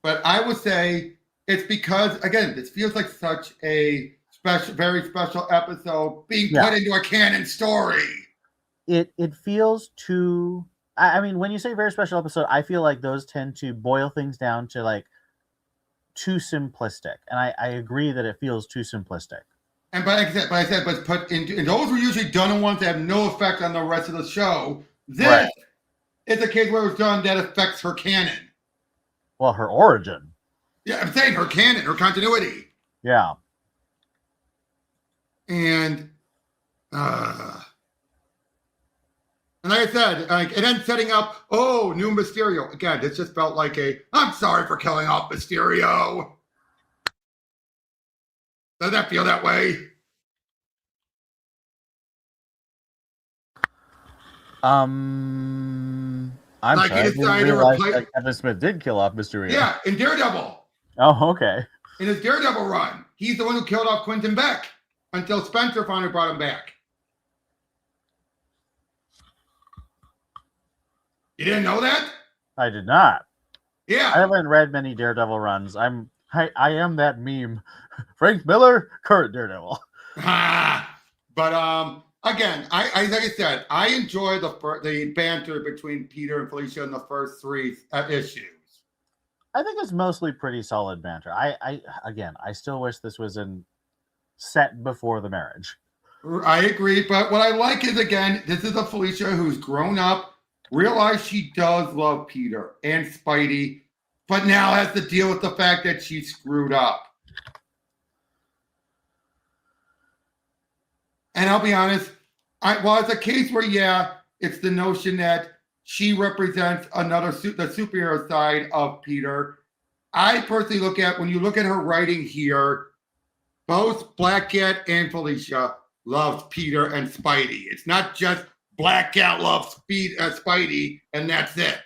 Speaker 1: But I would say it's because, again, this feels like such a very special episode being put into a canon story.
Speaker 3: It feels too. I mean, when you say very special episode, I feel like those tend to boil things down to too simplistic, and I agree that it feels too simplistic.
Speaker 1: But I said, put into, and those were usually done in ones that have no effect on the rest of the show. This is a case where it was done that affects her canon.
Speaker 3: Well, her origin.
Speaker 1: Yeah, I'm saying her canon, her continuity.
Speaker 3: Yeah.
Speaker 1: And like I said, and then setting up, new Mysterio. Again, this just felt like I'm sorry for killing off Mysterio. Does that feel that way?
Speaker 3: I'm sorry.
Speaker 1: He decided to replace.
Speaker 3: Kevin Smith did kill off Mysterio.
Speaker 1: Yeah, in Daredevil.
Speaker 3: Oh, okay.
Speaker 1: In his Daredevil run, he's the one who killed off Quentin Beck until Spencer finally brought him back. You didn't know that?
Speaker 3: I did not.
Speaker 1: Yeah.
Speaker 3: I haven't read many Daredevil runs. I am that meme. Frank Miller, current Daredevil.
Speaker 1: But again, I like I said, I enjoy the banter between Peter and Felicia in the first 3 issues.
Speaker 3: I think it's mostly pretty solid banter. I still wish this was set before the marriage.
Speaker 1: I agree, but what I like is, again, this is a Felicia who's grown up, realized she does love Peter and Spidey, but now has to deal with the fact that she screwed up. And I'll be honest, it's a case where, it's the notion that she represents the superhero side of Peter. I personally look at, when you look at her writing here, both Black Cat and Felicia loves Peter and Spidey. It's not just Black Cat loves Spidey, and that's it.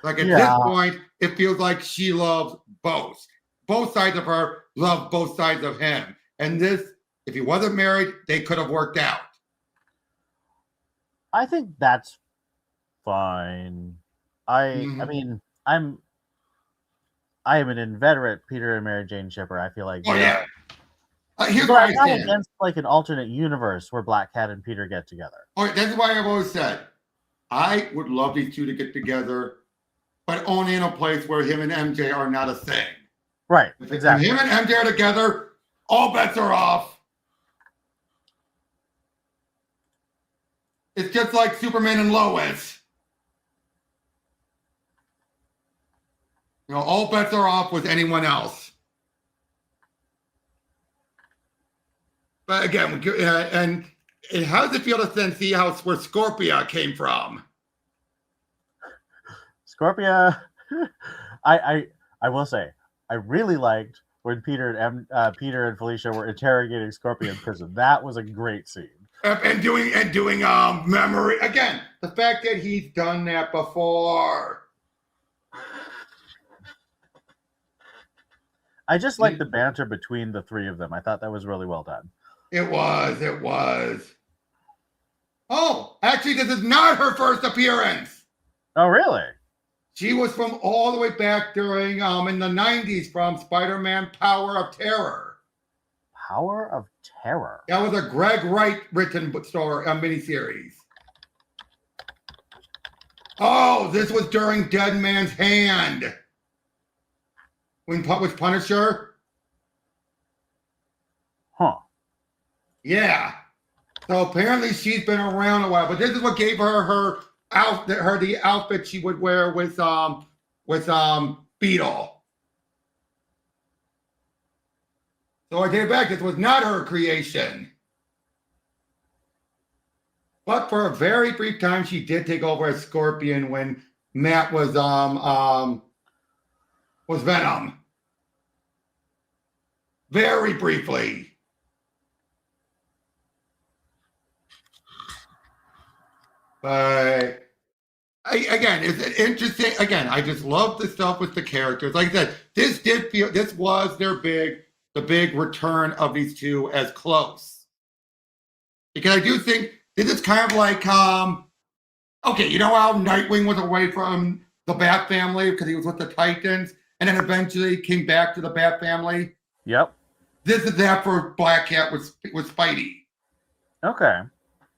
Speaker 1: Like at
Speaker 3: Yeah.
Speaker 1: this point, it feels like she loves both. Both sides of her love both sides of him. And this, if he wasn't married, they could have worked out.
Speaker 3: I think that's fine. I mean, I am an inveterate Peter and Mary Jane shipper. I feel like.
Speaker 1: Oh yeah. Here's
Speaker 3: but
Speaker 1: where
Speaker 3: I'm not
Speaker 1: stand.
Speaker 3: against like an alternate universe where Black Cat and Peter get together.
Speaker 1: All right, that's why I've always said I would love these two to get together, but only in a place where him and MJ are not a thing.
Speaker 3: Right. Exactly.
Speaker 1: If him and MJ are together, all bets are off. It's just like Superman and Lois. You know, all bets are off with anyone else. But again, and how does it feel to then see where Scorpia came from?
Speaker 3: Scorpia, I will say, I really liked when Peter and Felicia were interrogating Scorpia in prison. That was a great scene.
Speaker 1: And doing memory again. The fact that he's done that before.
Speaker 3: I just like the banter between the three of them. I thought that was really well done.
Speaker 1: It was. Oh, actually, this is not her first appearance.
Speaker 3: Oh, really?
Speaker 1: She was from all the way back during in the 90s from Spider-Man Power of Terror.
Speaker 3: Power of Terror.
Speaker 1: That was a Greg Wright written story, a miniseries. Oh, this was during Dead Man's Hand. When was Punisher?
Speaker 3: Huh.
Speaker 1: Yeah. So apparently she's been around a while, but this is what gave her the outfit she would wear with Beetle. So I take it back, this was not her creation. But for a very brief time, she did take over as Scorpion when Matt was Venom. Very briefly. But again, it's interesting. Again, I just love the stuff with the characters. Like I said, this was the big return of these two as close. Because I do think this is kind of like, okay, you know how Nightwing was away from the Bat family because he was with the Titans, and then eventually came back to the Bat family?
Speaker 3: Yep.
Speaker 1: This is that for Black Cat with Spidey.
Speaker 3: Okay.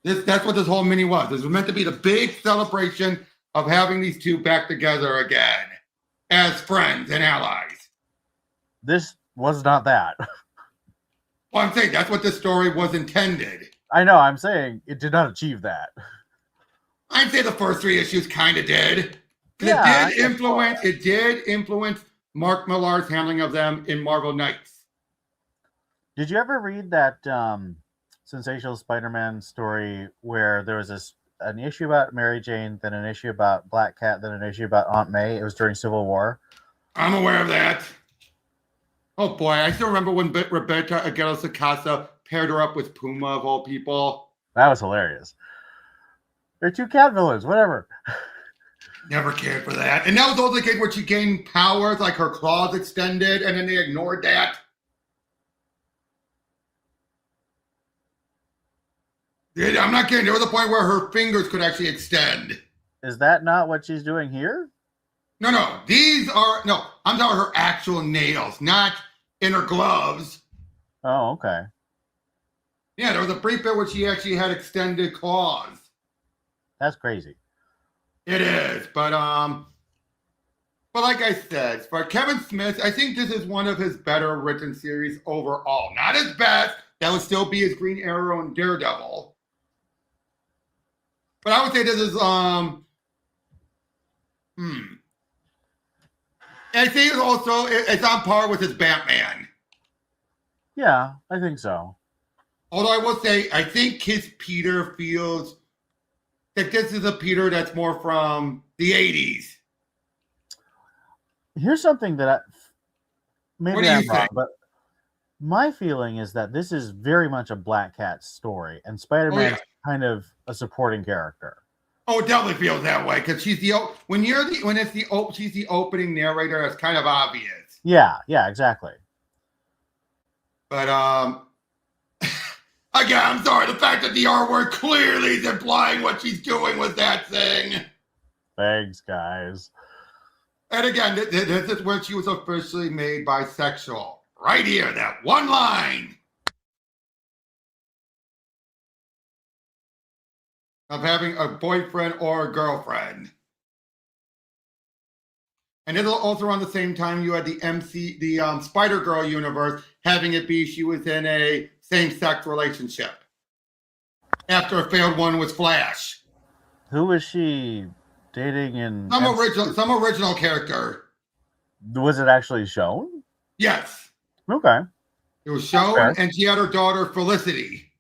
Speaker 1: That's what this whole mini was. This was meant to be the big celebration of having these two back together again as friends and allies.
Speaker 3: This was not that.
Speaker 1: Well, I'm saying that's what this story was intended.
Speaker 3: I know. I'm saying it did not achieve that.
Speaker 1: I'd say the first 3 issues kind of did.
Speaker 3: Yeah,
Speaker 1: It did influence Mark Millar's handling of them in Marvel Knights.
Speaker 3: Did you ever read that Sensational Spider-Man story where there was an issue about Mary Jane, then an issue about Black Cat, then an issue about Aunt May? It was during Civil War.
Speaker 1: I'm aware of that. Oh boy, I still remember when Roberta Aguero Sacasa paired her up with Puma of all people.
Speaker 3: That was hilarious. They're 2 cat villains, whatever.
Speaker 1: Never cared for that. And that was also the case where she gained powers, like her claws extended, and then they ignored that. I'm not kidding. There was a point where her fingers could actually extend.
Speaker 3: Is that not what she's doing here?
Speaker 1: No. I'm talking her actual nails, not in her gloves.
Speaker 3: Oh, okay.
Speaker 1: Yeah, there was a brief bit where she actually had extended claws.
Speaker 3: That's crazy.
Speaker 1: It is, but like I said, for Kevin Smith, I think this is one of his better written series overall. Not his best. That would still be his Green Arrow and Daredevil. But I would say this is I think it's on par with his Batman.
Speaker 3: Yeah, I think so.
Speaker 1: Although I will say, I think his Peter feels that this is a Peter that's more from the 80s.
Speaker 3: Here's something that maybe I'm wrong,
Speaker 1: think?
Speaker 3: but my feeling is that this is very much a Black Cat story, and Spider-Man kind of a supporting character.
Speaker 1: Oh, it definitely feels that way because she's she's the opening narrator. It's kind of obvious.
Speaker 3: Yeah, exactly.
Speaker 1: But again, I'm sorry. The fact that the R word clearly is implying what she's doing with that thing.
Speaker 3: Thanks, guys.
Speaker 1: And again, this is when she was officially made bisexual. Right here, that one line of having a boyfriend or a girlfriend. And it'll also around the same time you had the Spider-Girl universe having it be she was in a same-sex relationship after a failed one with Flash.
Speaker 3: Who was she dating in
Speaker 1: some original character?
Speaker 3: Was it actually shown?
Speaker 1: Yes.
Speaker 3: Okay.
Speaker 1: It was shown, and she had her daughter Felicity,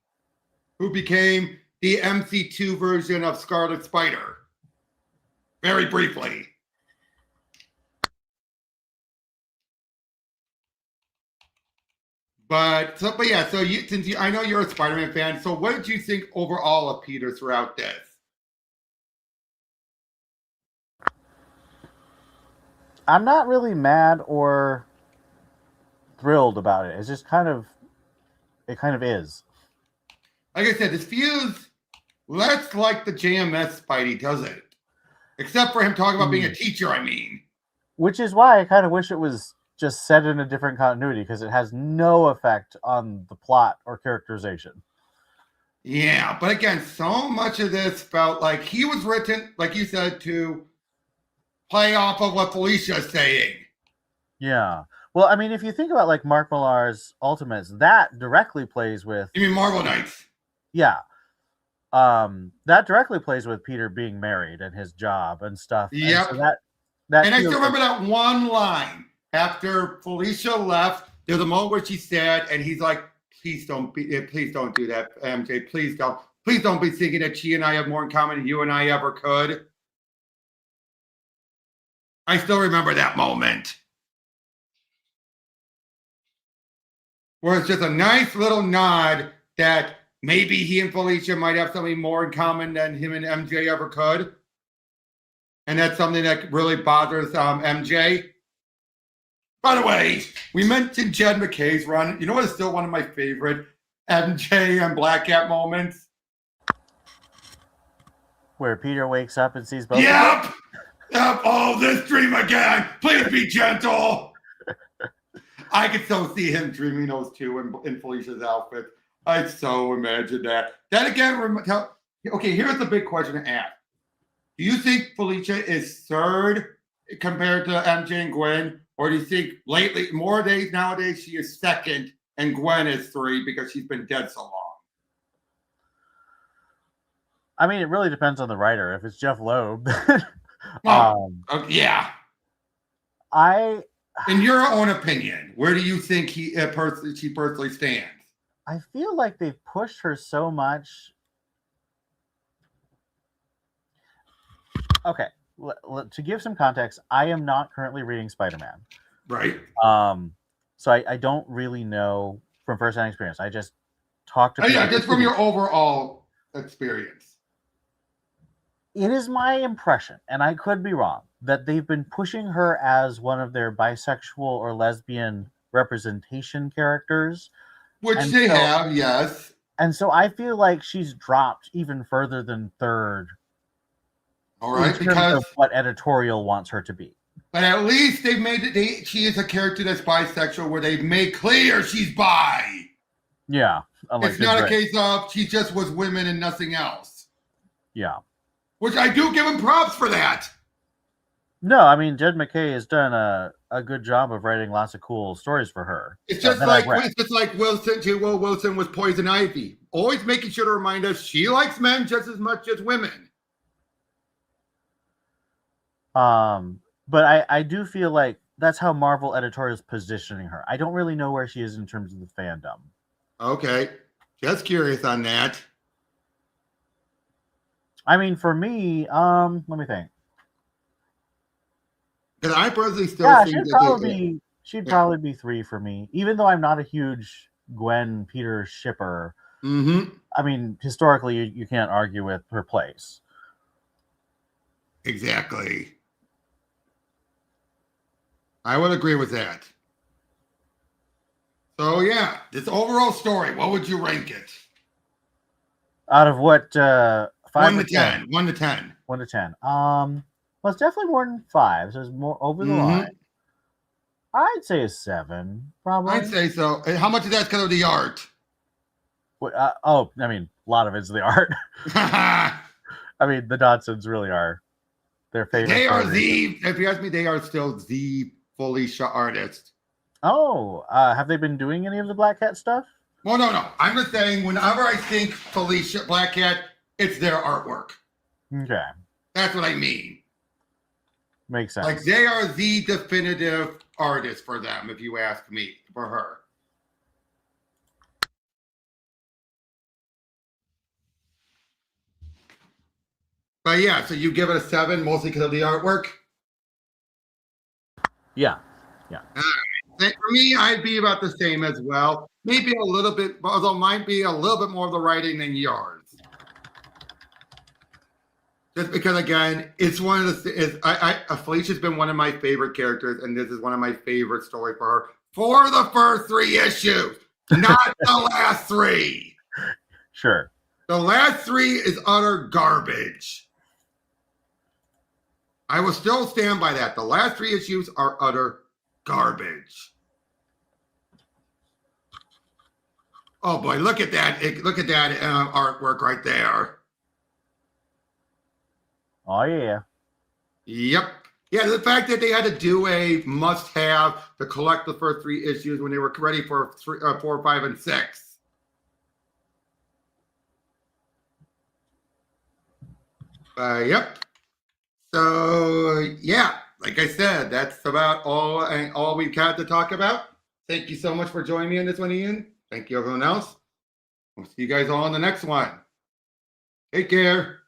Speaker 1: who became the MC2 version of Scarlet Spider. Very briefly. But yeah, so I know you're a Spider-Man fan, so what did you think overall of Peter throughout this?
Speaker 3: I'm not really mad or thrilled about it. It's just kind of is.
Speaker 1: Like I said, this feels less like the JMS Spidey, does it? Except for him talking about being a teacher, I mean.
Speaker 3: Which is why I kind of wish it was just set in a different continuity, because it has no effect on the plot or characterization.
Speaker 1: Yeah, but again, so much of this felt like he was written, like you said, to play off of what Felicia is saying.
Speaker 3: Yeah. Well, I mean, if you think about like Mark Millar's Ultimates, that directly plays with...
Speaker 1: You mean Marvel Knights?
Speaker 3: Yeah. That directly plays with Peter being married and his job and stuff.
Speaker 1: Yep.
Speaker 3: And, so that
Speaker 1: and I still remember that one line after Felicia left. There's a moment where she said, and he's like, please don't do that, MJ. Please don't be thinking that she and I have more in common than you and I ever could. I still remember that moment. Where it's just a nice little nod that maybe he and Felicia might have something more in common than him and MJ ever could. And that's something that really bothers MJ. By the way, we mentioned Jed McKay's run. You know what is still one of my favorite MJ and Black Cat moments?
Speaker 3: Where Peter wakes up and sees both
Speaker 1: of them? Yep. Oh, this dream again. Please be gentle. I could so see him dreaming those two in Felicia's outfit. I so imagine that. Then again, okay, here's the big question to ask. Do you think Felicia is third compared to MJ and Gwen? Or do you think nowadays, she is second and Gwen is 3 because she's been dead so long?
Speaker 3: I mean, it really depends on the writer. If it's Jeff Loeb.
Speaker 1: Yeah. In your own opinion, where do you think she personally stands?
Speaker 3: I feel like they've pushed her so much. Okay, to give some context, I am not currently reading Spider-Man.
Speaker 1: Right.
Speaker 3: So I don't really know from first-hand experience. I just talked to people.
Speaker 1: Yeah, just from your overall experience.
Speaker 3: It is my impression, and I could be wrong, that they've been pushing her as one of their bisexual or lesbian representation characters.
Speaker 1: Which they have, yes.
Speaker 3: And so I feel like she's dropped even further than third.
Speaker 1: All right,
Speaker 3: because of what editorial wants her to be.
Speaker 1: But at least they've made it. She is a character that's bisexual, where they've made clear she's bi.
Speaker 3: Yeah,
Speaker 1: it's not a case of she just was women and nothing else.
Speaker 3: Yeah,
Speaker 1: which I do give him props for that.
Speaker 3: No, I mean Jed McKay has done a good job of writing lots of cool stories for her.
Speaker 1: It's just like Wilson. Will Wilson was Poison Ivy, always making sure to remind us she likes men just as much as women.
Speaker 3: But I do feel like that's how Marvel editorial is positioning her. I don't really know where she is in terms of the fandom.
Speaker 1: Okay, just curious on that.
Speaker 3: I mean, for me, let me think.
Speaker 1: Because I personally still think
Speaker 3: she'd probably be 3 for me, even though I'm not a huge Gwen Peter shipper.
Speaker 1: Mm-hmm.
Speaker 3: I mean, historically, you can't argue with her place.
Speaker 1: Exactly. I would agree with that. So yeah, this overall story, what would you rank it?
Speaker 3: Out of what, 5
Speaker 1: 1
Speaker 3: or
Speaker 1: to 10. 1 to 10.
Speaker 3: 1 to 10. Well, it's definitely more than 5, so it's more over the
Speaker 1: Mm-hmm.
Speaker 3: line. I'd say a 7, probably.
Speaker 1: I'd say so. And how much of that's because of the art?
Speaker 3: I mean, a lot of it's the art. I mean, the Dodsons really are their favorite.
Speaker 1: They are if you ask me, they are still the Felicia artist.
Speaker 3: Oh, have they been doing any of the Black Cat stuff?
Speaker 1: Well, no. I'm just saying, whenever I think Felicia Black Cat, it's their artwork.
Speaker 3: Okay.
Speaker 1: That's what I mean.
Speaker 3: Makes sense.
Speaker 1: Like, they are the definitive artist for them, if you ask me, for her. But yeah, so you give it a 7, mostly because of the artwork?
Speaker 3: Yeah.
Speaker 1: For me, I'd be about the same as well. Maybe a little bit, although might be a little bit more of the writing than yours. Just because, again, it's one of the. Felicia's been one of my favorite characters, and this is one of my favorite stories for her for the first 3 issues, not the last 3.
Speaker 3: Sure.
Speaker 1: The last 3 is utter garbage. I will still stand by that. The last 3 issues are utter garbage. Oh boy, look at that! Look at that artwork right there.
Speaker 3: Oh yeah.
Speaker 1: Yep. Yeah, the fact that they had to do a must-have to collect the first 3 issues when they were ready for 4, 5, and 6. Yep. So yeah, like I said, that's about all we've got to talk about. Thank you so much for joining me in this one, Ian. Thank you, everyone else. We'll see you guys all in the next one. Take care.